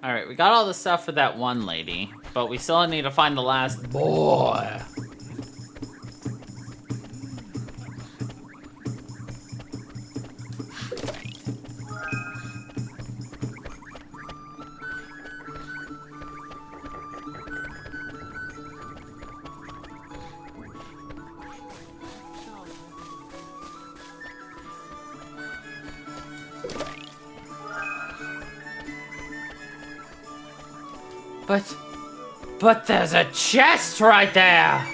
Speaker 1: Alright, we got all the stuff for that one lady, but we still need to find the last boy. But there's a chest right there!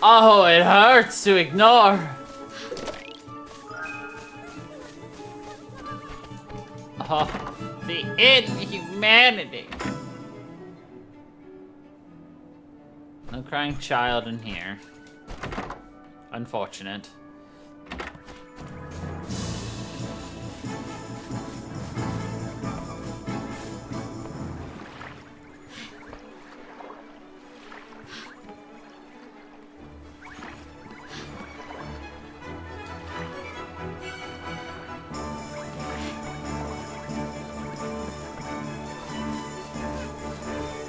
Speaker 1: Oh, it hurts to ignore. Oh, the inhumanity. No crying child in here. Unfortunate.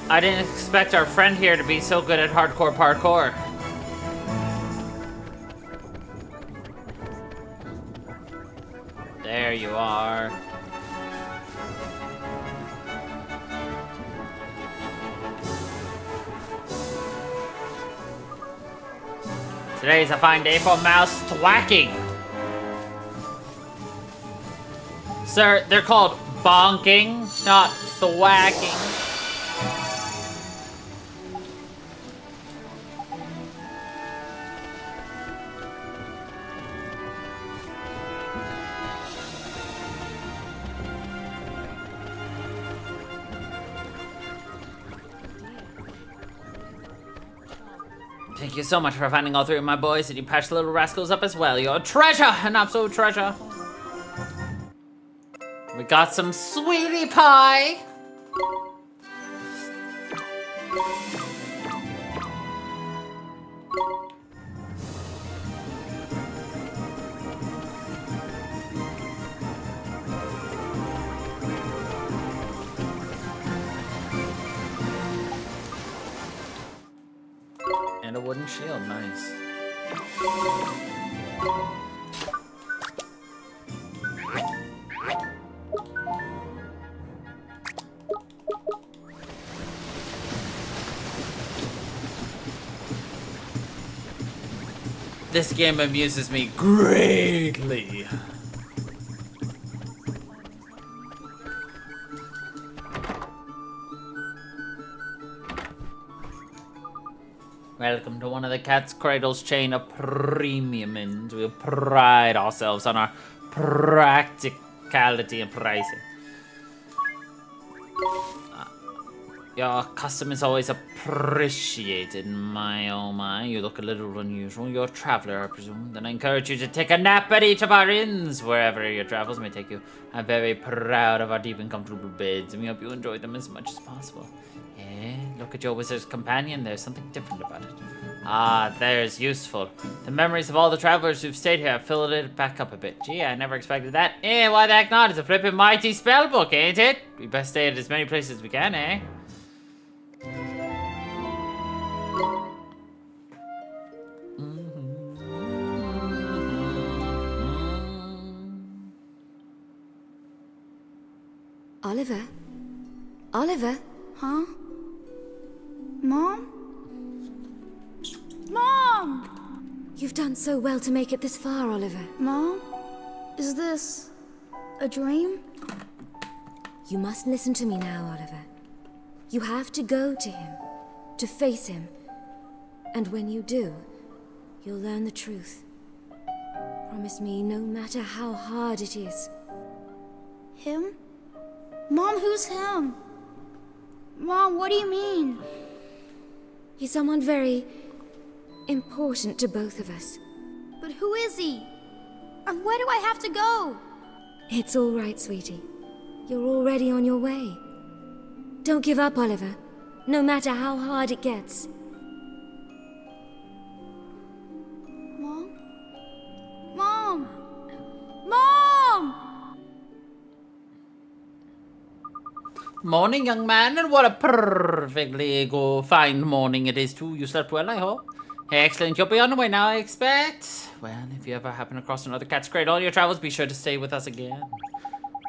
Speaker 1: I didn't expect our friend here to be so good at hardcore parkour. There you are. Today's a fine day for mouse thwacking. Sir, they're called bonking, not thwacking. Thank you so much for finding all three of my boys, and you patched the little rascals up as well. You're a treasure, an absolute treasure. We got some sweetie pie. And a wooden shield, nice. This game amuses me greatly. Welcome to one of the Cat's Cradles chain of premium inns. We'll pride ourselves on our practicality and pricing. Your custom is always appreciated, my oh my. You look a little unusual. You're a traveler, I presume. Then I encourage you to take a nap at each of our inns, wherever your travels may take you. I'm very proud of our deep and comfortable beds, and we hope you enjoy them as much as possible. Eh? Look at your wizard's companion. There's something different about it. Ah, there's useful. The memories of all the travelers who've stayed here have filled it back up a bit. Gee, I never expected that. Eh, why the heck not? It's a flippin' mighty spell book, ain't it? We best stay at as many places as we can, eh?
Speaker 8: Oliver? Oliver?
Speaker 3: Huh? Mom? Mom!
Speaker 8: You've done so well to make it this far, Oliver.
Speaker 3: Mom? Is this a dream?
Speaker 8: You must listen to me now, Oliver. You have to go to him, to face him. And when you do, you'll learn the truth. Promise me, no matter how hard it is.
Speaker 3: Him? Mom, who's him? Mom, what do you mean?
Speaker 8: He's someone very important to both of us.
Speaker 3: But who is he? And where do I have to go?
Speaker 8: It's all right, sweetie. You're already on your way. Don't give up, Oliver, no matter how hard it gets.
Speaker 3: Mom? Mom! Mom!
Speaker 1: Morning, young man, and what a perfectly fine morning it is too. You slept well, I hope. Excellent. You'll be on the way now, I expect. Well, if you ever happen across another Cat's Cradle on your travels, be sure to stay with us again.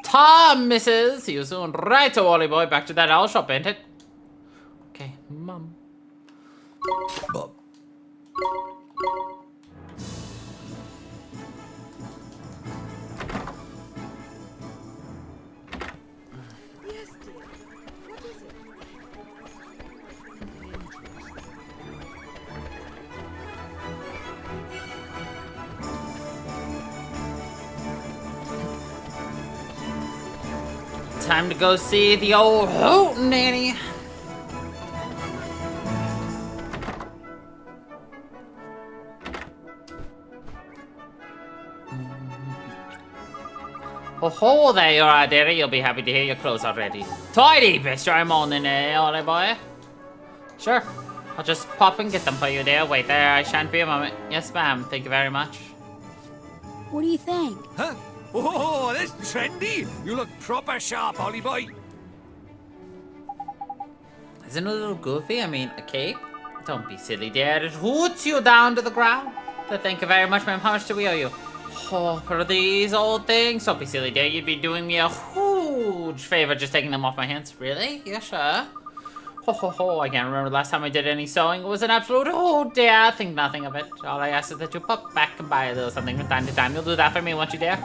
Speaker 1: Tom, missus! See you soon. Right, so Wally boy, back to that owl shop, ain't it? Okay, Mum. Bob. Time to go see the old hootenanny. Oh, there you are, dearie. You'll be happy to hear your clothes already. Tidy, best I'm on in there, Ollie boy. Sure. I'll just pop and get them for you there. Wait there, I shan't be a moment. Yes, ma'am. Thank you very much.
Speaker 3: What do you think?
Speaker 2: Huh? Oh, that's trendy. You look proper sharp, Ollie boy.
Speaker 1: Isn't it a little goofy? I mean, a cape? Don't be silly, dear. It hoots you down to the ground. So thank you very much, ma'am. How much do we owe you? Oh, for these old things? Don't be silly, dear. You'd be doing me a huge favor just taking them off my hands. Really? Yeah, sure. Ho, I can't remember the last time I did any sewing. It was an absolute dear. Think nothing of it. All I ask is that you pop back and buy a little something from time to time. You'll do that for me, won't you, dear?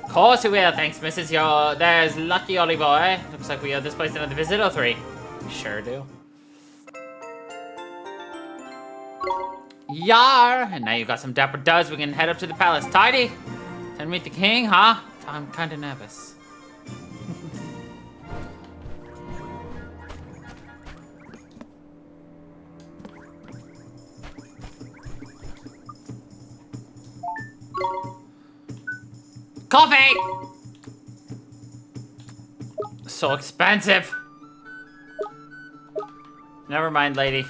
Speaker 1: Of course you will. Thanks, Mrs. There's lucky Ollie boy. Looks like we owe this place another visit or three. We sure do. Yar! And now you got some dapper duds, we can head up to the palace. Tidy! Time to meet the king, huh? I'm kinda nervous. Coffee! So expensive. Never mind, lady.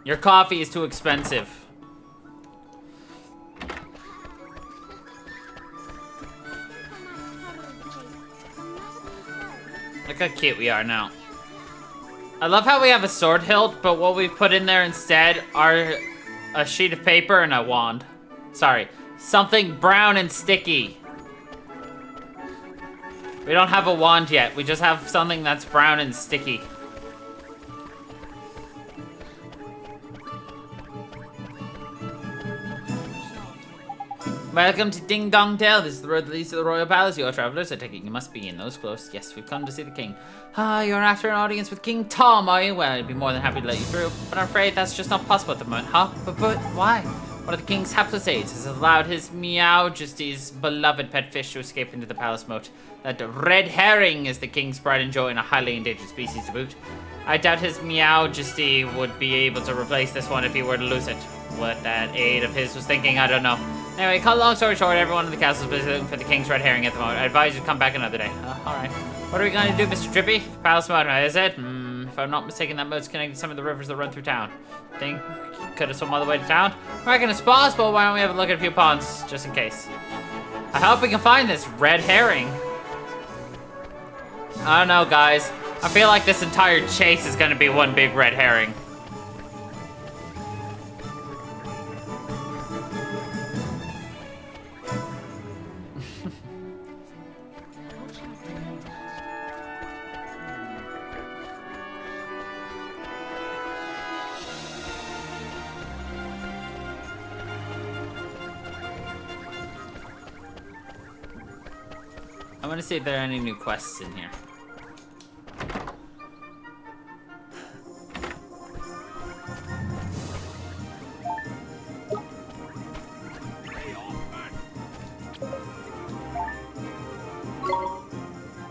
Speaker 1: Your coffee is too expensive. Look how cute we are now. I love how we have a sword hilt, but what we've put in there instead are a sheet of paper and a wand. Sorry, something brown and sticky. We don't have a wand yet. We just have something that's brown and sticky. Welcome to Ding Dong Dell. This is the road that leads to the royal palace. You are travelers. I take it you must be in those close. Yes, we've come to see the king. Ah, you're after an audience with King Tom, are you? Well, I'd be more than happy to let you through, but I'm afraid that's just not possible at the moment. Huh? But why? One of the king's hapless aides has allowed his Meowjesty's beloved pet fish to escape into the palace moat. That red herring is the king's pride and joy and a highly endangered species to boot. I doubt his Meowjesty would be able to replace this one if he were to lose it. What that aide of his was thinking, I don't know. Anyway, cut long story short, everyone in the castle is busy looking for the king's red herring at the moment. I advise you to come back another day. Alright. What are we going to do, Mr. Drippy? Palace moat, is it? If I'm not mistaken, that moat's connecting some of the rivers that run through town. Think could have swum all the way to town? I reckon it's possible. Why don't we have a look at a few ponds, just in case? I hope we can find this red herring. I don't know, guys. I feel like this entire chase is going to be one big red herring. I want to see if there are any new quests in here.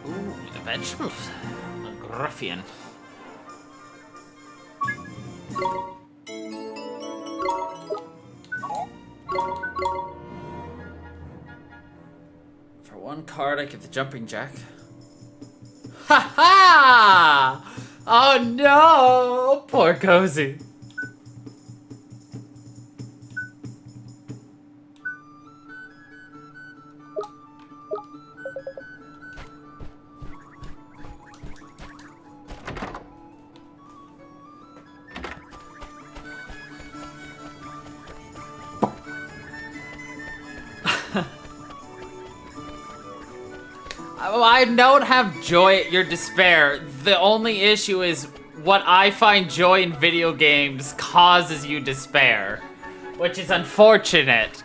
Speaker 1: Ooh, the vegetables. A gruffian. One card, I give the jumping jack. Ha ha! Oh no! Poor Cozy. I don't have joy at your despair. The only issue is what I find joy in video games causes you despair, which is unfortunate.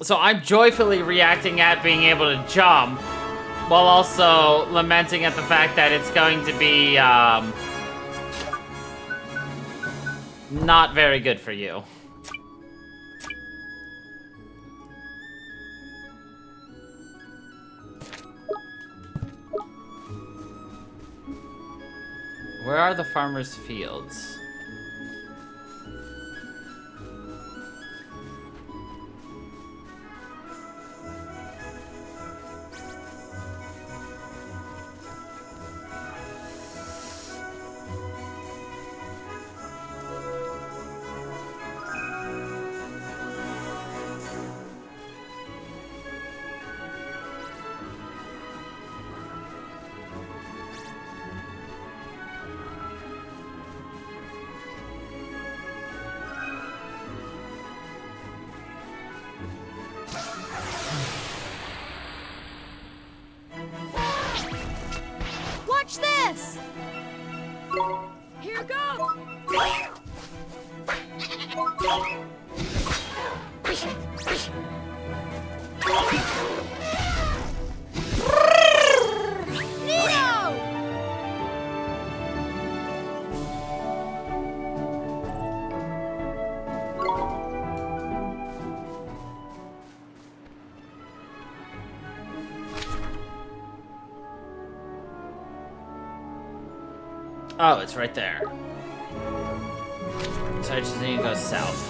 Speaker 1: So I'm joyfully reacting at being able to jump, while also lamenting at the fact that it's going to be not very good for you. Where are the farmers' fields?
Speaker 11: Watch this! Here goes!
Speaker 1: Oh, it's right there. So I just need to go south.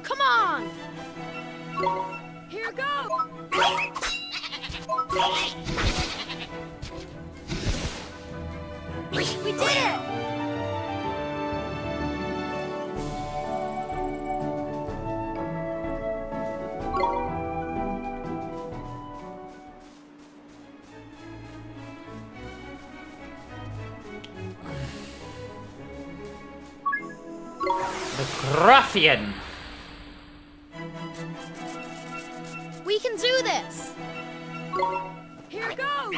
Speaker 11: Come on! Here goes! We did it!
Speaker 1: ruffian!
Speaker 11: We can do this! Here goes!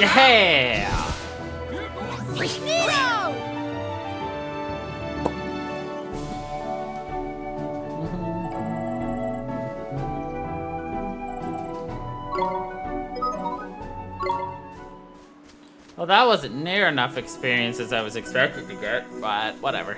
Speaker 1: Yeah! Well, that wasn't near enough experience as I was expecting to get, but whatever.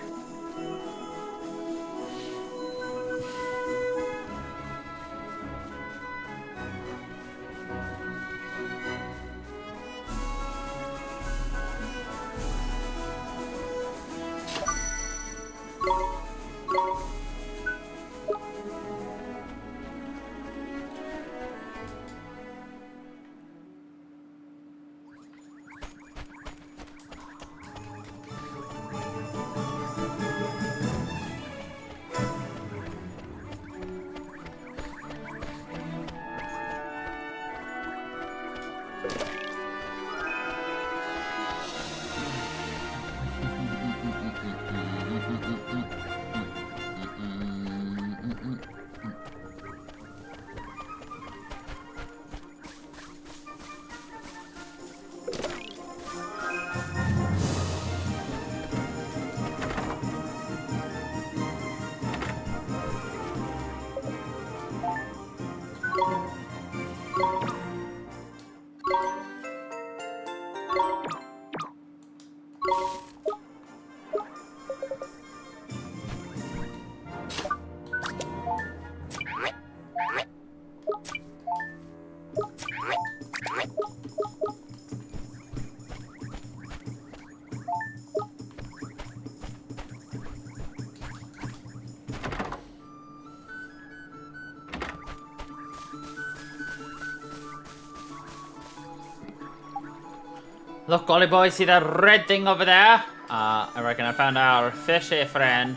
Speaker 1: Look, Ollie boy, see that red thing over there? I reckon I found our fishy friend.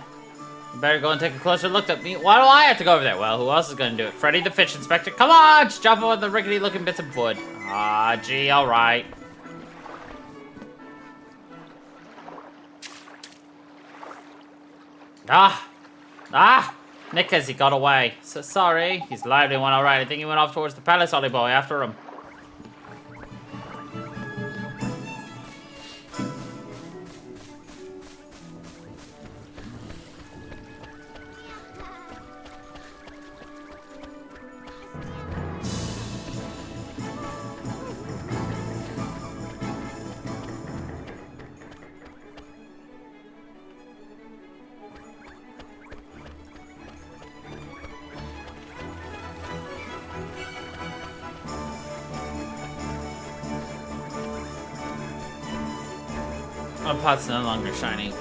Speaker 1: You better go and take a closer look at me. Why do I have to go over there? Well, who else is gonna do it? Freddy the Fish Inspector? Come on, just jump over the rickety looking bits of wood. Ah, gee, alright. Nick he got away. So sorry. He's a lively one, alright. I think he went off towards the palace, Ollie boy, after him. My pot's no longer shiny.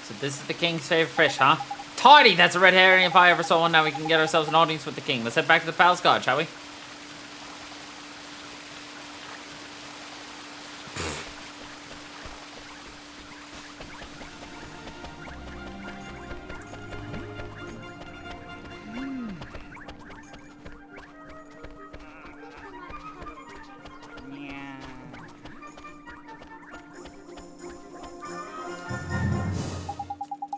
Speaker 1: So this is the king's favorite fish, huh? Tidy, that's a red herring if I ever saw one. Now we can get ourselves an audience with the king. Let's head back to the palace guard, shall we?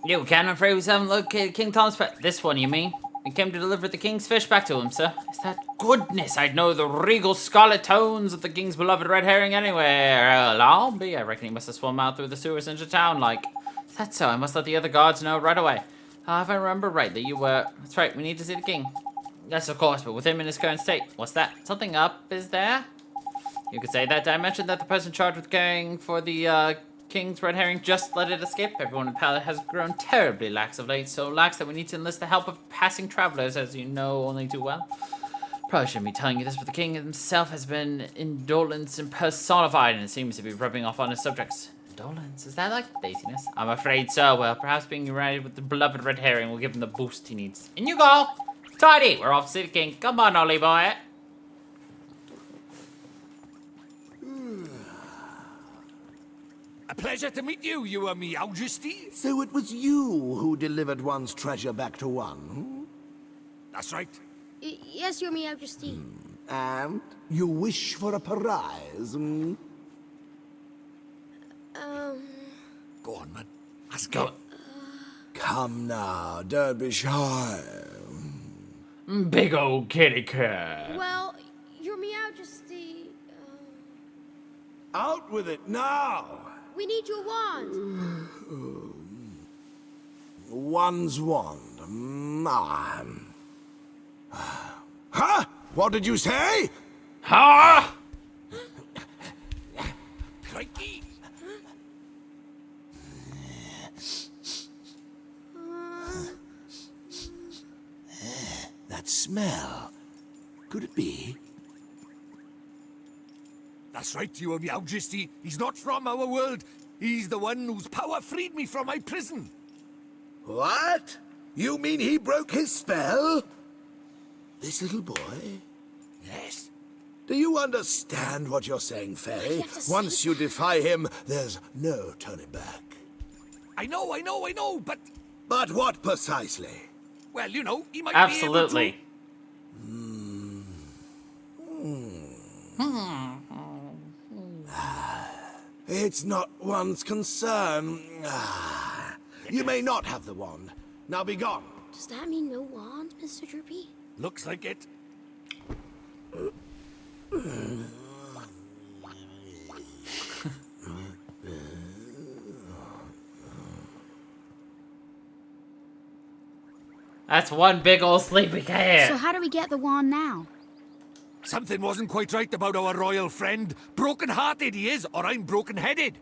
Speaker 1: You can, I'm afraid we haven't located King Tom's pet. This one, you mean? We came to deliver the king's fish back to him, sir. Is that goodness? I'd know the regal scarlet tones of the king's beloved red herring anywhere. I'll be. I reckon he must have swum out through the sewers into town, like. Is that so? I must let the other guards know right away. If I remember rightly, you were... That's right, we need to see the king. Yes, of course, but with him in his current state. What's that? Something up, is there? You could say that. I mentioned that the person charged with caring for the, King's red herring just let it escape. Everyone in the palace has grown terribly lax of late, so lax that we need to enlist the help of passing travelers, as you know only too well. Probably shouldn't be telling you this, but the king himself has been indolence personified, and it seems to be rubbing off on his subjects. Indolence? Is that like laziness? I'm afraid so. Well, perhaps being united with the beloved red herring will give him the boost he needs. In you go! Tidy! We're off to see the king. Come on, Ollie boy.
Speaker 2: A pleasure to meet you, Your Majesty.
Speaker 14: So it was you who delivered one's treasure back to one? Hmm?
Speaker 2: That's right.
Speaker 9: Yes, Your Majesty.
Speaker 14: And you wish for a prize? Hmm?
Speaker 2: Go on, man. Let's go.
Speaker 14: Come now, don't be shy.
Speaker 1: Big old kitty cat.
Speaker 9: Well, Your Majesty...
Speaker 14: Out with it now!
Speaker 9: We need your wand.
Speaker 14: One's wand. Huh? What did you say?
Speaker 1: Huh?
Speaker 2: Crikey.
Speaker 14: That smell. Could it be?
Speaker 2: That's right, Your Majesty. He's not from our world. He's the one whose power freed me from my prison.
Speaker 14: What? You mean he broke his spell? This little boy?
Speaker 2: Yes.
Speaker 14: Do you understand what you're saying, Fairy? Once you defy him, there's no turning back.
Speaker 2: I know, but...
Speaker 14: But what precisely?
Speaker 2: Well, you know, he might
Speaker 1: Absolutely.
Speaker 2: be able to...
Speaker 14: It's not one's concern. You may not have the wand. Now be gone.
Speaker 9: Does that mean no wand, Mr. Drippy?
Speaker 2: Looks like it.
Speaker 1: That's one big old sleepy cat.
Speaker 3: So how do we get the wand now?
Speaker 2: Something wasn't quite right about our royal friend. Broken-hearted he is, or I'm broken-headed.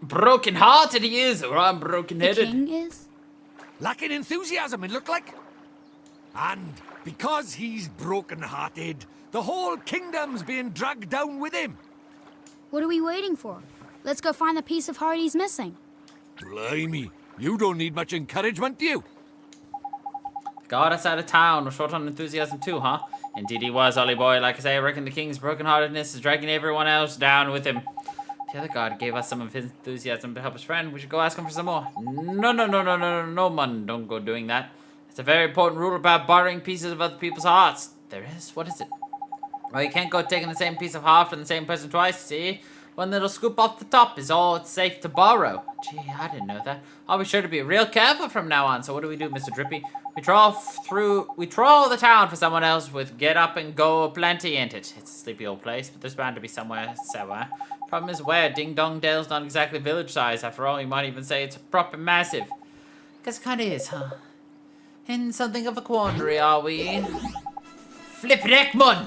Speaker 1: Broken-hearted he is, or I'm broken-headed.
Speaker 3: The king is?
Speaker 2: Lacking enthusiasm, it looked like. And because he's broken-hearted, the whole kingdom's being dragged down with him.
Speaker 3: What are we waiting for? Let's go find the piece of heart he's missing.
Speaker 2: Blimey, you don't need much encouragement, do you?
Speaker 1: Got us out of town. We're short on enthusiasm too, huh? Indeed he was, Ollie boy. Like I say, I reckon the king's brokenheartedness is dragging everyone else down with him. The other god gave us some of his enthusiasm to help his friend. We should go ask him for some more. No, man. Don't go doing that. It's a very important rule about borrowing pieces of other people's hearts. There is? What is it? Well, you can't go taking the same piece of heart from the same person twice, see? One little scoop off the top is all it's safe to borrow. Gee, I didn't know that. I'll be sure to be real careful from now on. So what do, Mr. Drippy? We troll the town for someone else with get up and go plenty, ain't it? It's a sleepy old place, but there's bound to be somewhere. Problem is where? Ding Dong Dale's not exactly village size. After all, you might even say it's proper massive. Guess it kinda is, huh? In something of a quandary, are we? Flippin' heck, mun!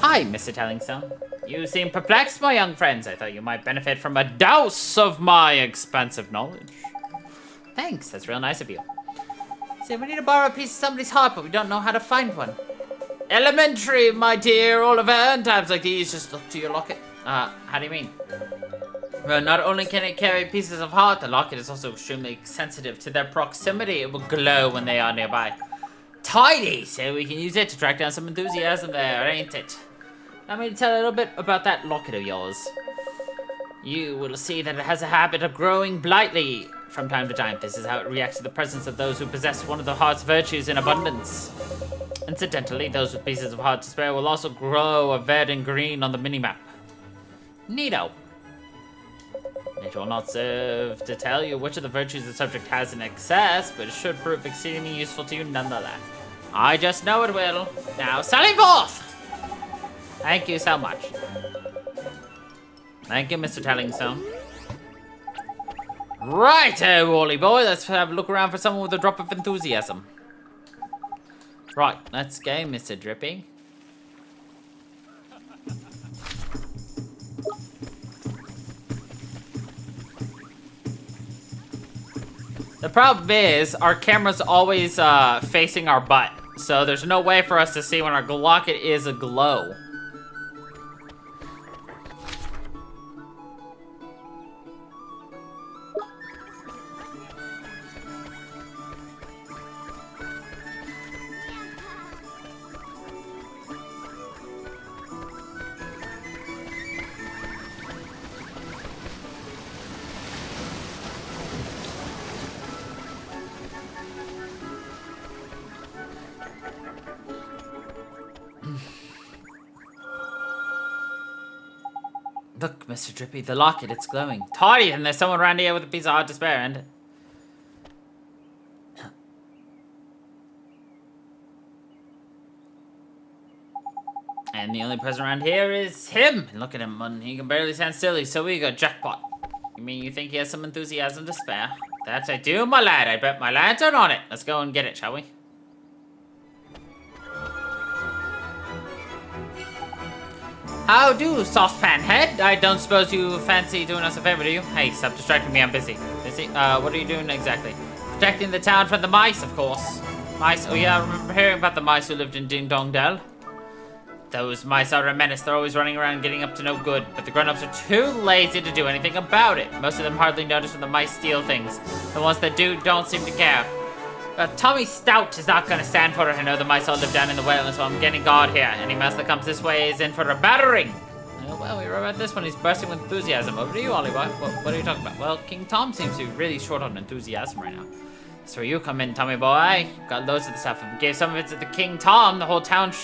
Speaker 1: Hi, Mr. Tellingstone. You seem perplexed, my young friends. I thought you might benefit from a douse of my expansive knowledge. Thanks, that's real nice of you. See, we need to borrow a piece of somebody's heart, but we don't know how to find one. Elementary, my dear Oliver. In times like these, just look to your locket. How do you mean? Well, not only can it carry pieces of heart, the locket is also extremely sensitive to their proximity. It will glow when they are nearby. Tidy! So we can use it to track down some enthusiasm there, ain't it? Let me tell a little bit about that locket of yours. You will see that it has a habit of growing brightly from time to time. This is how it reacts to the presence of those who possess one of the heart's virtues in abundance. Incidentally, those with pieces of heart to spare will also grow a red and green on the minimap. Neato. It will not serve to tell you which of the virtues the subject has in excess, but it should prove exceedingly useful to you nonetheless. I just know it will. Now, sally forth! Thank you so much. Thank you, Mr. Tellingstone. Right, Wally boy, let's have a look around for someone with a drop of enthusiasm. Right, let's go, Mr. Drippy. The problem is, our camera's always facing our butt, so there's no way for us to see when our locket is aglow. Look, Mr. Drippy, the locket, it's glowing. Tidy, and there's someone around here with a piece of heart to spare, and... And the only person around here is him. And look at him, man. He can barely stand still. He's so eager. Jackpot. You mean you think he has some enthusiasm to spare? That I do, my lad. I bet my lantern on it. Let's go and get it, shall we? How do, saucepan head? I don't suppose you fancy doing us a favor, do you? Hey, stop distracting me, I'm busy. Busy? What are you doing exactly? Protecting the town from the mice, of course. Mice? Oh yeah, I remember hearing about the mice who lived in Ding Dong Dell. Those mice are a menace. They're always running around getting up to no good, but the grown-ups are too lazy to do anything about it. Most of them hardly notice when the mice steal things. The ones that do don't seem to care. But Tommy Stout is not going to stand for it. I know the mice all live down in the well, and so I'm getting guard here. Any mouse that comes this way is in for a battering. Oh, well, we were about this one. He's bursting with enthusiasm. Over to you, Ollie boy. What are you talking about? Well, King Tom seems to be really short on enthusiasm right now. That's where you come in, Tommy boy. You've got loads of the stuff. If we gave some of it to the King Tom, the whole town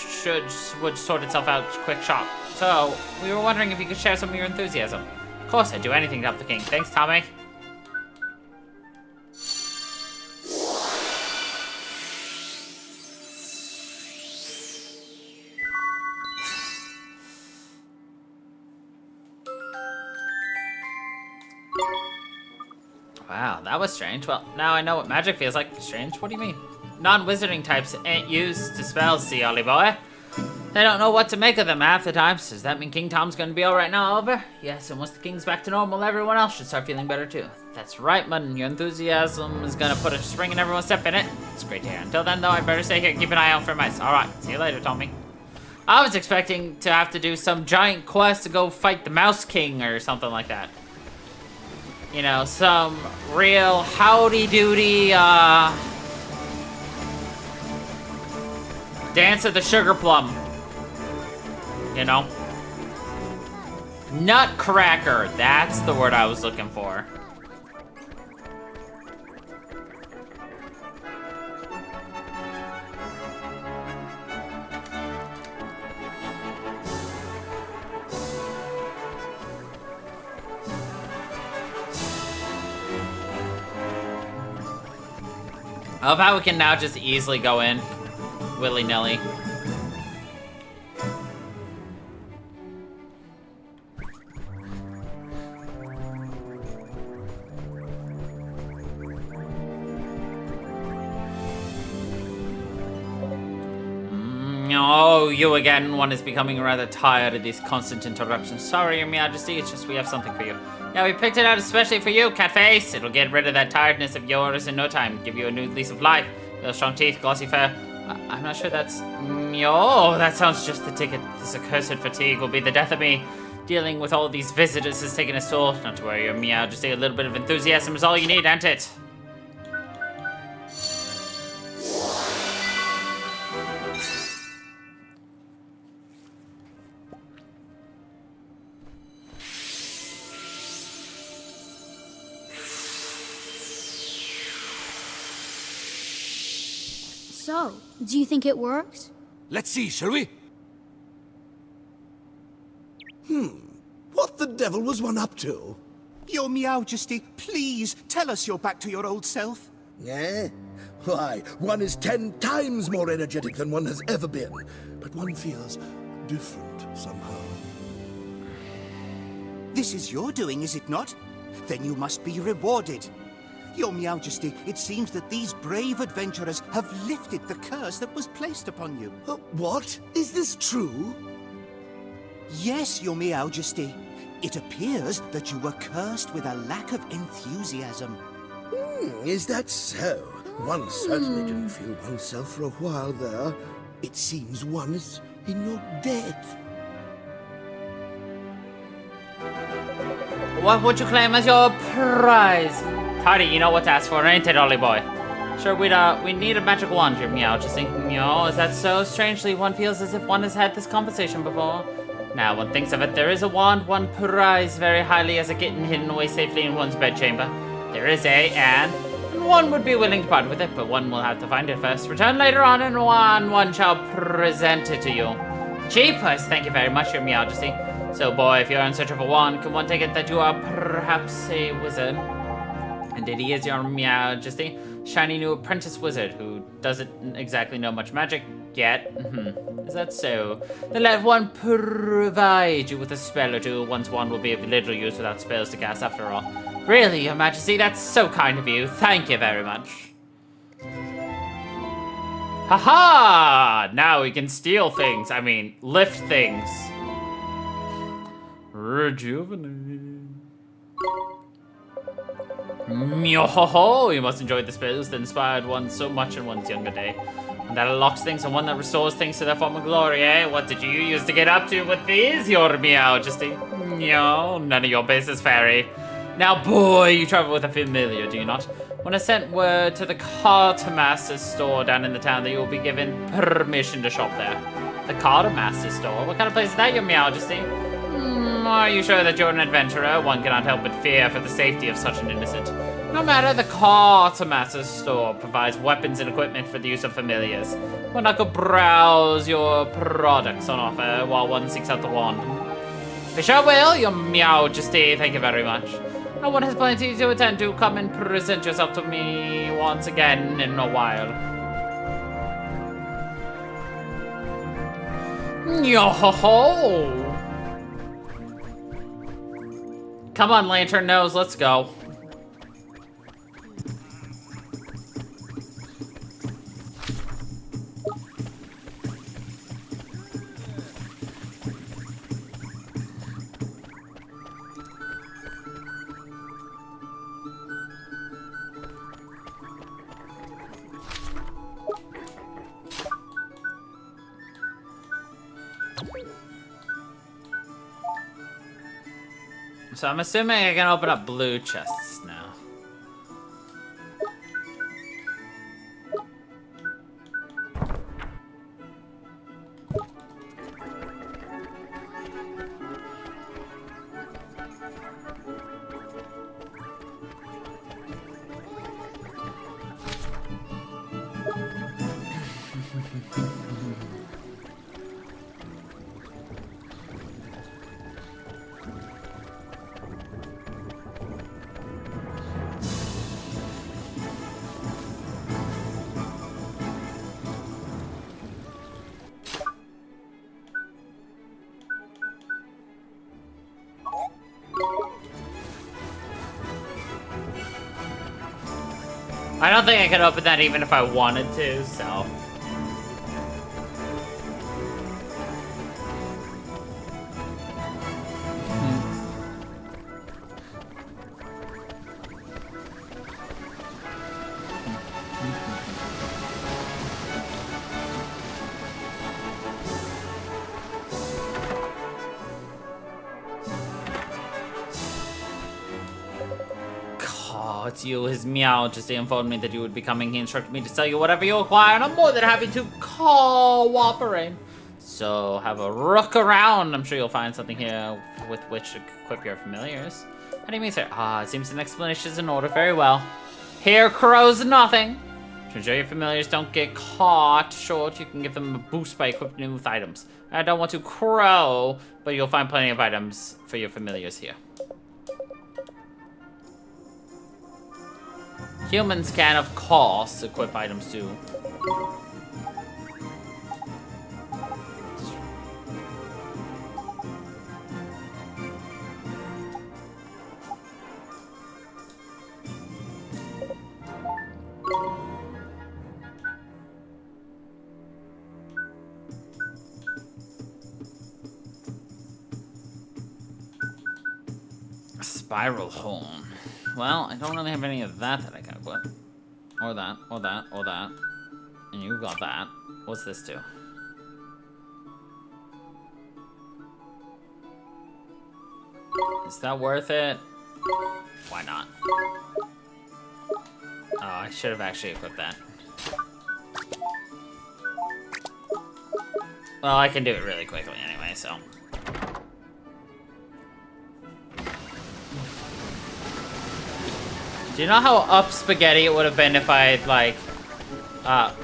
Speaker 1: would sort itself out quick shop. So, we were wondering if you could share some of your enthusiasm. Of course, I'd do anything to help the king. Thanks, Tommy. Wow, that was strange. Well, now I know what magic feels like. Strange? What do you mean? Non-wizarding types ain't used to spells, see, Ollie boy. They don't know what to make of them half the time. So does that mean King Tom's gonna be alright now, Oliver? Yes, and once the king's back to normal, everyone else should start feeling better too. That's right, Mudden. Your enthusiasm is gonna put a spring in everyone's step in it. It's great to hear. Until then, though, I better stay here and keep an eye out for mice. Alright, see you later, Tommy. I was expecting to have to do some giant quest to go fight the Mouse King or something like that. You know, some real howdy-doody, Dance of the Sugar Plum. You know? Nutcracker. That's the word I was looking for. I love how we can now just easily go in, willy-nilly. Oh, you again. One is becoming rather tired of these constant interruptions. Sorry, Your Majesty, it's just we have something for you. Yeah, we picked it out especially for you, Catface. It'll get rid of that tiredness of yours in no time. Give you a new lease of life. Real strong teeth, glossy fur. I'm not sure that's... Oh, that sounds just the ticket. This accursed fatigue will be the death of me. Dealing with all these visitors has taken its toll. Not to worry, your meow, just a little bit of enthusiasm is all you need, ain't it?
Speaker 3: So, do you think it works?
Speaker 2: Let's see, shall we?
Speaker 14: What the devil was one up to?
Speaker 15: Your Meowjesty, please tell us you're back to your old self.
Speaker 14: Eh? Why, one is 10 times more energetic than one has ever been. But one feels different somehow.
Speaker 15: This is your doing, is it not? Then you must be rewarded. Your Meowjesty, it seems that these brave adventurers have lifted the curse that was placed upon you.
Speaker 14: What? Is this true?
Speaker 15: Yes, Your Meowjesty. It appears that you were cursed with a lack of enthusiasm.
Speaker 14: Is that so? One certainly didn't feel oneself for a while there. It seems one is in your debt.
Speaker 1: What would you claim as your prize? Hardy, you know what to ask for, ain't it, Ollie boy? Sure, we need a magic wand, your meow. Just think, meow, is that so? Strangely, one feels as if one has had this conversation before. Now, one thinks of it, there is a wand one prize very highly as a kitten hidden away safely in one's bedchamber. There is and one would be willing to part with it, but one will have to find it first. Return later on, and one shall present it to you. Jeepers, thank you very much, your Meowjesty. So, boy, if you're in search of a wand, can one take it that you are perhaps a wizard? Indeed, he is your Meowjesty, shiny new apprentice wizard who doesn't exactly know much magic yet. Is that so? Then let one provide you with a spell or two. One's wand will be of little use without spells to cast after all. Really, your majesty, that's so kind of you. Thank you very much. Haha! Now we can steal things. I mean, lift things. Rejuvenate. Myo-ho-ho! You must enjoy the spells that inspired one so much in one's younger day. One that unlocks things and one that restores things to their former glory, eh? What did you use to get up to with these, your Meowjesty? No, none of your business, fairy. Now, boy, you travel with a familiar, do you not? When I sent word to the Quartermaster's store down in the town that you will be given permission to shop there. The Quartermaster's store? What kind of place is that, your Meowjesty? Are you sure that you're an adventurer? One cannot help but fear for the safety of such an innocent. No matter, the Quartermaster's store provides weapons and equipment for the use of familiars. One I could browse your products on offer while one seeks out the wand. I sure will, your Meowjesty. Thank you very much. No one has plenty to attend to. Come and present yourself to me once again in a while. Yo-ho-ho! Come on, Lantern Nose, let's go. So I'm assuming I can open up blue chests now. I don't think I could open that even if I wanted to, so. Oh, it's you. His meow just informed me that you would be coming. He instructed me to tell you whatever you require, and I'm more than happy to cooperate. So have a look around. I'm sure you'll find something here with which to equip your familiars. How do you mean, sir? Ah, it seems an explanation is in order. Very well. Here crows nothing. To ensure your familiars don't get caught short, you can give them a boost by equipping them with items. I don't want to crow, but you'll find plenty of items for your familiars here. Humans can, of course, equip items too. A spiral horn. Well, I don't really have any of that I can equip. Or that, or that, or that. And you got that. What's this do? Is that worth it? Why not? Oh, I should have actually equipped that. Well, I can do it really quickly anyway, so. Do you know how up spaghetti it would have been if I had, like,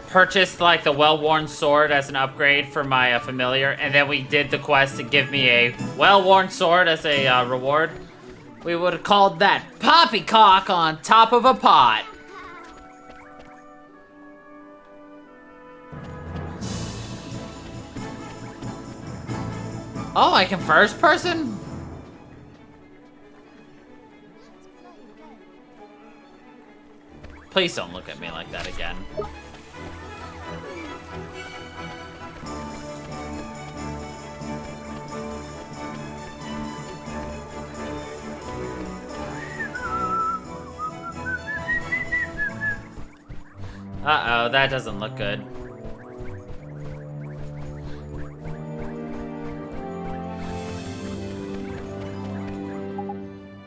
Speaker 1: purchased, like, the well-worn sword as an upgrade for my familiar, and then we did the quest to give me a well-worn sword as a reward? We would have called that poppycock on top of a pot. Oh, I can first person? Please don't look at me like that again. Uh-oh, that doesn't look good.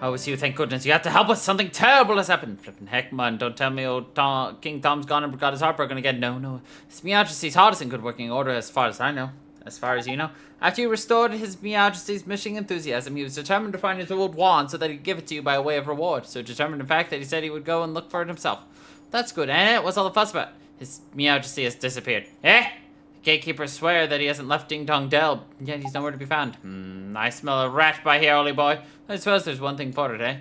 Speaker 1: Oh, it's you, thank goodness. You have to help us. Something terrible has happened. Flippin' heck, man. Don't tell me old King Tom's gone and got his heart broken again. No. His Majesty's heart is in good working order as far as I know. As far as you know. After you restored his Majesty's missing enthusiasm, he was determined to find his old wand so that he'd give it to you by way of reward. So determined, in fact, that he said he would go and look for it himself. That's good, and what's all the fuss about? His Majesty has disappeared. Eh? The gatekeepers swear that he hasn't left Ding Dong Dell, yet he's nowhere to be found. I smell a rat by here, Ollie boy. I suppose there's one thing for it, eh?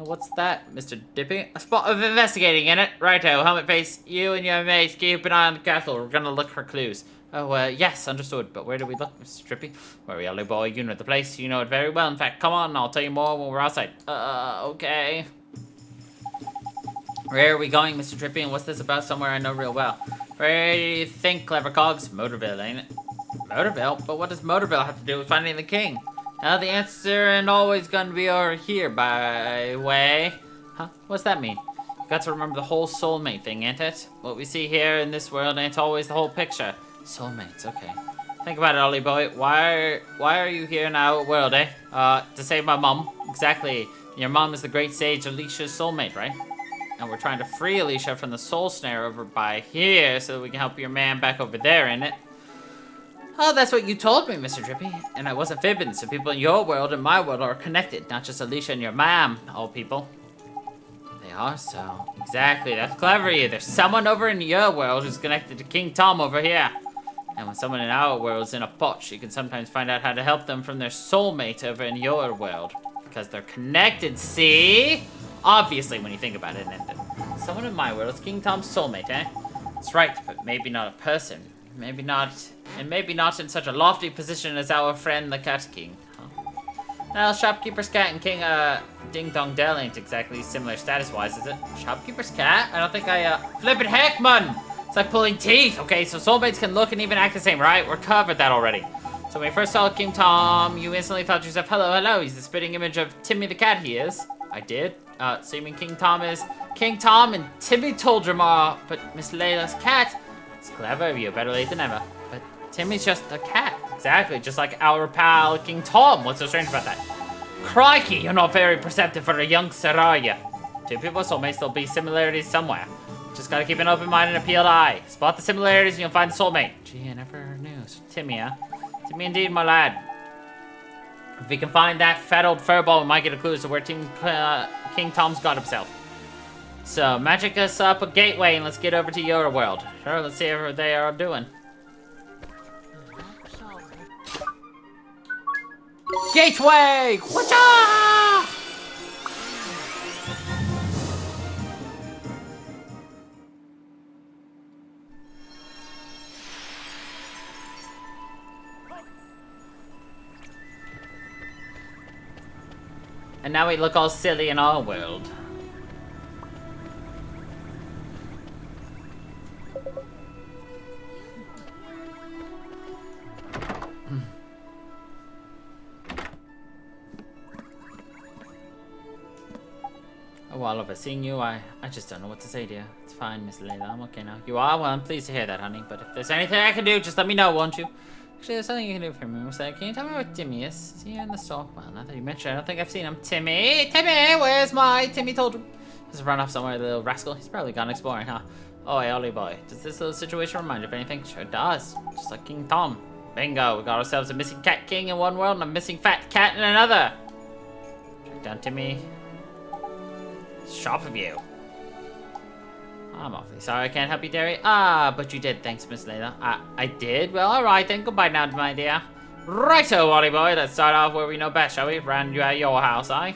Speaker 1: What's that, Mr. Dippy? A spot of investigating in it. Righto, helmet face, you and your mate keep an eye on the castle. We're gonna look for clues. Oh, yes, understood. But where do we look, Mr. Drippy? Where are we, Ollie boy? You know the place. You know it very well. In fact, come on, I'll tell you more when we're outside. Okay. Where are we going, Mr. Drippy, and what's this about? Somewhere I know real well. Where do you think, clever cogs? Motorville, ain't it? Motorville? But what does Motorville have to do with finding the king? The answer ain't always gonna be over here, by way. Huh? What's that mean? You got to remember the whole soulmate thing, ain't it? What we see here in this world ain't always the whole picture. Soulmates, okay. Think about it, Ollie boy. Why are you here in our world, eh? To save my mom. Exactly. Your mom is the great sage Alicia's soulmate, right? And we're trying to free Alicia from the soul snare over by here so that we can help your man back over there, innit? Oh, that's what you told me, Mr. Drippy. And I wasn't fibbing, so people in your world and my world are connected. Not just Alicia and your mom, all people. They are so. Exactly, that's clever of you. There's someone over in your world who's connected to King Tom over here. And when someone in our world is in a potch, you can sometimes find out how to help them from their soulmate over in your world. Because they're connected, see? Obviously, when you think about it, isn't it? Someone in my world is King Tom's soulmate, eh? That's right, but maybe not a person. Maybe not, and maybe not in such a lofty position as our friend the Cat King, huh? Well, Shopkeeper's Cat and King, Ding Dong Dell ain't exactly similar status-wise, is it? Shopkeeper's Cat? I don't think flippin' heck, man! It's like pulling teeth, okay? So soulmates can look and even act the same, right? We're covered that already. So when you first saw King Tom, you instantly thought to yourself, hello, he's the spitting image of Timmy the Cat, he is. I did. So you mean King Tom is King Tom and Timmy Toldrum are, but Miss Layla's cat? It's clever of you, better late than ever. But Timmy's just a cat. Exactly, just like our pal King Tom. What's so strange about that? Crikey, you're not very perceptive for a youngster, are you? Two people soulmates, there'll be similarities somewhere. Just gotta keep an open mind and a peeled eye. Spot the similarities and you'll find the soulmate. Gee, I never knew. So Timmy, huh? Timmy indeed, my lad. If we can find that fat old furball, we might get a clue as to where King Tom's got himself. So, magic us up a gateway and let's get over to your world. Sure, let's see what they are doing. Gateway! Whatcha? And now we look all silly in our world. Oh, Oliver, seeing you, I just don't know what to say to you. It's fine, Miss Layla, I'm okay now. You are? Well, I'm pleased to hear that, honey. But if there's anything I can do, just let me know, won't you? Actually, there's something you can do for me. Can you tell me where Timmy is? Is he in the store? Well, now that you mention it, I don't think I've seen him. Timmy! Timmy! Where's my Timmy Toldrum? He's run off somewhere, the little rascal. He's probably gone exploring, huh? Oh, hey, Ollie boy. Does this little situation remind you of anything? Sure does. Just like King Tom. Bingo. We got ourselves a missing cat king in one world and a missing fat cat in another. Track down Timmy. Sharp of you. I'm awfully sorry I can't help you, Derry. Ah, but you did. Thanks, Miss Layla. I did? Well, alright then. Goodbye now, my dear. Righto, Wally boy. Let's start off where we know best, shall we? Round you at your house, eh?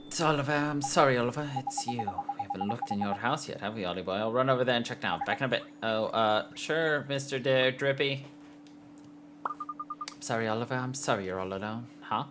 Speaker 1: It's Oliver. I'm sorry, Oliver. It's you. We haven't looked in your house yet, have we, Ollie boy? I'll run over there and check now. Back in a bit. Oh, sure, Mr. Drippy. Sorry, Oliver. I'm sorry you're all alone. Huh?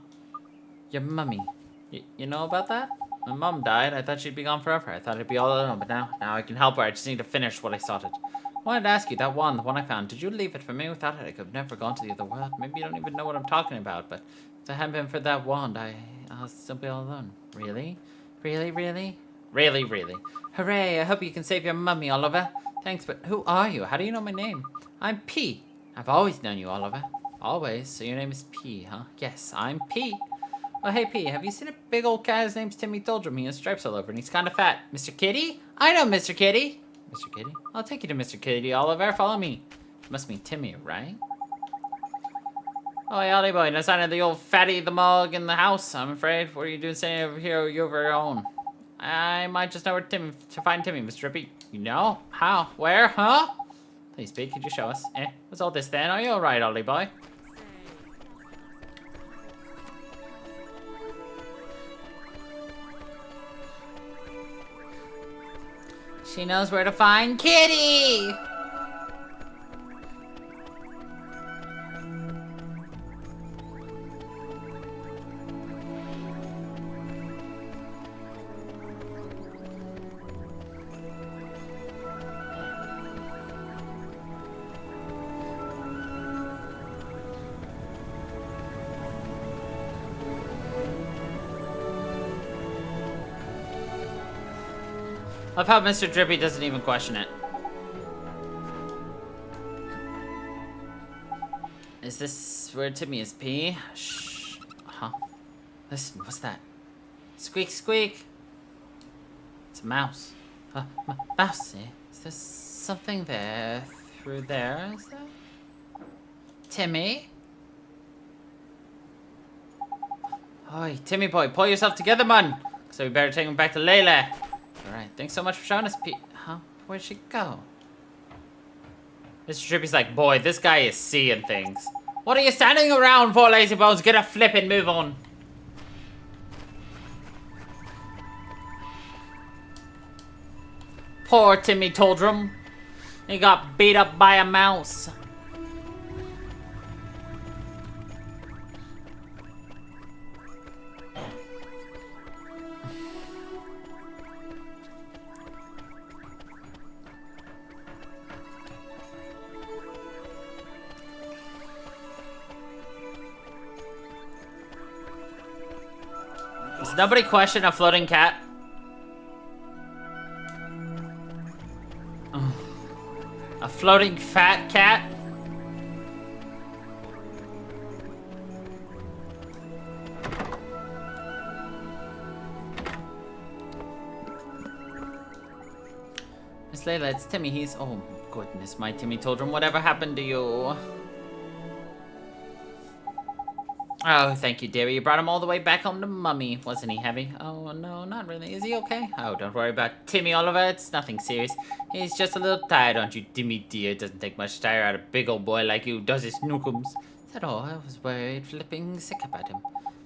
Speaker 1: Your mummy. You know about that? My mum died. I thought she'd be gone forever. I thought I'd be all alone, but now I can help her. I just need to finish what I started. I wanted to ask you, that wand, the one I found, did you leave it for me? Without it, I could have never gone to the other world. Maybe you don't even know what I'm talking about, but if it hadn't been for that wand, I'll still be all alone. Really? Really, really? Really, really. Hooray, I hope you can save your mummy, Oliver. Thanks, but who are you? How do you know my name? I'm P. I've always known you, Oliver. Always? So your name is P, huh? Yes, I'm P. Oh, hey, P, have you seen a big old cat? His name's Timmy Toldrum. He has stripes all over, and he's kind of fat. Mr. Kitty? I know Mr. Kitty. Mr. Kitty? I'll take you to Mr. Kitty, Oliver. Follow me. It must mean Timmy, right? Oh, hey, Ollie boy, no sign of the old fatty the mug in the house, I'm afraid. What are you doing staying over here? You're over your own. I might just know where to find Timmy, Mr. Drippy. You know? How? Where? Huh? Please speak, could you show us? What's all this then? Are you alright, Ollie boy? She knows where to find Kitty! Love how Mr. Drippy doesn't even question it. Is this where Timmy is, P? Shh. Huh? Listen, what's that? Squeak, squeak. It's a mouse. Mouse, eh? Is there something there? Through there, is there? Timmy? Oi, Timmy boy, pull yourself together, man. So we better take him back to Layla. Alright, thanks so much for showing us, Pete. Huh? Where'd she go? Mr. Drippy's like, boy, this guy is seeing things. What are you standing around for, lazy bones? Get a flip and move on. Poor Timmy Toldrum. He got beat up by a mouse. Does nobody question a floating cat? A floating fat cat? Miss Layla, it's Timmy. He's... Oh, goodness, my Timmy told him whatever happened to you. Oh, thank you, dearie. You brought him all the way back home to Mummy. Wasn't he heavy? Oh, no, not really. Is he okay? Oh, don't worry about Timmy, Oliver. It's nothing serious. He's just a little tired, aren't you, Timmy dear? It doesn't take much to tire out a big old boy like you, does it, Snookums? Is that all? I was worried, flipping sick about him.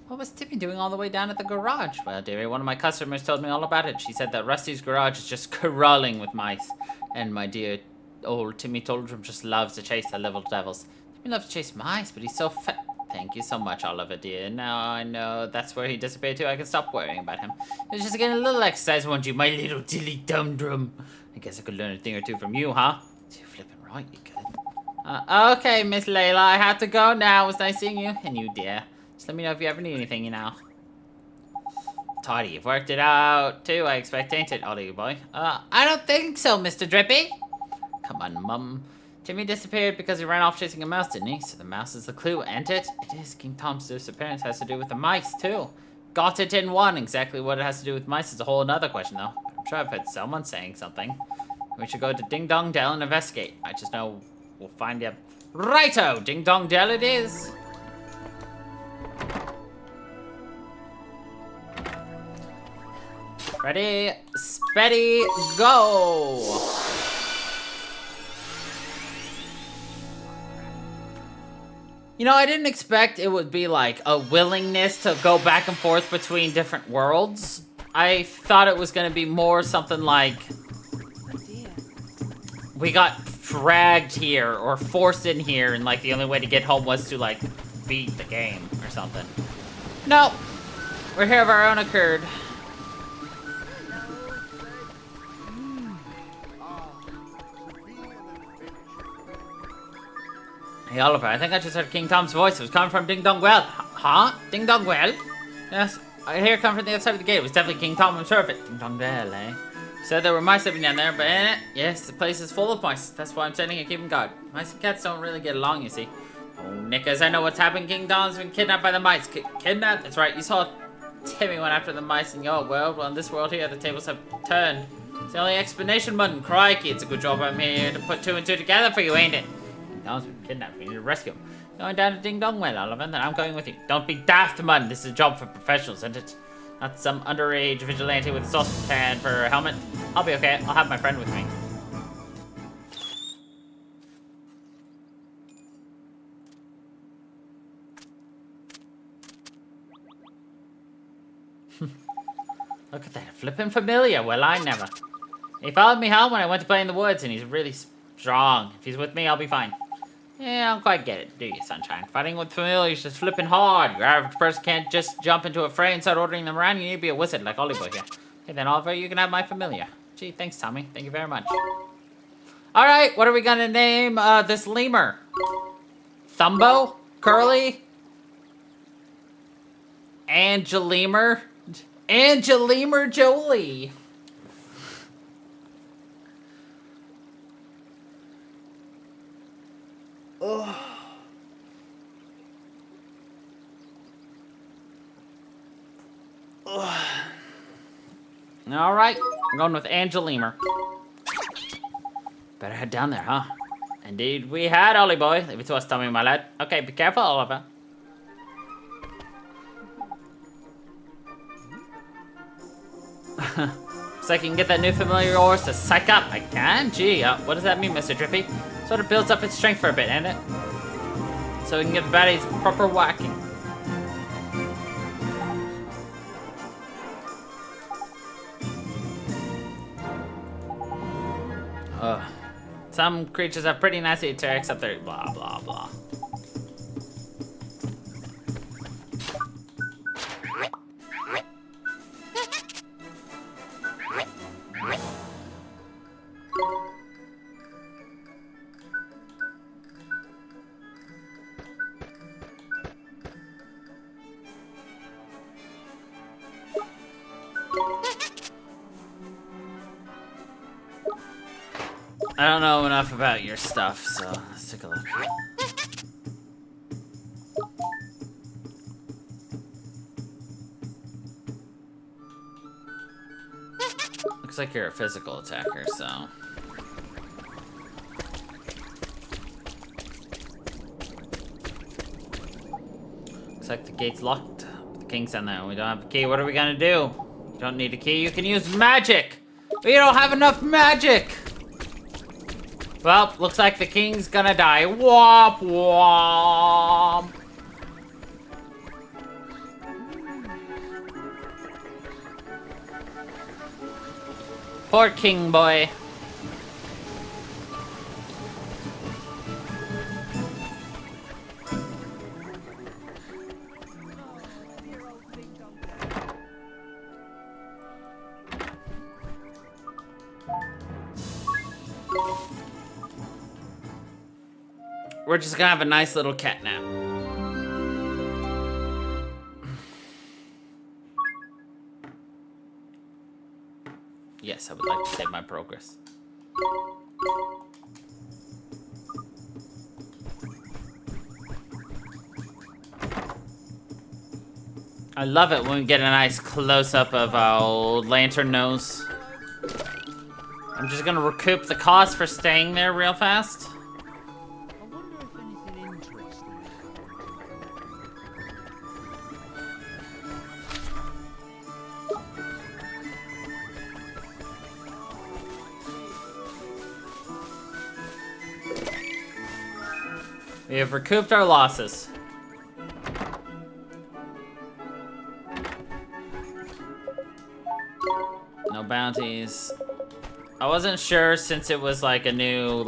Speaker 1: What was Timmy doing all the way down at the garage? Well, dearie, one of my customers told me all about it. She said that Rusty's garage is just crawling with mice. And my dear old Timmy Toldrum just loves to chase the little devils. Timmy loves to chase mice, but he's so fat. Thank you so much, Oliver, dear. Now I know that's where he disappeared to. I can stop worrying about him. It was just getting a little exercise, won't you, my little dilly dum-drum? I guess I could learn a thing or two from you, huh? You're flipping right, you could. Okay, Miss Layla, I have to go now. It was nice seeing you. And you, dear. Just let me know if you ever need anything, you know. Tidy, you've worked it out, too, I expect, ain't it, Ollie boy? I don't think so, Mr. Drippy. Come on, Mum. Timmy disappeared because he ran off chasing a mouse, didn't he? So the mouse is the clue, ain't it? It is. King Tom's disappearance has to do with the mice, too. Got it in one. Exactly what it has to do with mice is a whole other question, though. I'm sure I've heard someone saying something. We should go to Ding Dong Dell and investigate. I just know we'll find you. Righto! Ding Dong Dell it is! Ready, steady, go! You know, I didn't expect it would be like a willingness to go back and forth between different worlds. I thought it was going to be more something like we got dragged here or forced in here and like the only way to get home was to like beat the game or something. No, we're here of our own accord. Hey, Oliver, I think I just heard King Tom's voice. It was coming from Ding Dong Well. Huh? Ding Dong Well? Yes, I hear it come from the other side of the gate. It was definitely King Tom, I'm sure of it. Ding Dong Well, eh? Said there were mice living down there, but in it, yes, the place is full of mice. That's why I'm sending and keeping guard. Mice and cats don't really get along, you see. Oh, Nickers, I know what's happened. King Tom's been kidnapped by the mice. Kidnapped? That's right. You saw Timmy went after the mice in your world. Well, in this world here, the tables have turned. It's the only explanation, Mutton. Crikey, it's a good job I'm here to put two and two together for you, ain't it? Tom's been kidnapped. We need to rescue him. Going down to Ding Dong Well, Oliver, then I'm going with you. Don't be daft, Mud. This is a job for professionals, isn't it? Not some underage vigilante with a saucepan for a helmet. I'll be okay. I'll have my friend with me. Look at that. Flippin' familiar. Well, I never. He followed me home when I went to play in the woods, and he's really strong. If he's with me, I'll be fine. Yeah, I don't quite get it, do you, Sunshine? Fighting with familiars is just flipping hard. Your average person can't just jump into a fray and start ordering them around. You need to be a wizard like Oliver here. Hey then, Oliver, you can have my familiar. Gee, thanks, Tommy. Thank you very much. Alright, what are we gonna name this lemur? Thumbo? Curly? Angelimer? Angelimer Jolie. Oh. Oh. All right, I'm going with Angelimer. Better head down there, huh? Indeed, we had, Ollie boy. Leave it to us, Tommy, my lad. Okay, be careful, Oliver. So I can get that new familiar horse to psych up. I can? Gee, what does that mean, Mr. Drippy? Sort of builds up its strength for a bit, ain't it? So we can give the baddies proper whacking. Some creatures have pretty nasty attack, except they're blah, blah, blah. I don't know enough about your stuff, so let's take a look. Looks like you're a physical attacker, so... Looks like the gate's locked. The king's down there. We don't have a key. What are we gonna do? You don't need a key. You can use magic! We don't have enough magic! Well, looks like the king's gonna die. Womp womp! Poor king boy. We're just gonna have a nice little cat nap. Yes, I would like to save my progress. I love it when we get a nice close-up of our old lantern nose. I'm just gonna recoup the cost for staying there real fast. We have recouped our losses. No bounties. I wasn't sure since it was like a new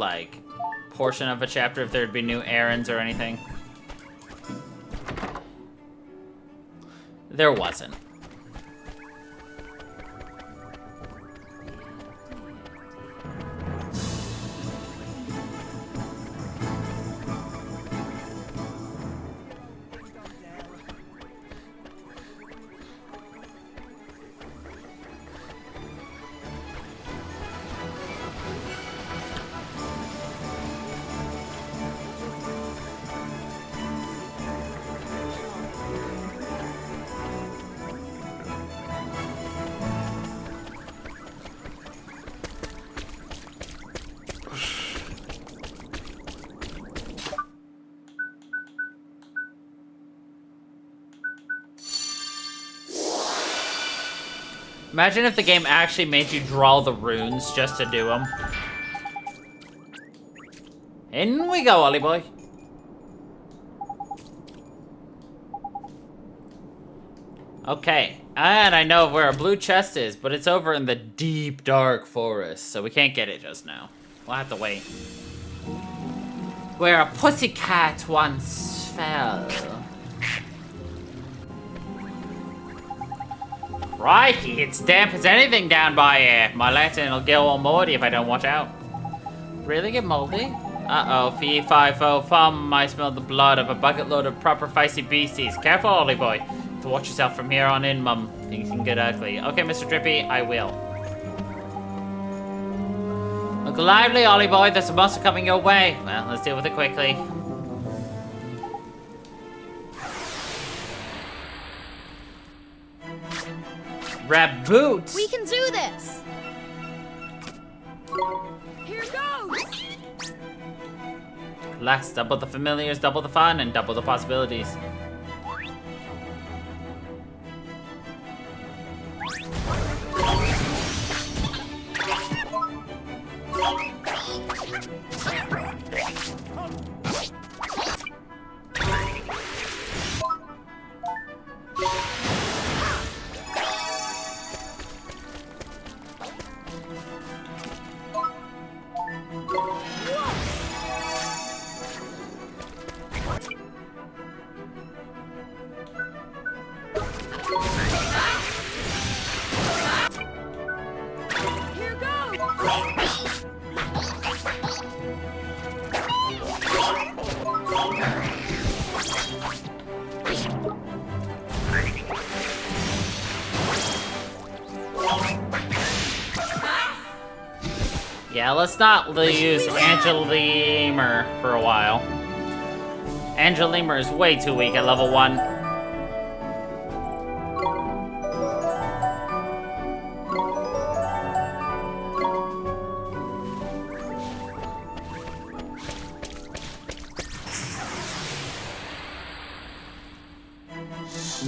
Speaker 1: portion of a chapter if there'd be new errands or anything. There wasn't. Imagine if the game actually made you draw the runes just to do them. In we go, Ollie boy. Okay, and I know where a blue chest is, but it's over in the deep, dark forest, so we can't get it just now. We'll have to wait. Where a pussycat once fell. Crikey, it's damp as anything down by here. My Latin will get all moldy if I don't watch out. Really get moldy? Uh-oh, fee fi fo fum, I smell the blood of a bucket load of proper feisty beasties. Careful, Ollie boy. To watch yourself from here on in, mum. Things can get ugly. Okay, Mr. Drippy, I will. Look lively, Ollie boy. There's a monster coming your way. Well, let's deal with it quickly. Raboot!
Speaker 11: We can do this! Here goes!
Speaker 1: Relax, double the familiars, double the fun, and double the possibilities. Yeah, let's not use Angelimer for a while. Angelimer is way too weak at level 1.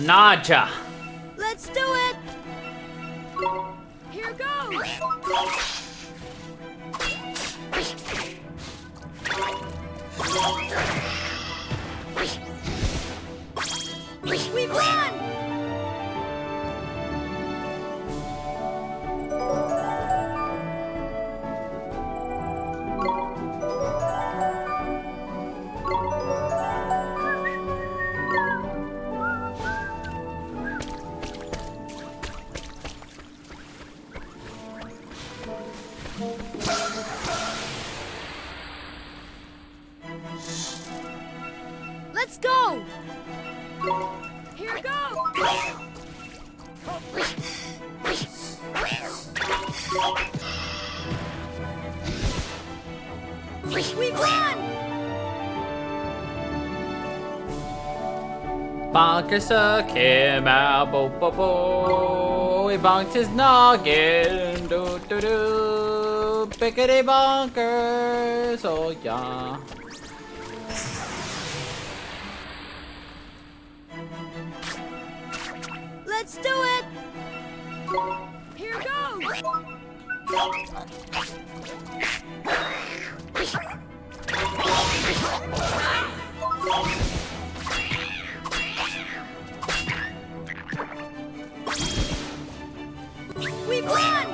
Speaker 1: Naja.
Speaker 11: Let's do it! Here goes! We won! Let's go! Here goes! We won!
Speaker 1: Bonkers took him out, bo bo bo. He bonked his noggin, do do do. Pickety bonkers, oh yeah.
Speaker 11: Let's do it! Here goes! We won!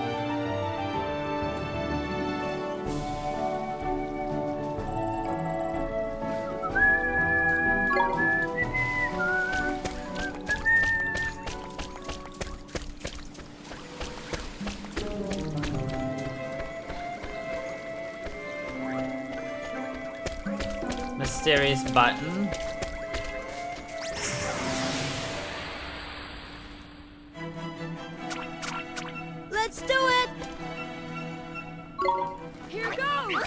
Speaker 1: Mysterious button.
Speaker 11: Let's do it! Here goes!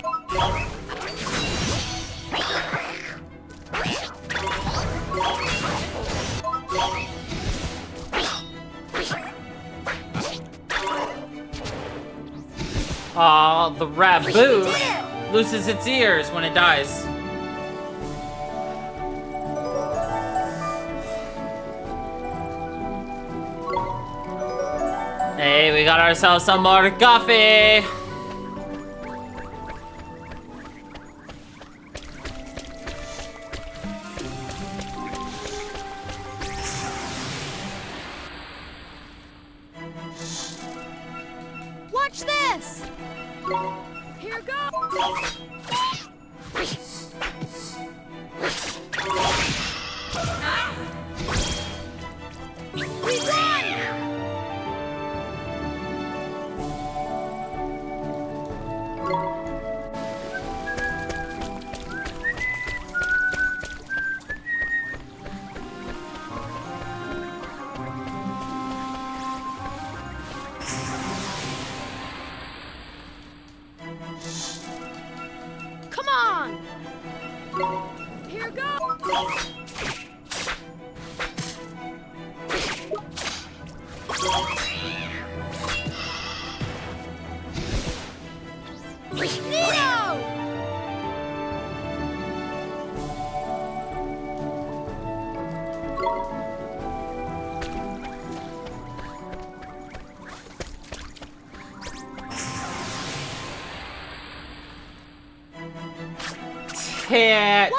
Speaker 1: Aw, the Raboot loses its ears when it dies. Hey, we got ourselves some more coffee!
Speaker 11: Watch this! Here goes! We won! Come on! Here goes! Neo!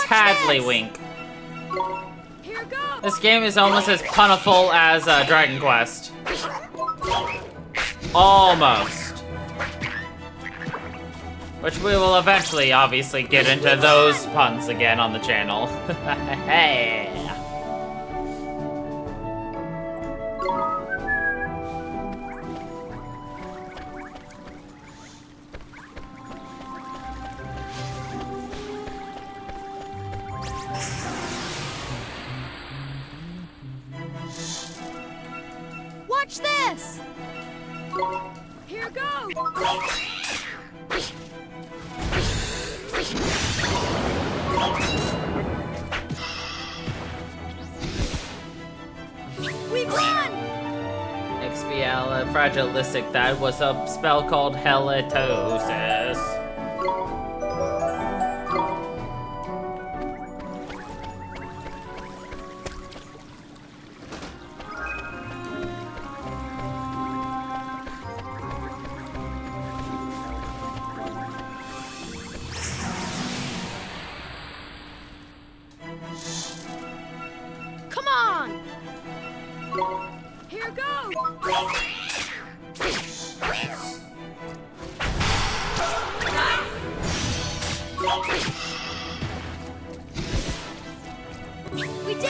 Speaker 1: Tadlywink.
Speaker 11: Here goes!
Speaker 1: This game is almost as puniful as Dragon Quest. Almost. Which we will eventually, obviously, get into those puns again on the channel. Hey.
Speaker 11: Watch this! Here goes! We won!
Speaker 1: XBL, fragilistic. That was a spell called Halitosis.
Speaker 11: Come on! Here goes! We did it!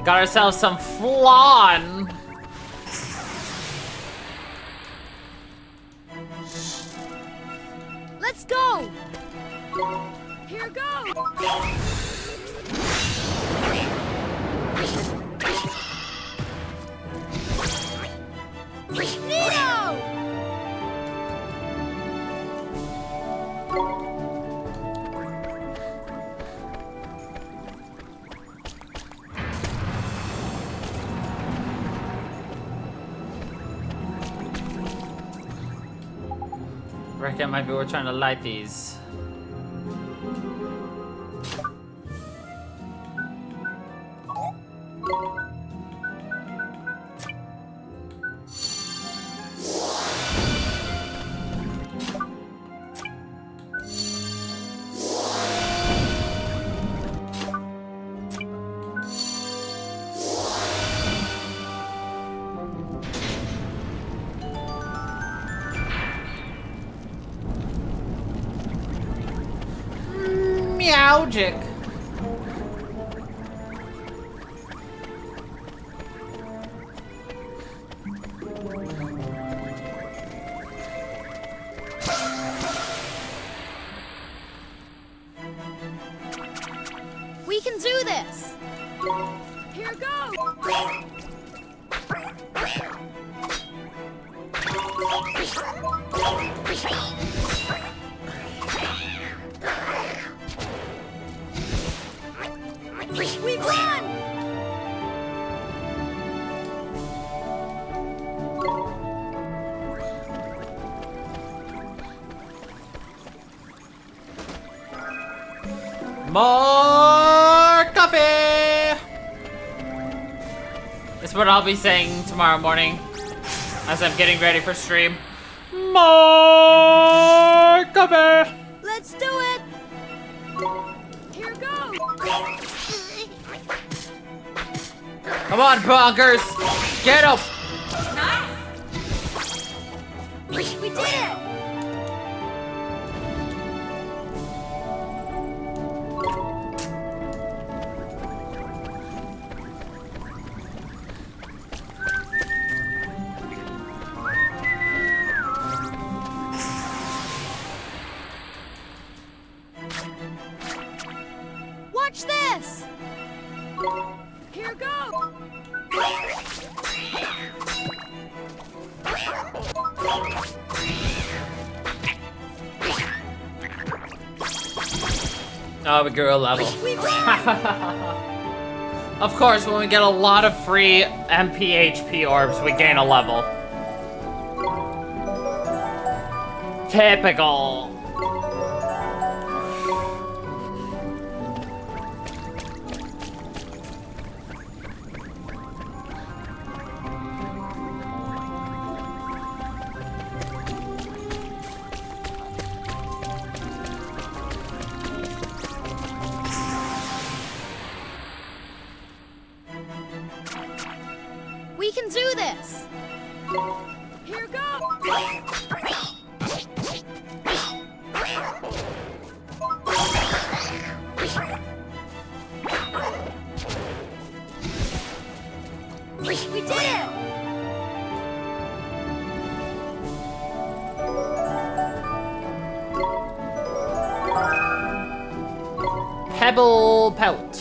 Speaker 1: Got ourselves some flan.
Speaker 11: Let's go! Here goes! Nino!
Speaker 1: Reckon maybe we're trying to light these. Meowgic.
Speaker 11: We can do this! Here goes! We won!
Speaker 1: More coffee! That's what I'll be saying tomorrow morning as I'm getting ready for stream. More coffee!
Speaker 11: Let's do it! Here goes!
Speaker 1: Come on, bonkers! Get up!
Speaker 11: We did it! Watch this! Here goes!
Speaker 1: Oh, we grew a level.
Speaker 11: We win!
Speaker 1: Of course, when we get a lot of free MPHP orbs, we gain a level. Typical.
Speaker 11: We can do this! Here goes! We did it!
Speaker 1: Pebble Pelt.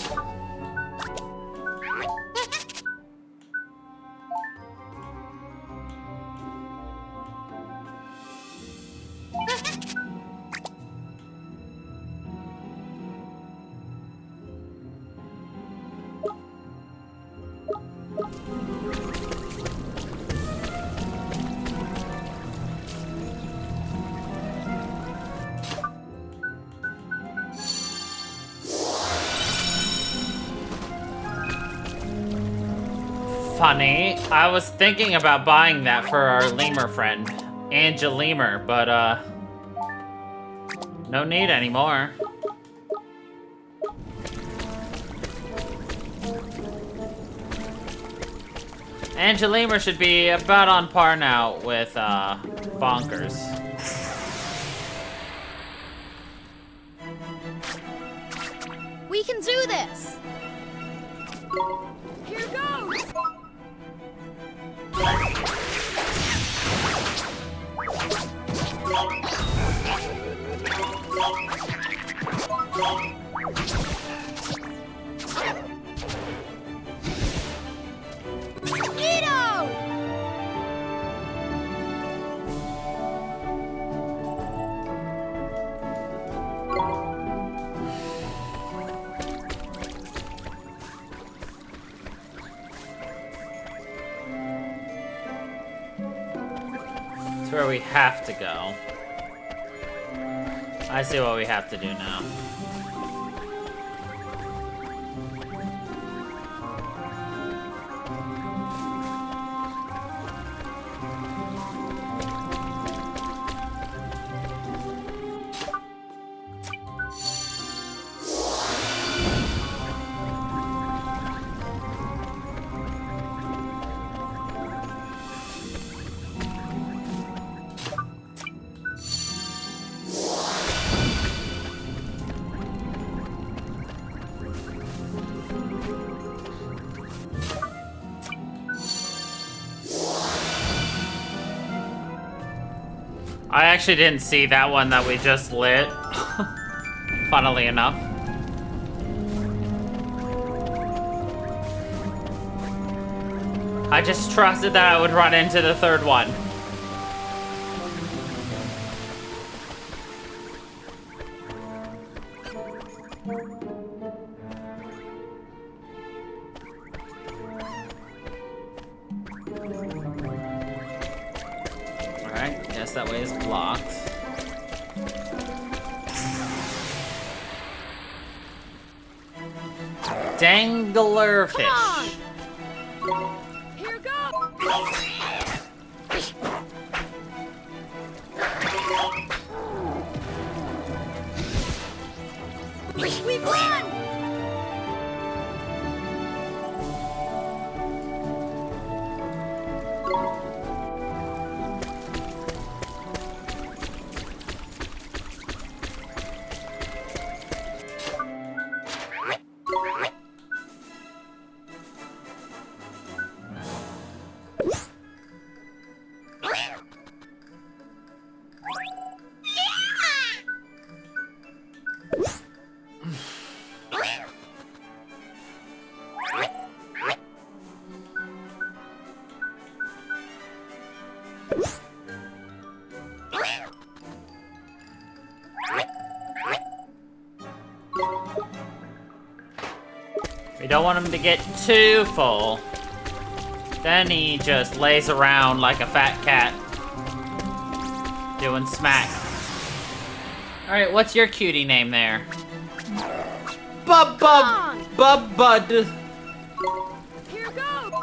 Speaker 1: funny. I was thinking about buying that for our lemur friend, Angel Lemur, but no need anymore. Angel Lemur should be about on par now with Bonkers.
Speaker 3: We can do this!
Speaker 11: Here goes!
Speaker 1: It's where we have to go. I see what we have to do now. I actually didn't see that one that we just lit, funnily enough. I just trusted that I would run into the third one. Alright, guess that way is blocked. Danglerfish.
Speaker 11: Here goes!
Speaker 3: We won!
Speaker 1: We don't want him to get too full. Then he just lays around like a fat cat. Doing smack. Alright, what's your cutie name there? Bud.
Speaker 11: Here goes!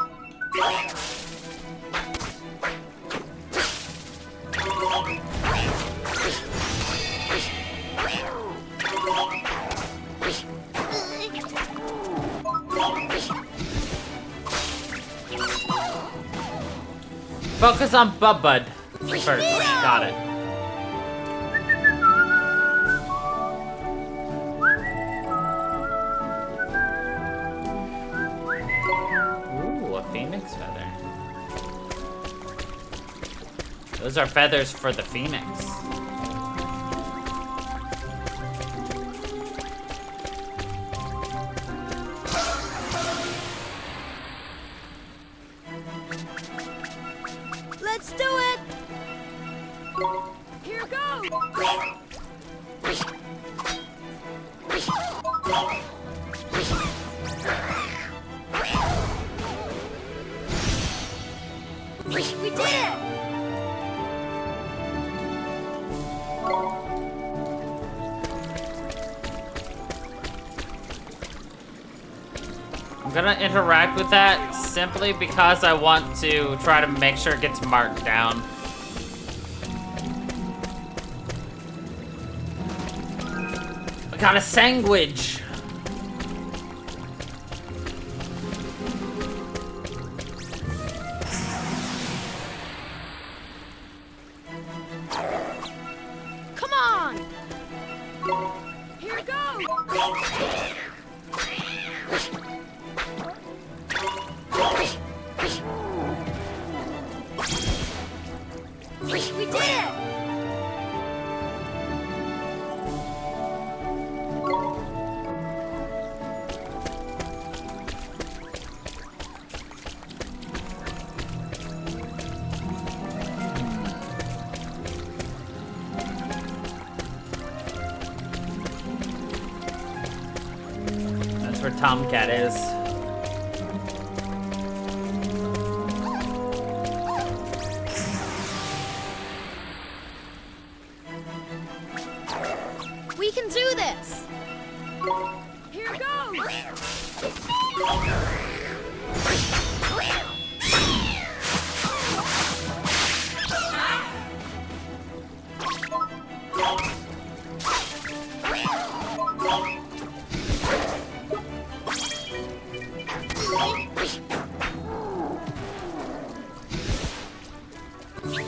Speaker 1: Focus on Bud first. Got it. Ooh, a phoenix feather. Those are feathers for the phoenix.
Speaker 3: Let's do it!
Speaker 11: Here goes!
Speaker 3: We did it!
Speaker 1: gonna interact with that simply because I want to try to make sure it gets marked down. I got a sandwich.
Speaker 11: Come on! Here goes! We did it!
Speaker 1: That's where Tomcat is.
Speaker 11: We can do this! Here goes!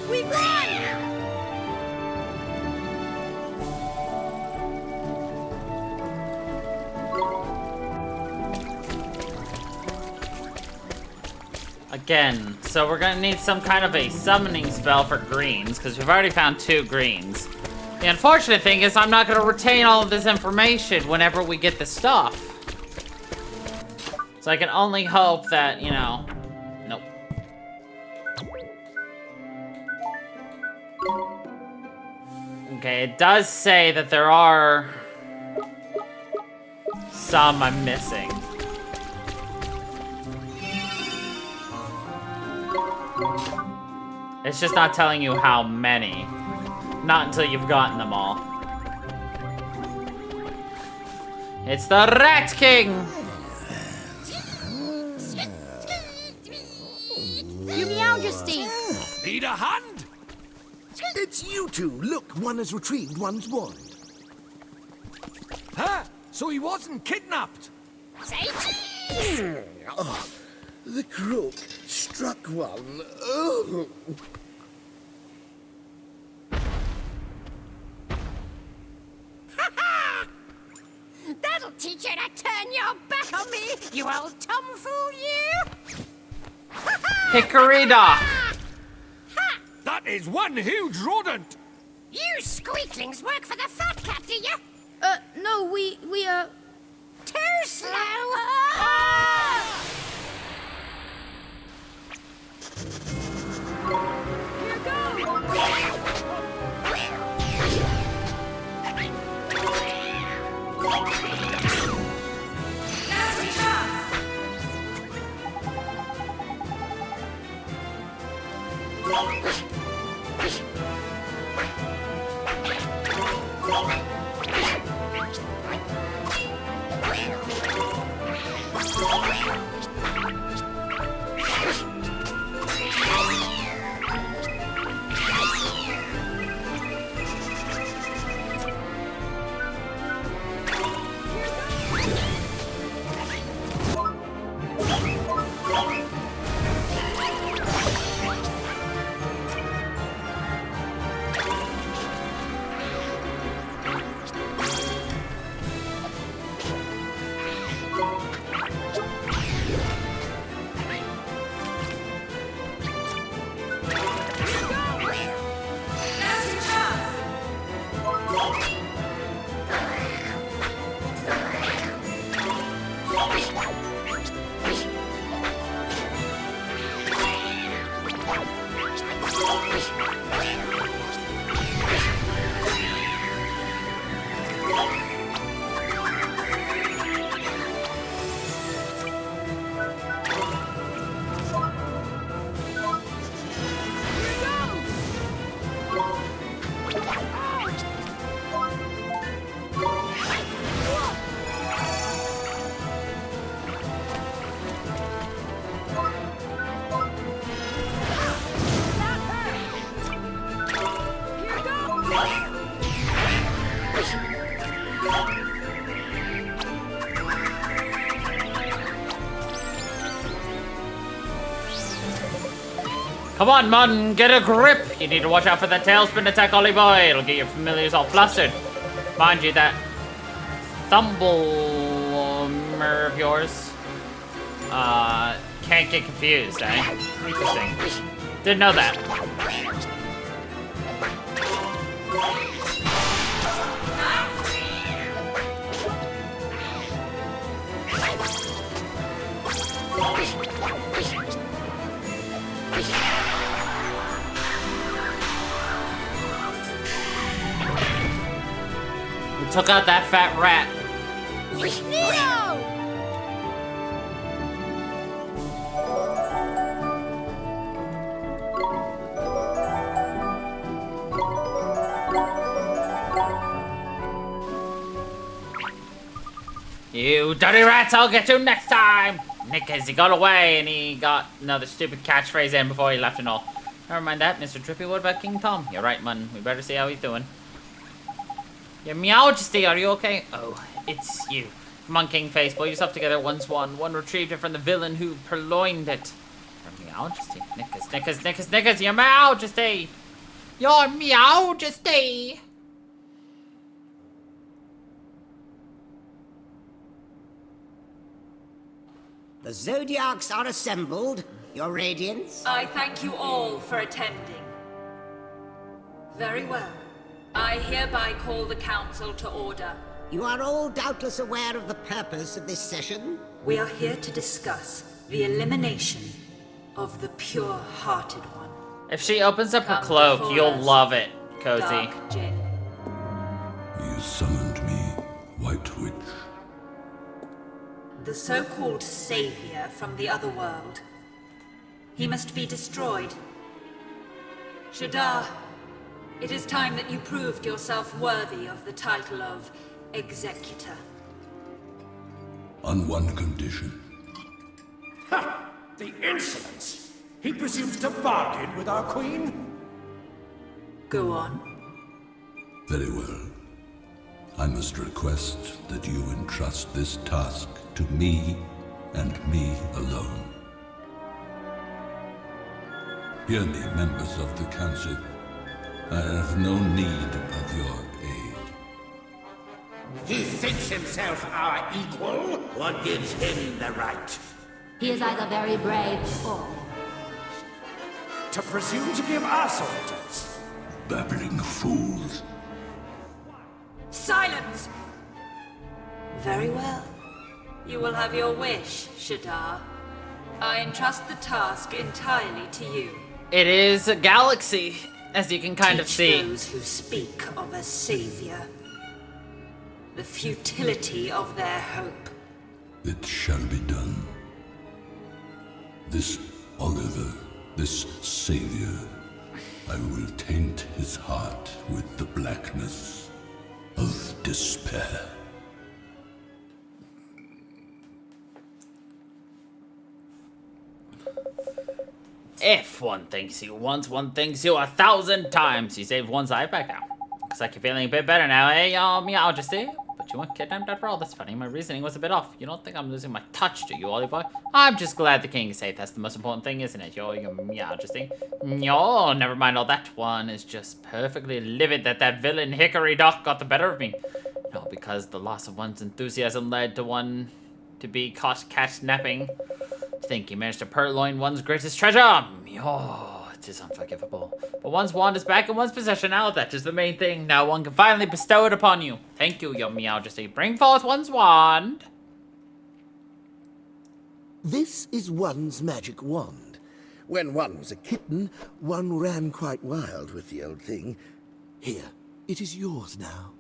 Speaker 11: We won!
Speaker 1: Again, so we're gonna need some kind of a summoning spell for greens, because we've already found 2 greens. The unfortunate thing is I'm not gonna retain all of this information whenever we get the stuff. So I can only hope that, you know... Nope. Okay, it does say that there are... some I'm missing. It's just not telling you how many. Not until you've gotten them all. It's the Rat King!
Speaker 11: You Majesty!
Speaker 2: Need a hand?
Speaker 14: It's you two. Look, one has retrieved one's wand.
Speaker 2: Huh? So he wasn't kidnapped?
Speaker 11: Say cheese!
Speaker 14: Oh, the crook struck one. Oh.
Speaker 11: That'll teach you to turn your back on me, you old tomfool, you!
Speaker 1: Hickory Dock!
Speaker 2: That is one huge rodent!
Speaker 11: You squeaklings work for the fat cat, do you?
Speaker 3: No, we
Speaker 11: Too slow! Here goes!
Speaker 1: Come on, Mun, get a grip. You need to watch out for that tailspin attack, Ollie boy. It'll get your familiars all flustered. Mind you, that Thumblemer of yours, can't get confused, eh? Interesting. Didn't know that. We took out that fat rat. You dirty rats, I'll get you next time! Nickers, he got away and he got another stupid catchphrase in before he left and all. Never mind that, Mr. Trippy, what about King Tom? You're right, Mun. We better see how he's doing. Your Majesty, are you okay? Oh, it's you. Come on, King Face, pull yourself together. One's one. One retrieved it from the villain who purloined it. Your Majesty. Nickers, Your Majesty! Your Majesty!
Speaker 7: The Zodiacs are assembled, Your Radiance.
Speaker 6: I thank you all for attending. Very well. I hereby call the council to order.
Speaker 7: You are all doubtless aware of the purpose of this session.
Speaker 6: We are here to discuss the elimination of the pure-hearted one.
Speaker 1: If she opens up her cloak, you'll love it, Cozy.
Speaker 6: Dark Jinn.
Speaker 10: You summoned me, White Witch.
Speaker 6: The so-called savior from the other world. He must be destroyed. Shadar, it is time that you proved yourself worthy of the title of Executor.
Speaker 10: On one condition.
Speaker 16: Ha! The insolence! He presumes to bargain with our queen?
Speaker 6: Go on.
Speaker 10: Very well. I must request that you entrust this task to me and me alone. Hear me, members of the council. I have no need of your aid.
Speaker 14: He thinks himself our equal? What gives him the right?
Speaker 17: He is either very brave or...
Speaker 16: To presume to give us orders?
Speaker 10: Babbling fools.
Speaker 6: Silence! Very well. You will have your wish, Shadar. I entrust the task entirely to you.
Speaker 1: It is a galaxy, as you can kind of see.
Speaker 6: Teach those who speak of a savior the futility of their hope.
Speaker 10: It shall be done. This Oliver, this savior, I will taint his heart with the blackness of despair.
Speaker 1: If one thinks you once, one thinks you 1,000 times. You saved one's eye back now. Looks like you're feeling a bit better now, eh, Your Majesty? But you weren't kidnapped after all. That's funny. My reasoning was a bit off. You don't think I'm losing my touch, do you, Ollie boy? I'm just glad the king is safe. That's the most important thing, isn't it, Your Majesty? No, never mind all that. One is just perfectly livid that that villain Hickory Dock got the better of me. No, because the loss of one's enthusiasm led to one to be caught catnapping. Think he managed to purloin one's greatest treasure. Oh, it is unforgivable. But one's wand is back in one's possession now. That is the main thing. Now one can finally bestow it upon you. Thank you, Your Majesty. Bring forth one's wand.
Speaker 14: This is one's magic wand. When one was a kitten, one ran quite wild with the old thing. Here, it is yours now.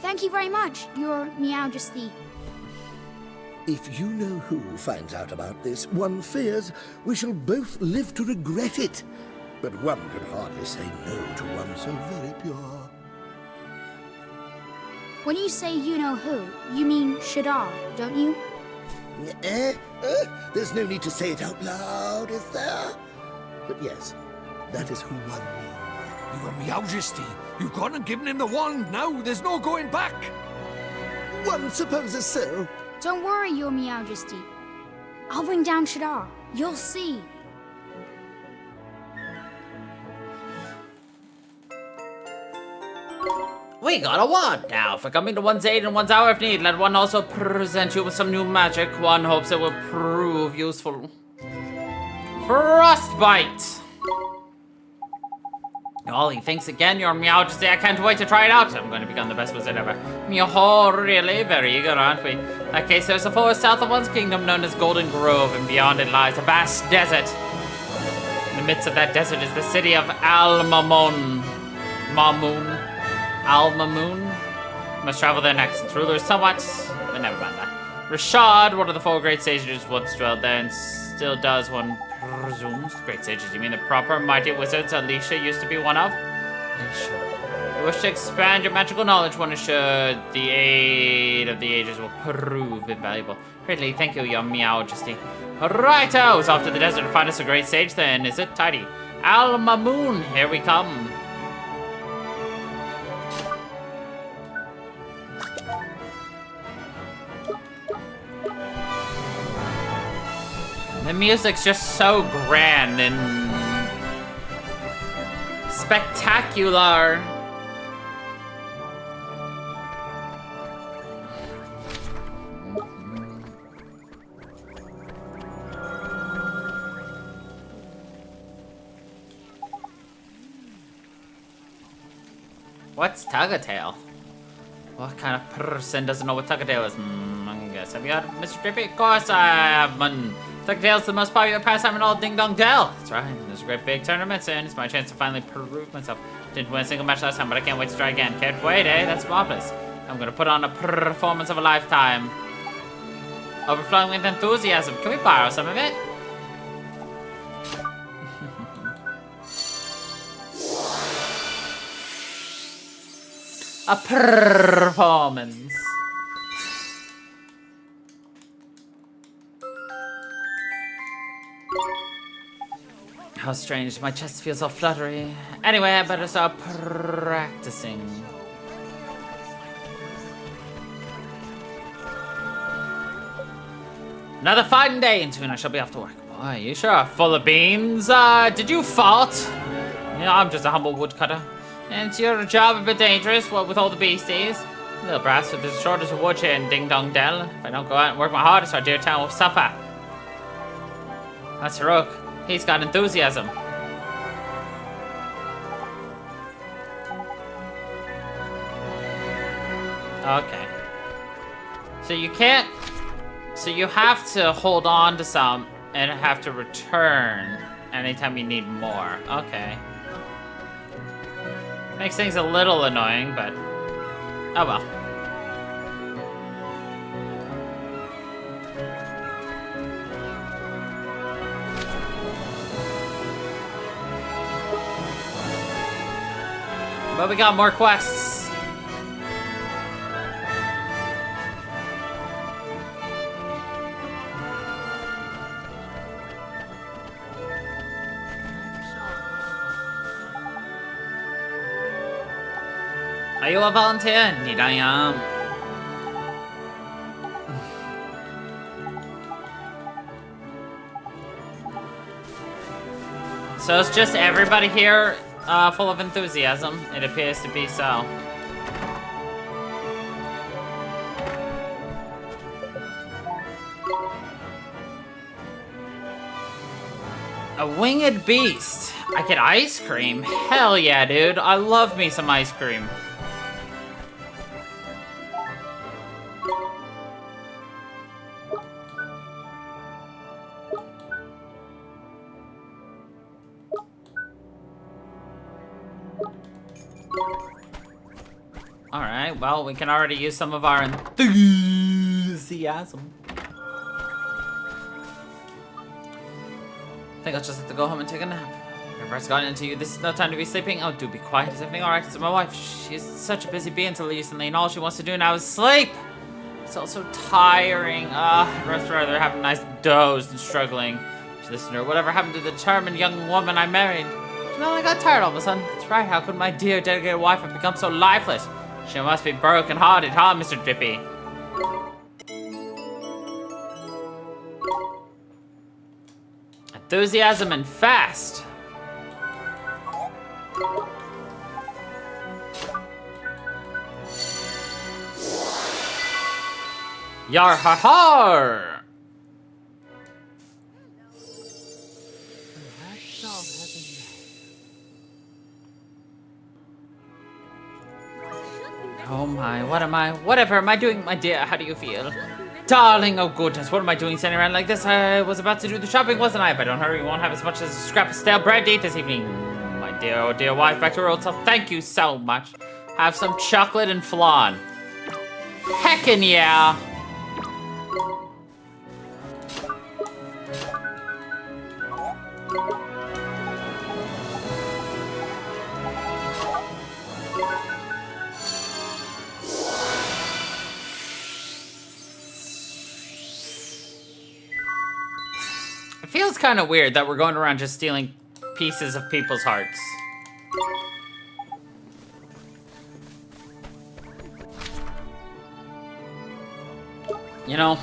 Speaker 3: Thank you very much, Your Majesty.
Speaker 14: If you know who finds out about this, one fears we shall both live to regret it. But one could hardly say no to one so very pure.
Speaker 3: When you say you know who, you mean Shadar, don't you?
Speaker 14: There's no need to say it out loud, is there? But yes, that is who one means.
Speaker 2: Your Majesty, you've gone and given him the wand now. There's no going back.
Speaker 14: One supposes so.
Speaker 3: Don't worry, Your Majesty. I'll bring down Shadar. You'll see.
Speaker 1: We got a wand now for coming to one's aid in one's hour of need. Let one also present you with some new magic. One hopes it will prove useful. Frostbite! Ollie, thanks again, Your Majesty. I can't wait to try it out. I'm going to become the best wizard ever. Oh, really? Very eager, aren't we? In that case, there's a forest south of one's kingdom known as Golden Grove, and beyond it lies a vast desert. In the midst of that desert is the city of Al-Mamun. Al-Mamun? Must travel there next. Its ruler is somewhat... but never mind that. Rashad, one of the 4 great sages, once dwelled there and still does, one presumes. Great sages, you mean the proper mighty wizards Alicia used to be one of? Alicia. You wish to expand your magical knowledge, one assured the aid of the ages will prove invaluable. Greatly, thank you, Your Majesty. Righto! It's off to the desert to find us a great sage then, is it? Tidy. Al-Mamun, here we come. The music's just so grand and spectacular. What's Tug-a-Tail? What kind of person doesn't know what Tug-a-Tail is? I guess. Have you heard of Mr. Drippy? Of course I have, man. Tug-a-Tail's the most popular pastime in all Ding Dong Dell. That's right. There's a great big tournament soon. It's my chance to finally prove myself. Didn't win a single match last time, but I can't wait to try again. Can't wait, eh? That's marvelous. I'm gonna put on a performance of a lifetime. Overflowing with enthusiasm. Can we borrow some of it? A performance. How strange, my chest feels all fluttery. Anyway, I better start practicing. Another fine day, and soon I shall be off to work. Boy, you sure are full of beans. Did you fault? Yeah, I'm just a humble woodcutter. And it's your job a bit dangerous, what with all the beasties. Little brass, there's a shortage of wood here in Ding Dong Dell. If I don't go out and work my hardest, our dear town will suffer. That's Rook. He's got enthusiasm. Okay. So you can't... So you have to hold on to some and have to return anytime you need more. Okay. Makes things a little annoying, but... oh well. But we got more quests. Are you a volunteer? Indeed I am. So it's just everybody here full of enthusiasm. It appears to be so. A winged beast. I get ice cream? Hell yeah, dude. I love me some ice cream. Alright, well, we can already use some of our enthusiasm. I think I'll just have to go home and take a nap. Whatever has gotten into you, this is no time to be sleeping. Oh, do be quiet. Is everything alright? It's my wife. She's such a busy bee until recently, and all she wants to do now is sleep. It's all so tiring. I'd much rather have a nice doze than struggling. She listened to her. Whatever happened to the determined young woman I married? You know, I got tired all of a sudden. That's right. How could my dear, dedicated wife have become so lifeless? She must be broken-hearted, huh, Mr. Drippy? Enthusiasm and fast. Yar ha har! Oh my, whatever am I doing, my dear? How do you feel? Darling, oh goodness, what am I doing standing around like this? I was about to do the shopping, wasn't I? If I don't hurry, we won't have as much as a scrap of stale bread to eat this evening. My dear, oh dear wife, back to her old self. Thank you so much. Have some chocolate and flan. Heckin' yeah! It feels kind of weird that we're going around just stealing pieces of people's hearts. You know,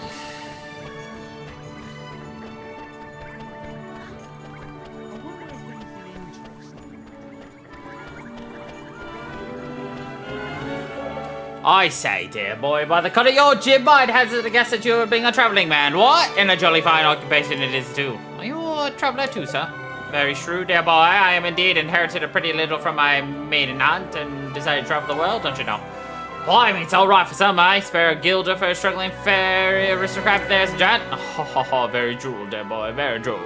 Speaker 1: I say, dear boy, by the cut of your jib, I'd hazard a guess that you are being a traveling man. What? And a jolly fine occupation it is, too. Are you a traveler, too, sir? Very shrewd, dear boy. I am indeed inherited a pretty little from my maiden aunt and decided to travel the world, don't you know? Why, I mean, it's all right for some, eh? Spare a guilder for a struggling fairy aristocrat, there's a giant. Ho, ho, ho, very droll, dear boy, very droll.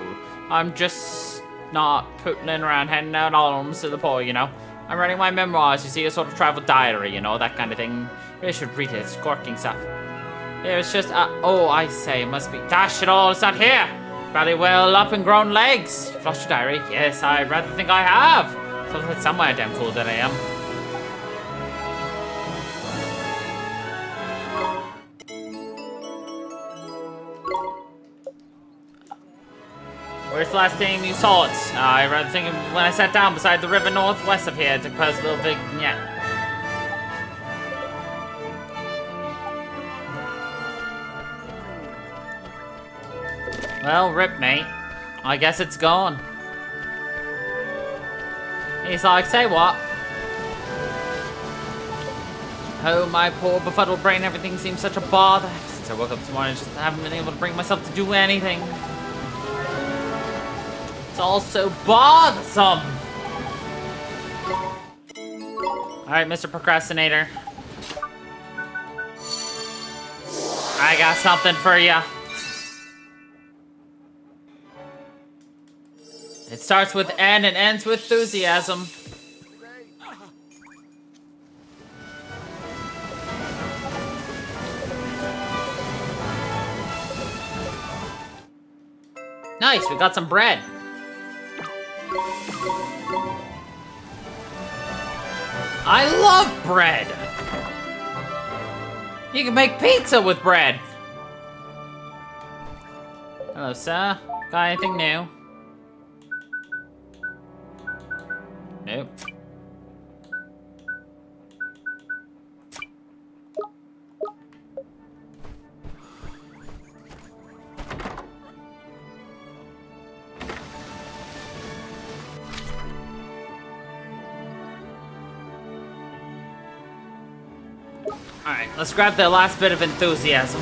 Speaker 1: I'm just not putting around handing out alms to the poor, you know. I'm writing my memoirs, you see, a sort of travel diary, you know, that kind of thing. Really should read it, it's corking stuff. There's just, oh, I say, it must be, dash it all, it's not here. Probably well up and grown legs. You've lost your diary? Yes, I'd rather think I have. So it's somewhere, damn fool that I am. Where's the last time you saw it? I rather think when I sat down beside the river northwest of here to compose a little vignette. Well, rip, mate. I guess it's gone. He's like, say what? Oh, my poor befuddled brain, everything seems such a bother. Since I woke up this morning, I just haven't been able to bring myself to do anything. It's all so bothersome. Alright, Mr. Procrastinator. I got something for you. It starts with N and ends with enthusiasm. Nice, we got some bread. I love bread! You can make pizza with bread! Hello, sir. Got anything new? Nope. Alright, let's grab the last bit of enthusiasm.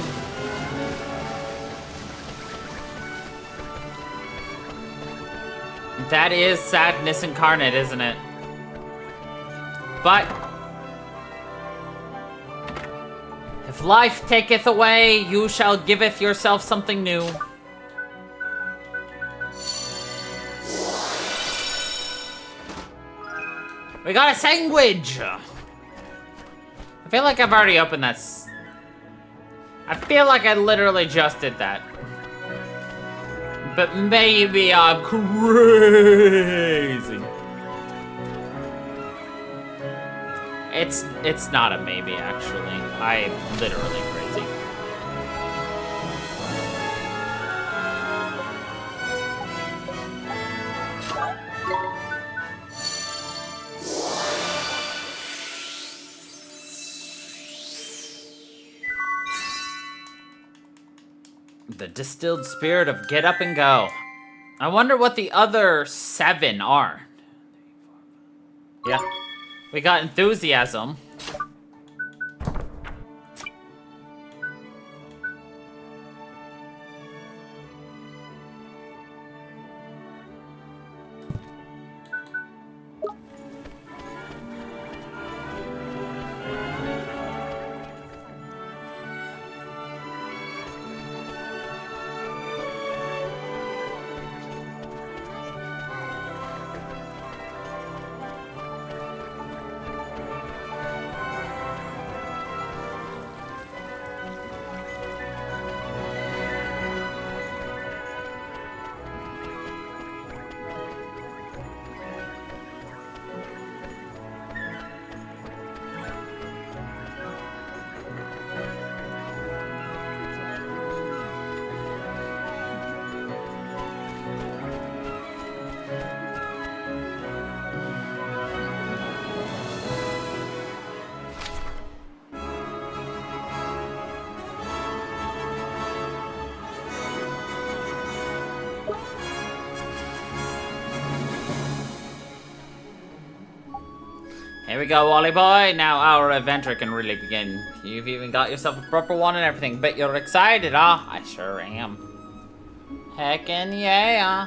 Speaker 1: That is sadness incarnate, isn't it? But if life taketh away, you shall giveth yourself something new. We got a sandwich! I feel like I've already opened that. I feel like I literally just did that. But maybe I'm crazy. It's not a maybe, actually. I'm literally crazy. The distilled spirit of get up and go. I wonder what the other 7 are. Yeah. We got enthusiasm. Here we go, Wally boy. Now our adventure can really begin. You've even got yourself a proper one and everything, but you're excited, huh? I sure am. Heckin' yeah.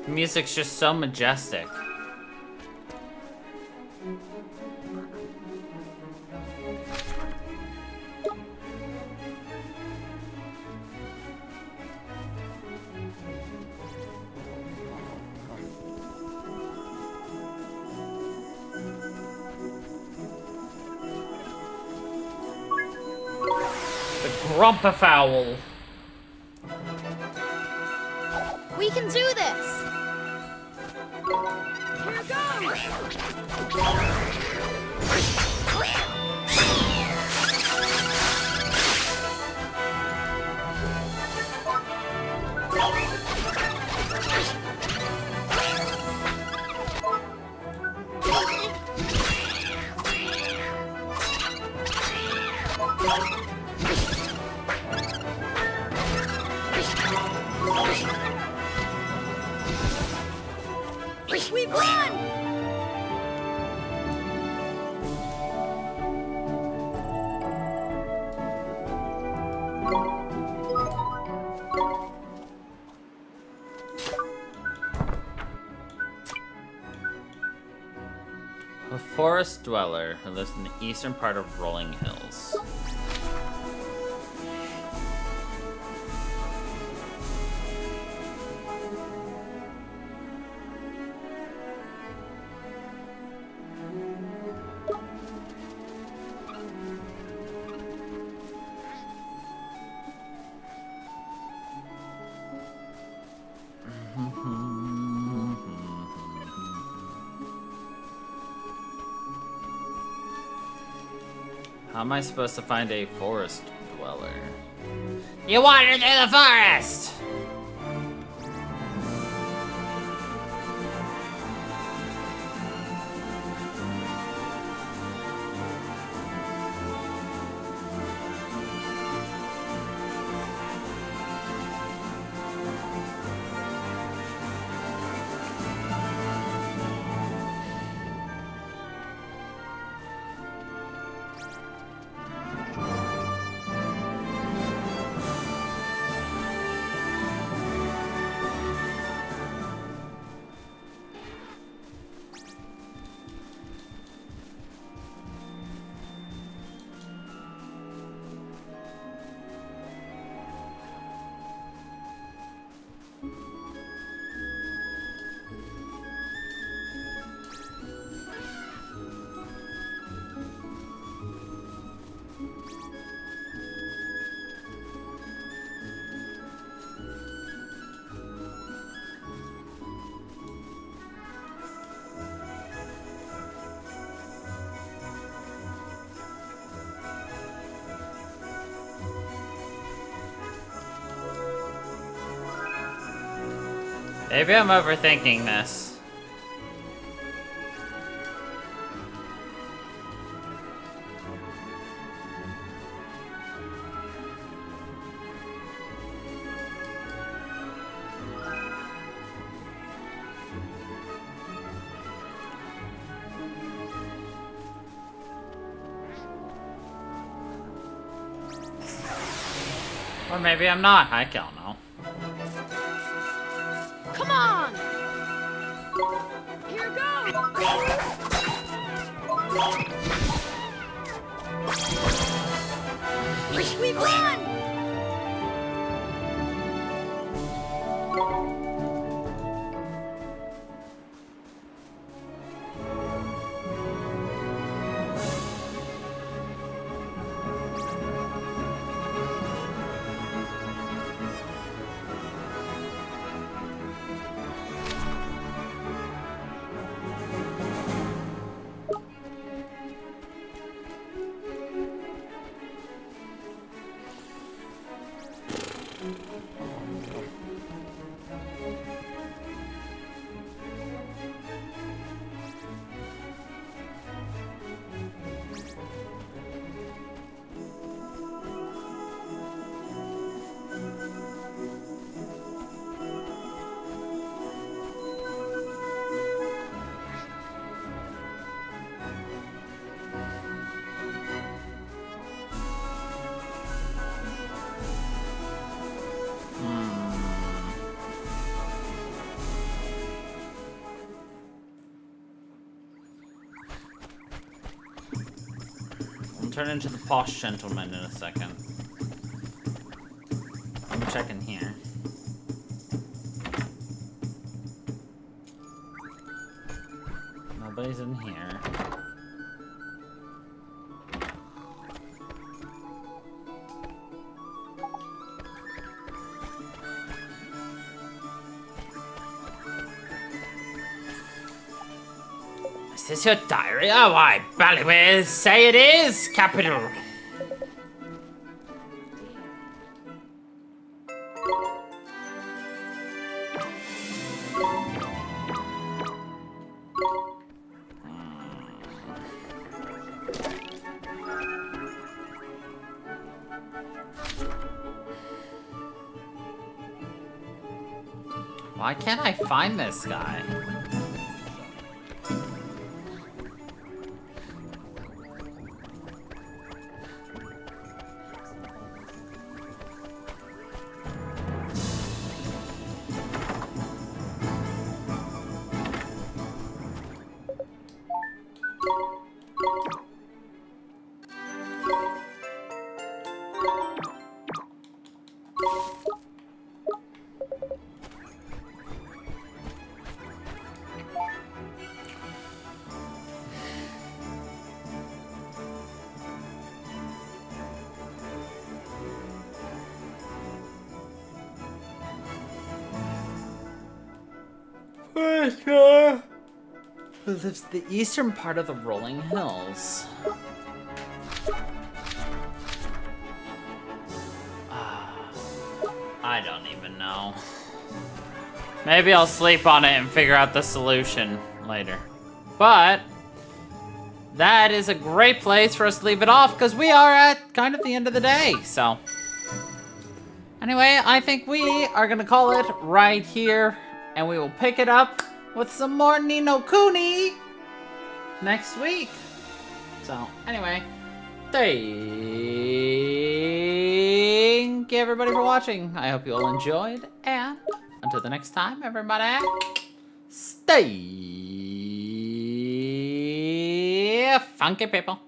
Speaker 1: The music's just so majestic. The Grumpafowl.
Speaker 3: We can do this!
Speaker 11: Here goes!
Speaker 3: We won!
Speaker 1: A forest dweller who lives in the eastern part of Rolling Hills. How am I supposed to find a forest dweller? You wander through the forest! Maybe I'm overthinking this. Or maybe I'm not. I don't know.
Speaker 11: Come on! Here goes! We won! I'll turn into the posh gentleman in a second. I'm checking here. Nobody's in here. Is this your diary? Oh, I ballywiz say it is, capital. Why can't I find this guy? Who lives the eastern part of the rolling hills. I don't even know. Maybe I'll sleep on it and figure out the solution later. But that is a great place for us to leave it off because we are at kind of the end of the day. So anyway, I think we are gonna call it right here, and we will pick it up with some more Ni no Kuni next week. So anyway, thank you everybody for watching. I hope you all enjoyed, and until the next time, everybody, stay funky, people.